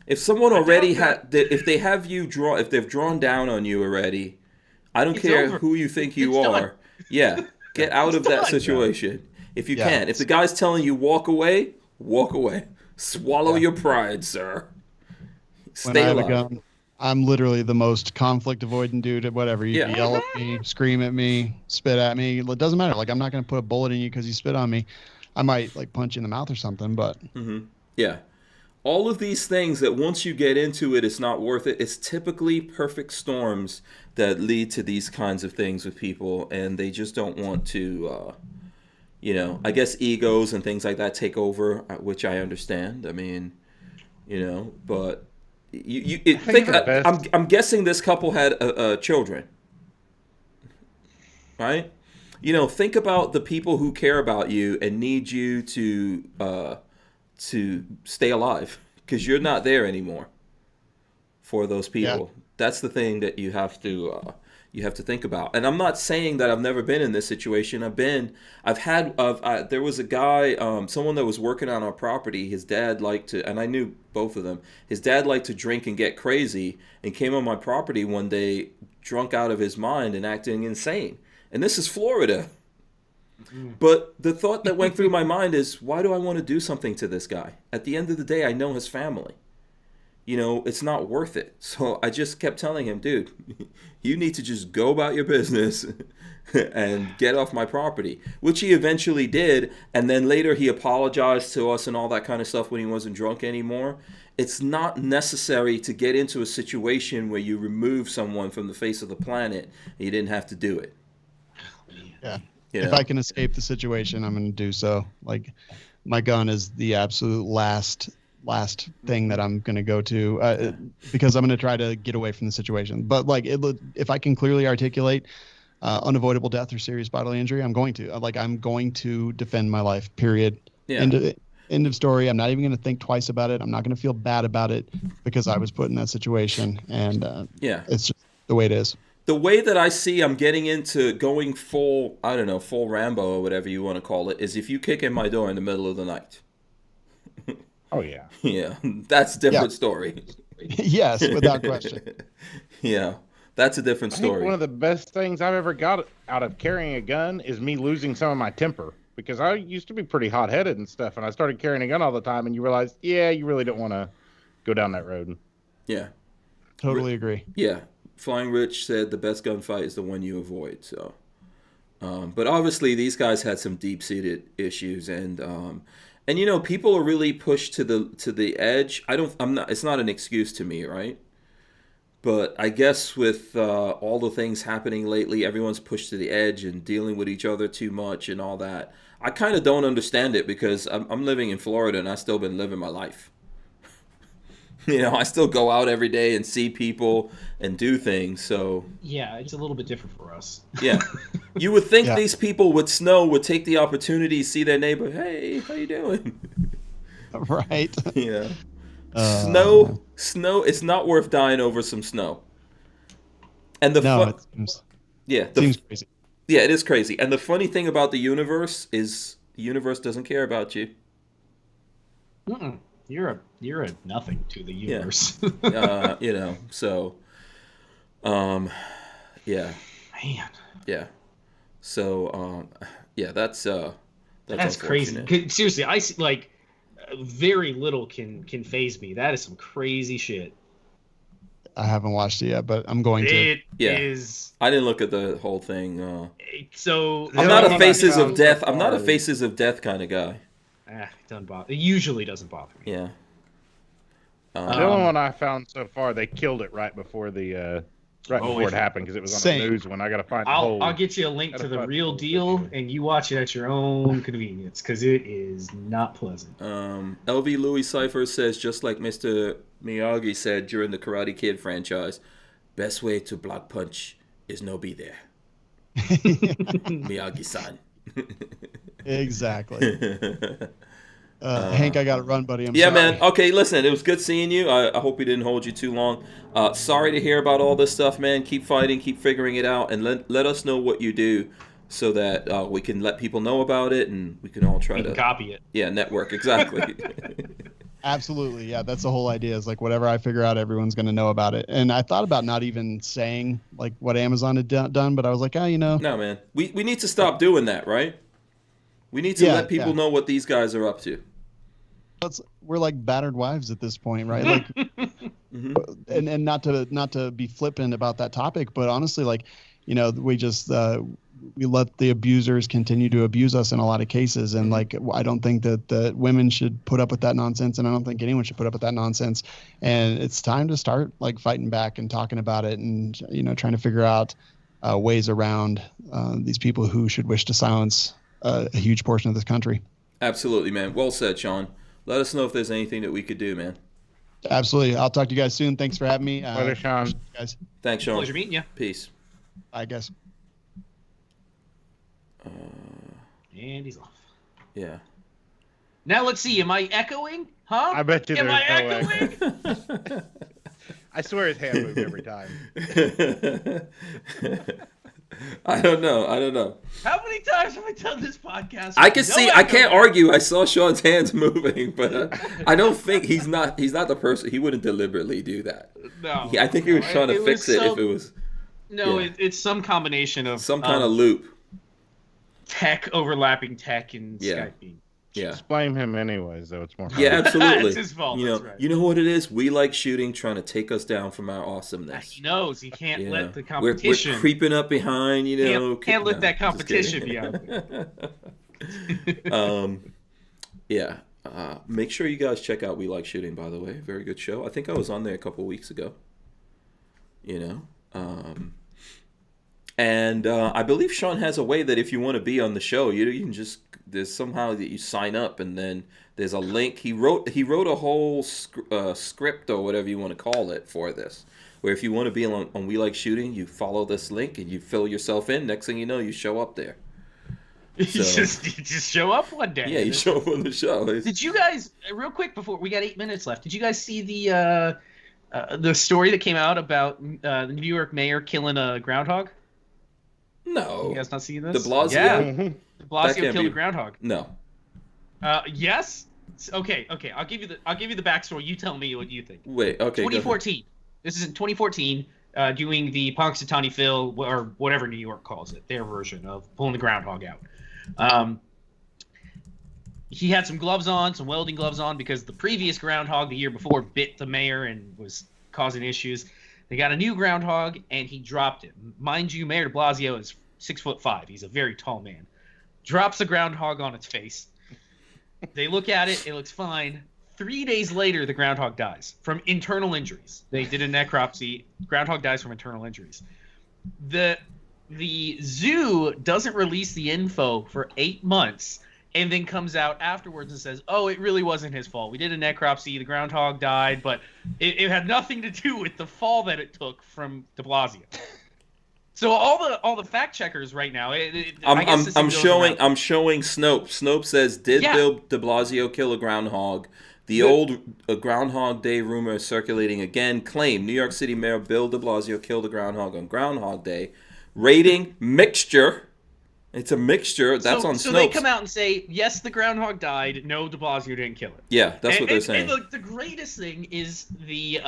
If someone I already doubt if they have you draw, if they've drawn down on you already, I don't It's care over. who you think you It's done. are. Yeah, get out It's of that done. situation if you Yeah. can. If the guy's telling you walk away, walk away. Swallow Yeah. your pride, sir. When Stay I have alive. a gun, I'm literally the most conflict avoidant dude. Whatever, you Yeah. can yell at me, scream at me, spit at me. It doesn't matter. Like I'm not gonna put a bullet in you because you spit on me. I might like punch you in the mouth or something, but Yeah. All of these things that once you get into it, it's not worth it. It's typically perfect storms that lead to these kinds of things with people, and they just don't want to, you know, I guess egos and things like that take over, which I understand. I mean, you know, but think the best- I'm guessing this couple had children, right? You know, think about the people who care about you and need you to stay alive because you're not there anymore for those people. That's the thing that you have to think about. And I'm not saying that I've never been in this situation. There was a guy, someone that was working on our property. His dad liked to, and I knew both of them. His dad liked to drink and get crazy, and came on my property one day, drunk out of his mind and acting insane. And this is Florida. But the thought that went through my mind is, why do I want to do something to this guy? At the end of the day, I know his family. You know, it's not worth it. So I just kept telling him, dude, you need to just go about your business and get off my property, which he eventually did. And then later he apologized to us and all that kind of stuff when he wasn't drunk anymore. It's not necessary to get into a situation where you remove someone from the face of the planet and you didn't have to do it. yeah. You If know? I can escape the situation, I'm going to do so. Like my gun is the absolute last thing that I'm going to go to because I'm going to try to get away from the situation. But like if I can clearly articulate unavoidable death or serious bodily injury, I'm going to. I'm going to defend my life, period. Yeah. End of story. I'm not even going to think twice about it. I'm not going to feel bad about it because I was put in that situation. And it's just the way it is. The way that I see I'm getting into going full, I don't know, full Rambo or whatever you want to call it, is if you kick in my door in the middle of the night. Oh yeah. Yeah, that's a different story. Yes, without question. Yeah, that's a different I think story. one of the best things I've ever got out of carrying a gun is me losing some of my temper. Because I used to be pretty hot-headed and stuff, and I started carrying a gun all the time, and you realize, yeah, you really don't want to go down that road. Yeah, Totally agree. yeah. Flying Rich said the best gunfight is the one you avoid. So, but obviously these guys had some deep-seated issues, and you know, people are really pushed to the edge. It's not an excuse to me, right? But I guess with all the things happening lately, everyone's pushed to the edge and dealing with each other too much and all that. I kind of don't understand it because I'm living in Florida and I've still been living my life. You know, I still go out every day and see people and do things. So Yeah, it's a little bit different for us. yeah, you would think Yeah. these people with snow would take the opportunity to see their neighbor. Hey, how you doing? Right. Yeah. Uh, Snow. It's not worth dying over some snow. And the No, it seems crazy. yeah, it is crazy. And the funny thing about the universe is the universe doesn't care about you. Mm-mm. You're a nothing to the universe. You know, so yeah, Man, yeah. So yeah, that's that's crazy. unfortunate. 'Cause seriously, I see, like very little can phase me. That is some crazy shit. I haven't watched it yet, but I'm going to. It Yeah. is. I didn't look at the whole thing. So I'm The not only a one faces I of found death. so I'm not a far faces of death kind of guy. it doesn't bother. It usually doesn't bother me. Yeah. The only one I found so far, they killed it right before it happened because it was on Same. the news. When I got to find the I'll whole. get you a link to gotta the find the real whole deal, video. and you watch it at your own convenience, because it is not pleasant. LV Louis Cypher says, just like Mr. Miyagi said during the Karate Kid franchise, best way to block punch is no be there. Miyagi-san. Exactly. Hank, I got to run, buddy. I'm Yeah, sorry. man. Okay, listen, it was good seeing you. I hope we didn't hold you too long. Sorry to hear about all this stuff, man. Keep fighting, keep figuring it out, and let us know what you do so that we can let people know about it, and we can all try You can to copy it. network. Exactly. Absolutely. Yeah, that's the whole idea is like whatever I figure out, everyone's going to know about it. And I thought about not even saying like what Amazon had done, but I was like, No, man. We need to stop doing that, right? We need to let people know what these guys are up to. we're like battered wives at this point, right? Like, and not to be flippant about that topic, but honestly, like, we just we let the abusers continue to abuse us in a lot of cases, and like I don't think that the women should put up with that nonsense, and I don't think anyone should put up with that nonsense. And it's time to start like fighting back and talking about it, and trying to figure out ways around these people who should wish to silence a huge portion of this country. Absolutely, man. Well said, Shawn. Let us know if there's anything that we could do, man. Absolutely. I'll talk to you guys soon. Thanks for having me. Later, Shawn. Guys, Thanks, Shawn. Pleasure meeting you. Peace. I guess. And he's off. Yeah. Now let's see. Am I echoing? Huh? I bet you Am I there's no echoing? I swear his hand moved every time. I don't know. How many times have I done this podcast? I can see. I can't echoing? argue. I saw Shawn's hands moving, but I don't think he's not the person. He wouldn't deliberately do that. No. I think he was trying to fix it if it was No, yeah. it's some combination of some kind of loop. tech overlapping tech and Yeah. Skype being. Yeah. Just blame him anyways, though. It's more. Yeah, absolutely. It's his fault, You know, that's right. you know what it is? We like shooting, trying to take us down from our awesomeness. He knows he can't You let know, the we're competition. creeping up behind. Can't let that no, just competition kidding. be out. Yeah. Make sure you guys check out We Like Shooting, by the way. Very good show. I think I was on there a couple weeks ago. And I believe Shawn has a way that if you want to be on the show, you can just there's somehow that you sign up and then there's a link. He wrote a whole script or whatever you want to call it for this, where if you want to be on We Like Shooting, you follow this link and you fill yourself in. Next thing you know, you show up there. You So- just show up one day. Yeah, you show up on the show. Did you guys, real quick before we got 8 minutes left? Did you guys see the story that came out about the New York mayor killing a groundhog? No. You guys not seen this? De Blasio? Yeah, Mhm. De That Blasio can't killed be- a groundhog. No. Yes. Okay. I'll give you the backstory. You tell me what you think. Wait. Okay. go ahead. 2014. This is in 2014. Doing the Punxsutawney Phil or whatever New York calls it, their version of pulling the groundhog out. He had some gloves on, some welding gloves on, because the previous groundhog the year before bit the mayor and was causing issues. They got a new groundhog, and he dropped it. Mind you, Mayor de Blasio is 6'5". He's a very tall man. Drops the groundhog on its face. They look at it. It looks fine. 3 days later, the groundhog dies from internal injuries. They did a necropsy. Groundhog dies from internal injuries. The zoo doesn't release the info for 8 months and then comes out afterwards and says, oh, it really wasn't his fault. We did a necropsy. The groundhog died, but it had nothing to do with the fall that it took from de Blasio. So all the fact checkers right now, I'm showing Snopes. Snopes says, did Yeah. Bill de Blasio kill a groundhog? The old Groundhog Day rumor is circulating again. Claim New York City Mayor Bill de Blasio killed a groundhog on Groundhog Day. Rating mixture. It's a mixture. That's on Snopes. So they come out and say, yes, the groundhog died. No, de Blasio didn't kill it. Yeah, that's what they're saying. And the greatest thing is the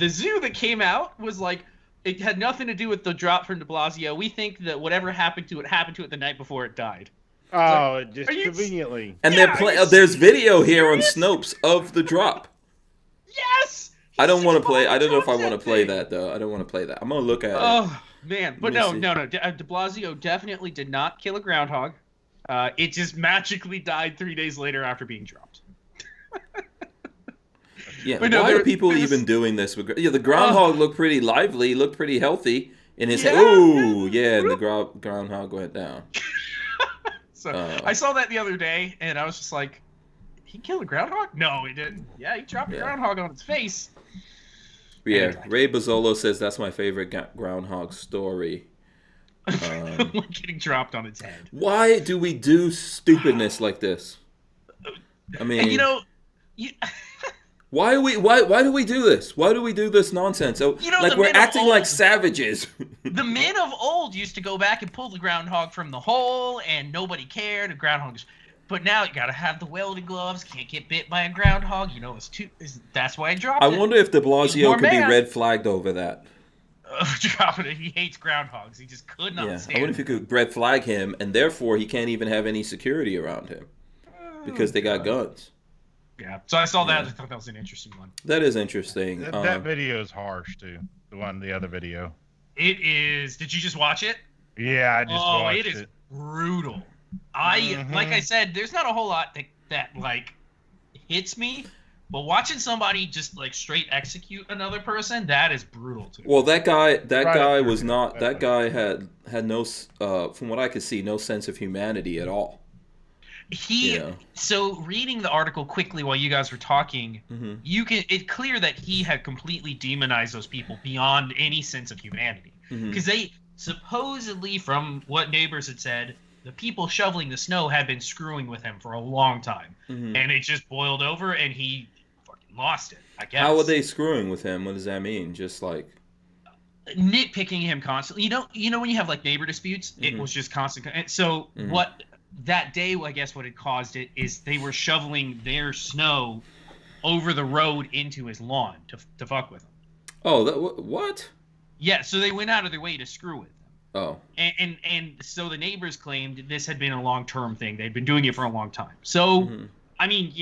zoo that came out was like, it had nothing to do with the drop from de Blasio. We think that whatever happened to it the night before it died. Oh, just Are you- conveniently. And Yeah, are you there's video here on serious? Snopes of the drop. Yes. I don't want to play. He I don't know if I drops want to that play thing. that though. I don't want to play that. I'm gonna look at it. Oh man, but Let me no, see. De Blasio definitely did not kill a groundhog. It just magically died 3 days later after being dropped. Yeah. But no, Why are there- people there's- even doing this? Yeah, the groundhog looked pretty lively. Looked pretty healthy. And his Yeah, oh yeah. yeah, and the groundhog went down. So Oh. I saw that the other day, and I was just like, "He killed a groundhog? No, he didn't. Yeah, he dropped a Yeah. groundhog on its face." Yeah, Ray Bozzolo says that's my favorite groundhog story. Getting dropped on its head. Why do we do stupidness like this? I mean, And you know, why do we do this? Why do we do this nonsense? So, You know, like the we're men of acting like old- savages. the men of old used to go back and pull the groundhog from the hole, and nobody cared. The groundhogs, but now you gotta have the welding gloves. Can't get bit by a groundhog. You know, that's why I dropped I it. wonder if De Blasio More could be man. red flagged over that. Dropping it. He hates groundhogs. He just could not Yeah, I stand. wonder if you could red flag him, and therefore he can't even have any security around him because they got guns. Yeah. So I saw that. Yeah. I thought that was an interesting one. That is interesting. That video is harsh too. The other video. It is. Did you just watch it? Yeah, I just watched it is brutal. Like I said, there's not a whole lot that like hits me, but watching somebody just like straight execute another person, that is brutal too. Well, that guy Right up was there. not. That guy had no, from what I could see, no sense of humanity at all. Yeah. So reading the article quickly while you guys were talking, Mm-hmm. it's clear that he had completely demonized those people beyond any sense of humanity. Mhm. Because they supposedly, from what neighbors had said, the people shoveling the snow had been screwing with him for a long time, Mhm. and it just boiled over, and he fucking lost it. I guess. How are they screwing with him? What does that mean? Just like, nitpicking him constantly? You know when you have like neighbor disputes, it Mhm. was just constant. And so Mhm. what that day, I guess, what had caused it is they were shoveling their snow over the road into his lawn to fuck with him. oh, what? Yeah, so they went out of their way to screw with him. Oh, And so the neighbors claimed this had been a long-term thing. They'd been doing it for a long time. So, Mhm. I mean,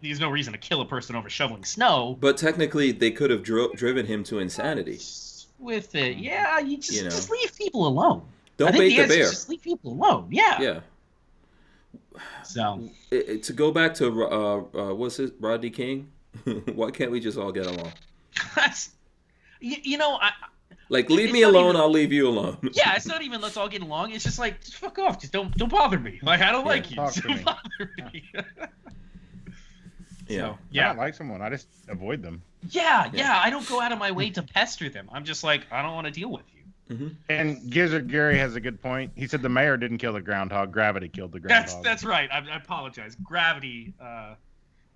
there's no reason to kill a person over shoveling snow. but technically they could have driven him to insanity. With it, yeah, You know. just leave people alone. Don't I think bait the the answer is bear. just leave people alone. Yeah. Yeah. So To go back to what's it, Rodney King? Why can't we just all get along? that's, you know, Like, leave It's me not alone, even- I'll leave you alone. yeah, it's not even let's all get along. It's just like just fuck off. Just don't bother me. Like I don't Yeah, like you. talk Just to don't me. bother me. Yeah. So, I yeah. don't like someone. I just avoid them. Yeah. I don't go out of my way to pester them. I'm just like I don't want to deal with you. And Gizzard Gary has a good point. He said the mayor didn't kill the groundhog. Gravity killed the groundhog. That's right. I apologize. Gravity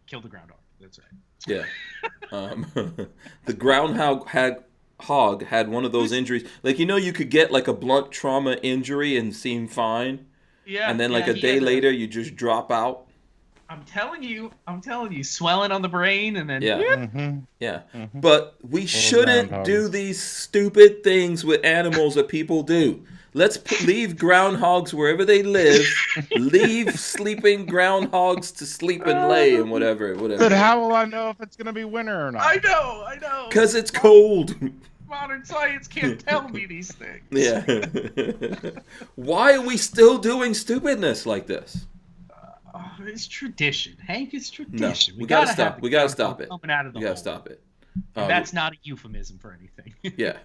killed the groundhog. That's right. Yeah. The groundhog had one of those injuries. Like, you could get like a blunt trauma injury and seem fine. Yeah. And then like yeah, a he day had later, you just drop out. I'm telling you, swelling on the brain, and then Yeah. Mm-hmm. Yeah. But we shouldn't groundhog. do these stupid things with animals that people do. Let's leave groundhogs wherever they live. Leave sleeping groundhogs to sleep and lay and whatever. But how will I know if it's gonna be winter or not? I know. Because it's cold. Modern science can't tell me these things. Yeah. Why are we still doing stupidness like this? Oh, it's tradition, Hank. It's No, tradition. we gotta have stop. the We gotta groundhog stop it. Coming out of the We gotta hole. stop it. And that's not a euphemism for anything. Yeah.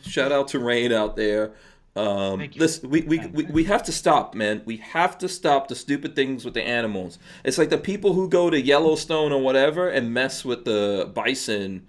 Shout out to Rain out there. Thank you. Listen, we have to stop, man. We have to stop the stupid things with the animals. It's like the people who go to Yellowstone or whatever and mess with the bison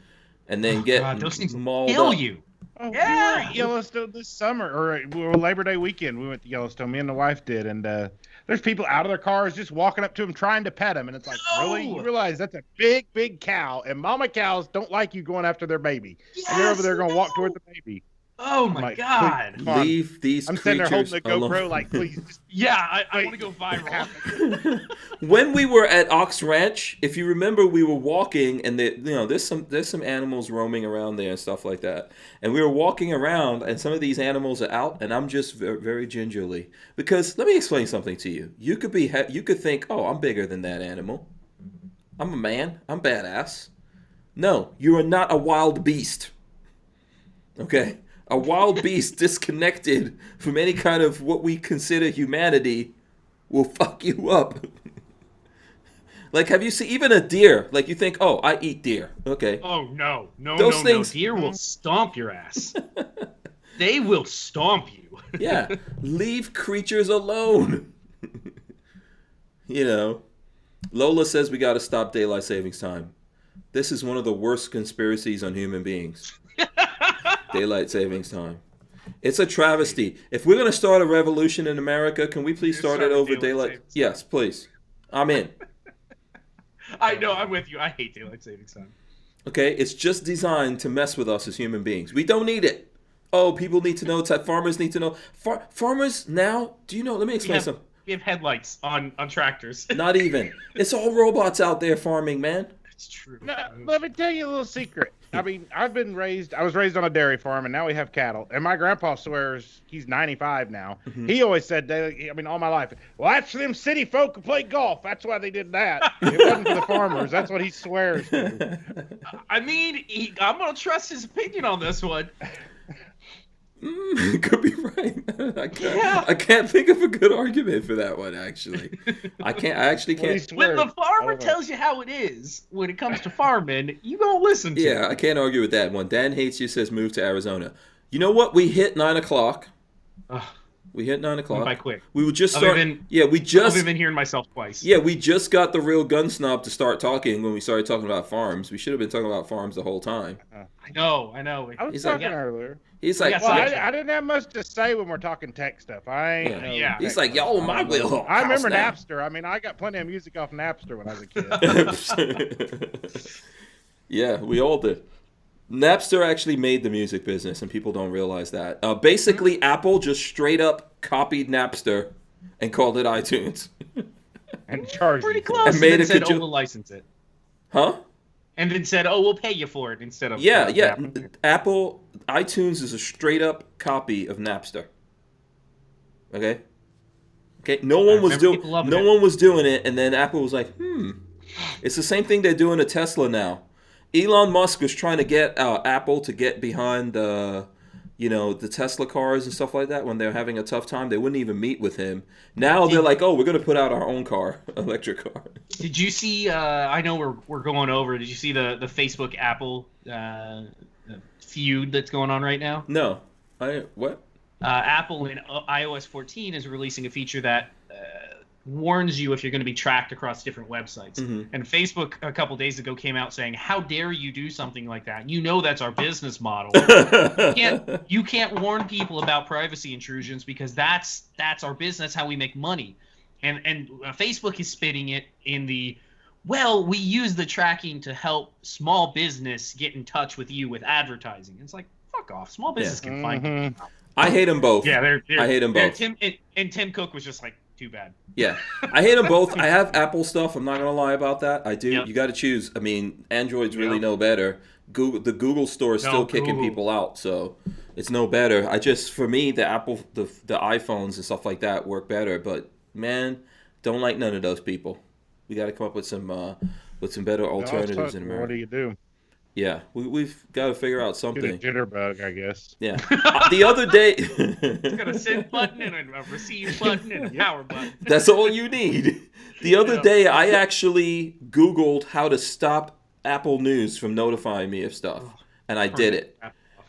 and then get God, those things mauled kill up. you. Oh, Yeah. we were at Yellowstone this summer, or Labor Day weekend. We went to Yellowstone. Me and the wife did, and there's people out of their cars just walking up to them, trying to pet them, and it's like, really? You realize that's a big, big cow, and mama cows don't like you going after their baby, and they're over there going to walk toward the baby. Oh my like, God. please, come on. Leave these I'm sitting there holding creatures the GoPro alone. like, please. Just, Yeah, I want to go viral. When we were at Ox Ranch, if you remember, we were walking, and there's some animals roaming around there and stuff like that. And we were walking around, and some of these animals are out, and I'm just very, very gingerly, because let me explain something to you. You could think, oh, I'm bigger than that animal. I'm a man. I'm badass. No, you are not a wild beast. Okay? A wild beast disconnected from any kind of what we consider humanity will fuck you up. Like, have you seen even a deer? Like, you think, oh, I eat deer. Okay. Oh, no. Those things- Deer will stomp your ass. They will stomp you. Yeah. Leave creatures alone. Lola says we got to stop daylight savings time. This is one of the worst conspiracies on human beings. Daylight savings time. It's a travesty. If we're going to start a revolution in America, can we please start it over daylight? Yes, please. I'm in. I know, I'm with you. I hate daylight savings time. Okay? It's just designed to mess with us as human beings. We don't need it. Oh, people need to know. Farmers need to know. Farmers now, do you know? Let me explain something. We have headlights on tractors. Not even. It's all robots out there farming, man. It's true. no, let me tell you a little secret. I mean, I was raised on a dairy farm, and now we have cattle. And my grandpa swears, he's 95 now. Mm-hmm. He always said, all my life, well, that's for them city folk who play golf. That's why they did that. It wasn't for the farmers. That's what he swears to. I mean, I'm going to trust his opinion on this one. Could be right. I can't think of a good argument for that one, actually. I actually can't. When the farmer tells you how it is when it comes to farming, you gonna listen to Yeah, it. I can't argue with that one. Dan Hates You says move to Arizona. You know what? We hit 9 o'clock. We hit 9 o'clock. Went by quick. We would just I've start. been hearing myself twice. Yeah, we just got the real gun snob to start talking when we started talking about farms. We should have been talking about farms the whole time. I know. I was He's talking like- earlier. He's like, Yeah, Well, Gotcha. I didn't have much to say when we're talking tech stuff. I ain't no Yeah. he's tech like, stuff. yo, my wheel. I remember Napster. I mean, I got plenty of music off Napster when I was a kid. Yeah, we all did. Napster actually made the music business, and people don't realize that. Basically, Apple just straight up copied Napster and called it iTunes. And charged Pretty you. close. I made and a then said, cajou- "Oh, we'll license it," Huh? and then said, "Oh, we'll pay you for it," instead of Yeah. Napster. Apple iTunes is a straight up copy of Napster. Okay. No one was remember people loving it. one was doing it, and then Apple was like, It's the same thing they're doing to Tesla now. Elon Musk was trying to get Apple to get behind the Tesla cars and stuff like that when they're having a tough time. They wouldn't even meet with him. Now they're like, oh, we're going to put out our own car, electric car. Did you see? I know we're going over. Did you see the Facebook Apple feud that's going on right now? No. What? Apple in iOS 14 is releasing a feature that warns you if you're going to be tracked across different websites. Mm-hmm. And Facebook a couple days ago came out saying, "How dare you do something like that? You know that's our business model. You can't warn people about privacy intrusions because that's our business. That's how we make money." And Facebook is spitting it in the, well, we use the tracking to help small business get in touch with you with advertising. It's like, fuck off. Small business can find you. I hate them both. Yeah, I hate them both. Tim Cook was just like, too bad. Yeah, I hate them both. I have Apple stuff. I'm not gonna lie about that. I do. Yep. You got to choose. I mean, Androids really know better. The Google store is still kicking Google. people out, so it's no better. For me, the Apple, the iPhones and stuff like that work better. But man, don't like none of those people. We got to come up with some better alternatives in America. What do you do? Yeah, we've got to figure out Get a something. jitterbug, I guess. Yeah. The other day. It's got a send button and a receive button and a power button. That's all you need. The other day, I actually Googled how to stop Apple News from notifying me of stuff, and I did it.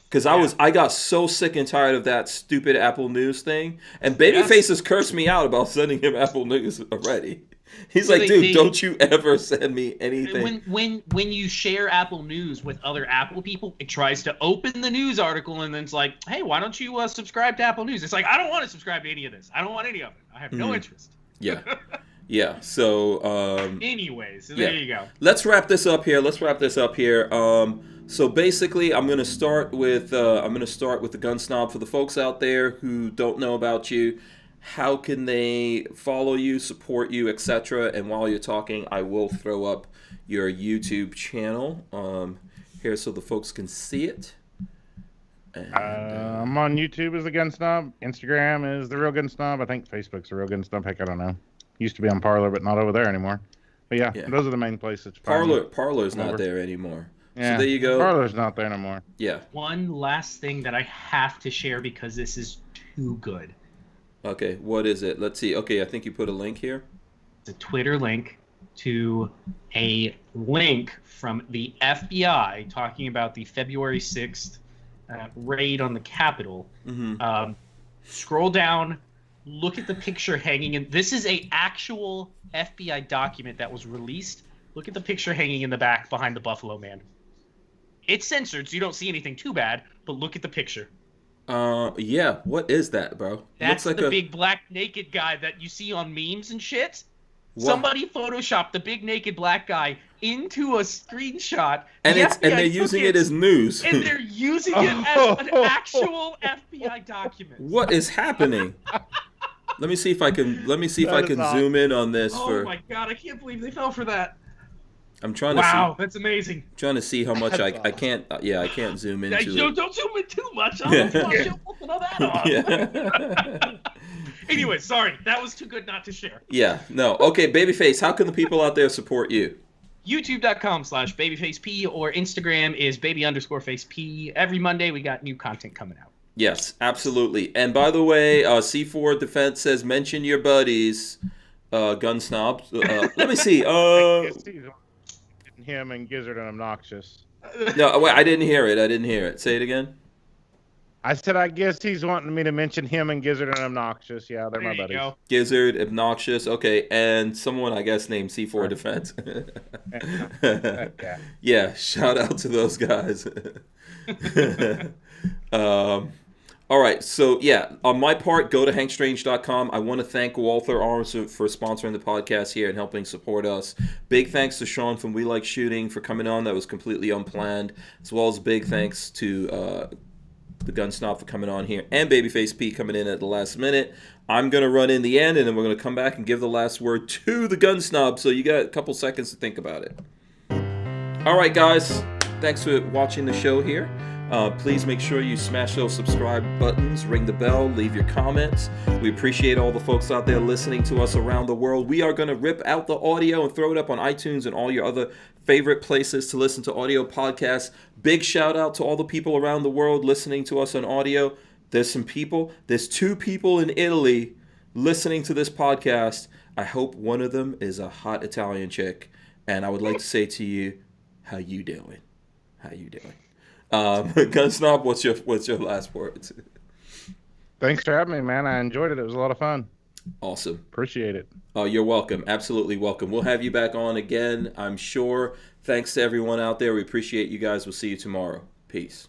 Because I got so sick and tired of that stupid Apple News thing, and Babyface has cursed me out about sending him Apple News already. He's like, dude, don't you ever send me anything. When you share Apple News with other Apple people, it tries to open the news article and then it's like, hey, why don't you subscribe to Apple News? It's like, I don't want to subscribe to any of this. I don't want any of it. I have no interest. Yeah. Yeah. So Anyways, so there you go. Let's wrap this up here. So basically, I'm gonna start with the Gun Snob for the folks out there who don't know about you. How can they follow you, support you, etc.? And while you're talking, I will throw up your YouTube channel here so the folks can see it. And, I'm on YouTube as the Gun Snob. Instagram is the Real Gun Snob. I think Facebook's the Real Gun Snob. Heck, I don't know. Used to be on Parlor, but not over there anymore. But yeah. Those are the main places. Parlor's not there anymore. Yeah, so there you go. Parlor's not there no more. Yeah. One last thing that I have to share because this is too good. Okay, what is it? Let's see. Okay, I think you put a link here. It's a Twitter link to a link from the FBI talking about the February 6th raid on the Capitol. Mm-hmm. Scroll down, look at the picture hanging in. This is a actual FBI document that was released. Look at the picture hanging in the back behind the Buffalo Man. It's censored, so you don't see anything too bad, but look at the picture. Yeah, what is that, bro? That's Looks like the big black naked guy that you see on memes and shit. What? Somebody photoshopped the big naked black guy into a screenshot. And The and they're FBI using took it as news. and they're using it as an actual FBI document. What is happening? Let me see if I can That is awesome. zoom in on this Oh my god, I can't believe they fell for that. I'm trying Wow, that's amazing. to see how much That's I can't I can't zoom into it. Don't zoom in too much. I don't want to show nothing of that off. Yeah. Anyway, sorry. That was too good not to share. Yeah, no. Okay, Babyface, how can the people out there support you? YouTube.com/babyfaceP or Instagram is baby_faceP. Every Monday we got new content coming out. Yes, absolutely. And by the way, C4 Defense says mention your buddies, Gun Snob. Let me see. Him and Gizzard and Obnoxious. No, wait, I didn't hear it. Say it again. I said, I guess he's wanting me to mention him and Gizzard and Obnoxious. Yeah, they're There my you buddies. go. Gizzard, Obnoxious, okay, and someone I guess named C4 Defense. Yeah. Yeah, shout out to those guys. All right, so yeah, on my part, go to hankstrange.com. I want to thank Walther Arms for sponsoring the podcast here and helping support us. Big thanks to Shawn from We Like Shooting for coming on. That was completely unplanned, as well as big thanks to the Gun Snob for coming on here, and Babyface P coming in at the last minute. I'm going to run in the end, and then we're going to come back and give the last word to the Gun Snob, so you got a couple seconds to think about it. All right, guys, thanks for watching the show here. Please make sure you smash those subscribe buttons, ring the bell, leave your comments. We appreciate all the folks out there listening to us around the world. We are going to rip out the audio and throw it up on iTunes and all your other favorite places to listen to audio podcasts. Big shout out to all the people around the world listening to us on audio. There's two people in Italy listening to this podcast. I hope one of them is a hot Italian chick. And I would like to say to you, how you doing? Gun Snob, what's your last words? Thanks for having me, man. I enjoyed it. It was a lot of fun. Awesome. Appreciate it. Oh, you're welcome. Absolutely welcome. We'll have you back on again, I'm sure. Thanks to everyone out there. We appreciate you guys. We'll see you tomorrow. Peace.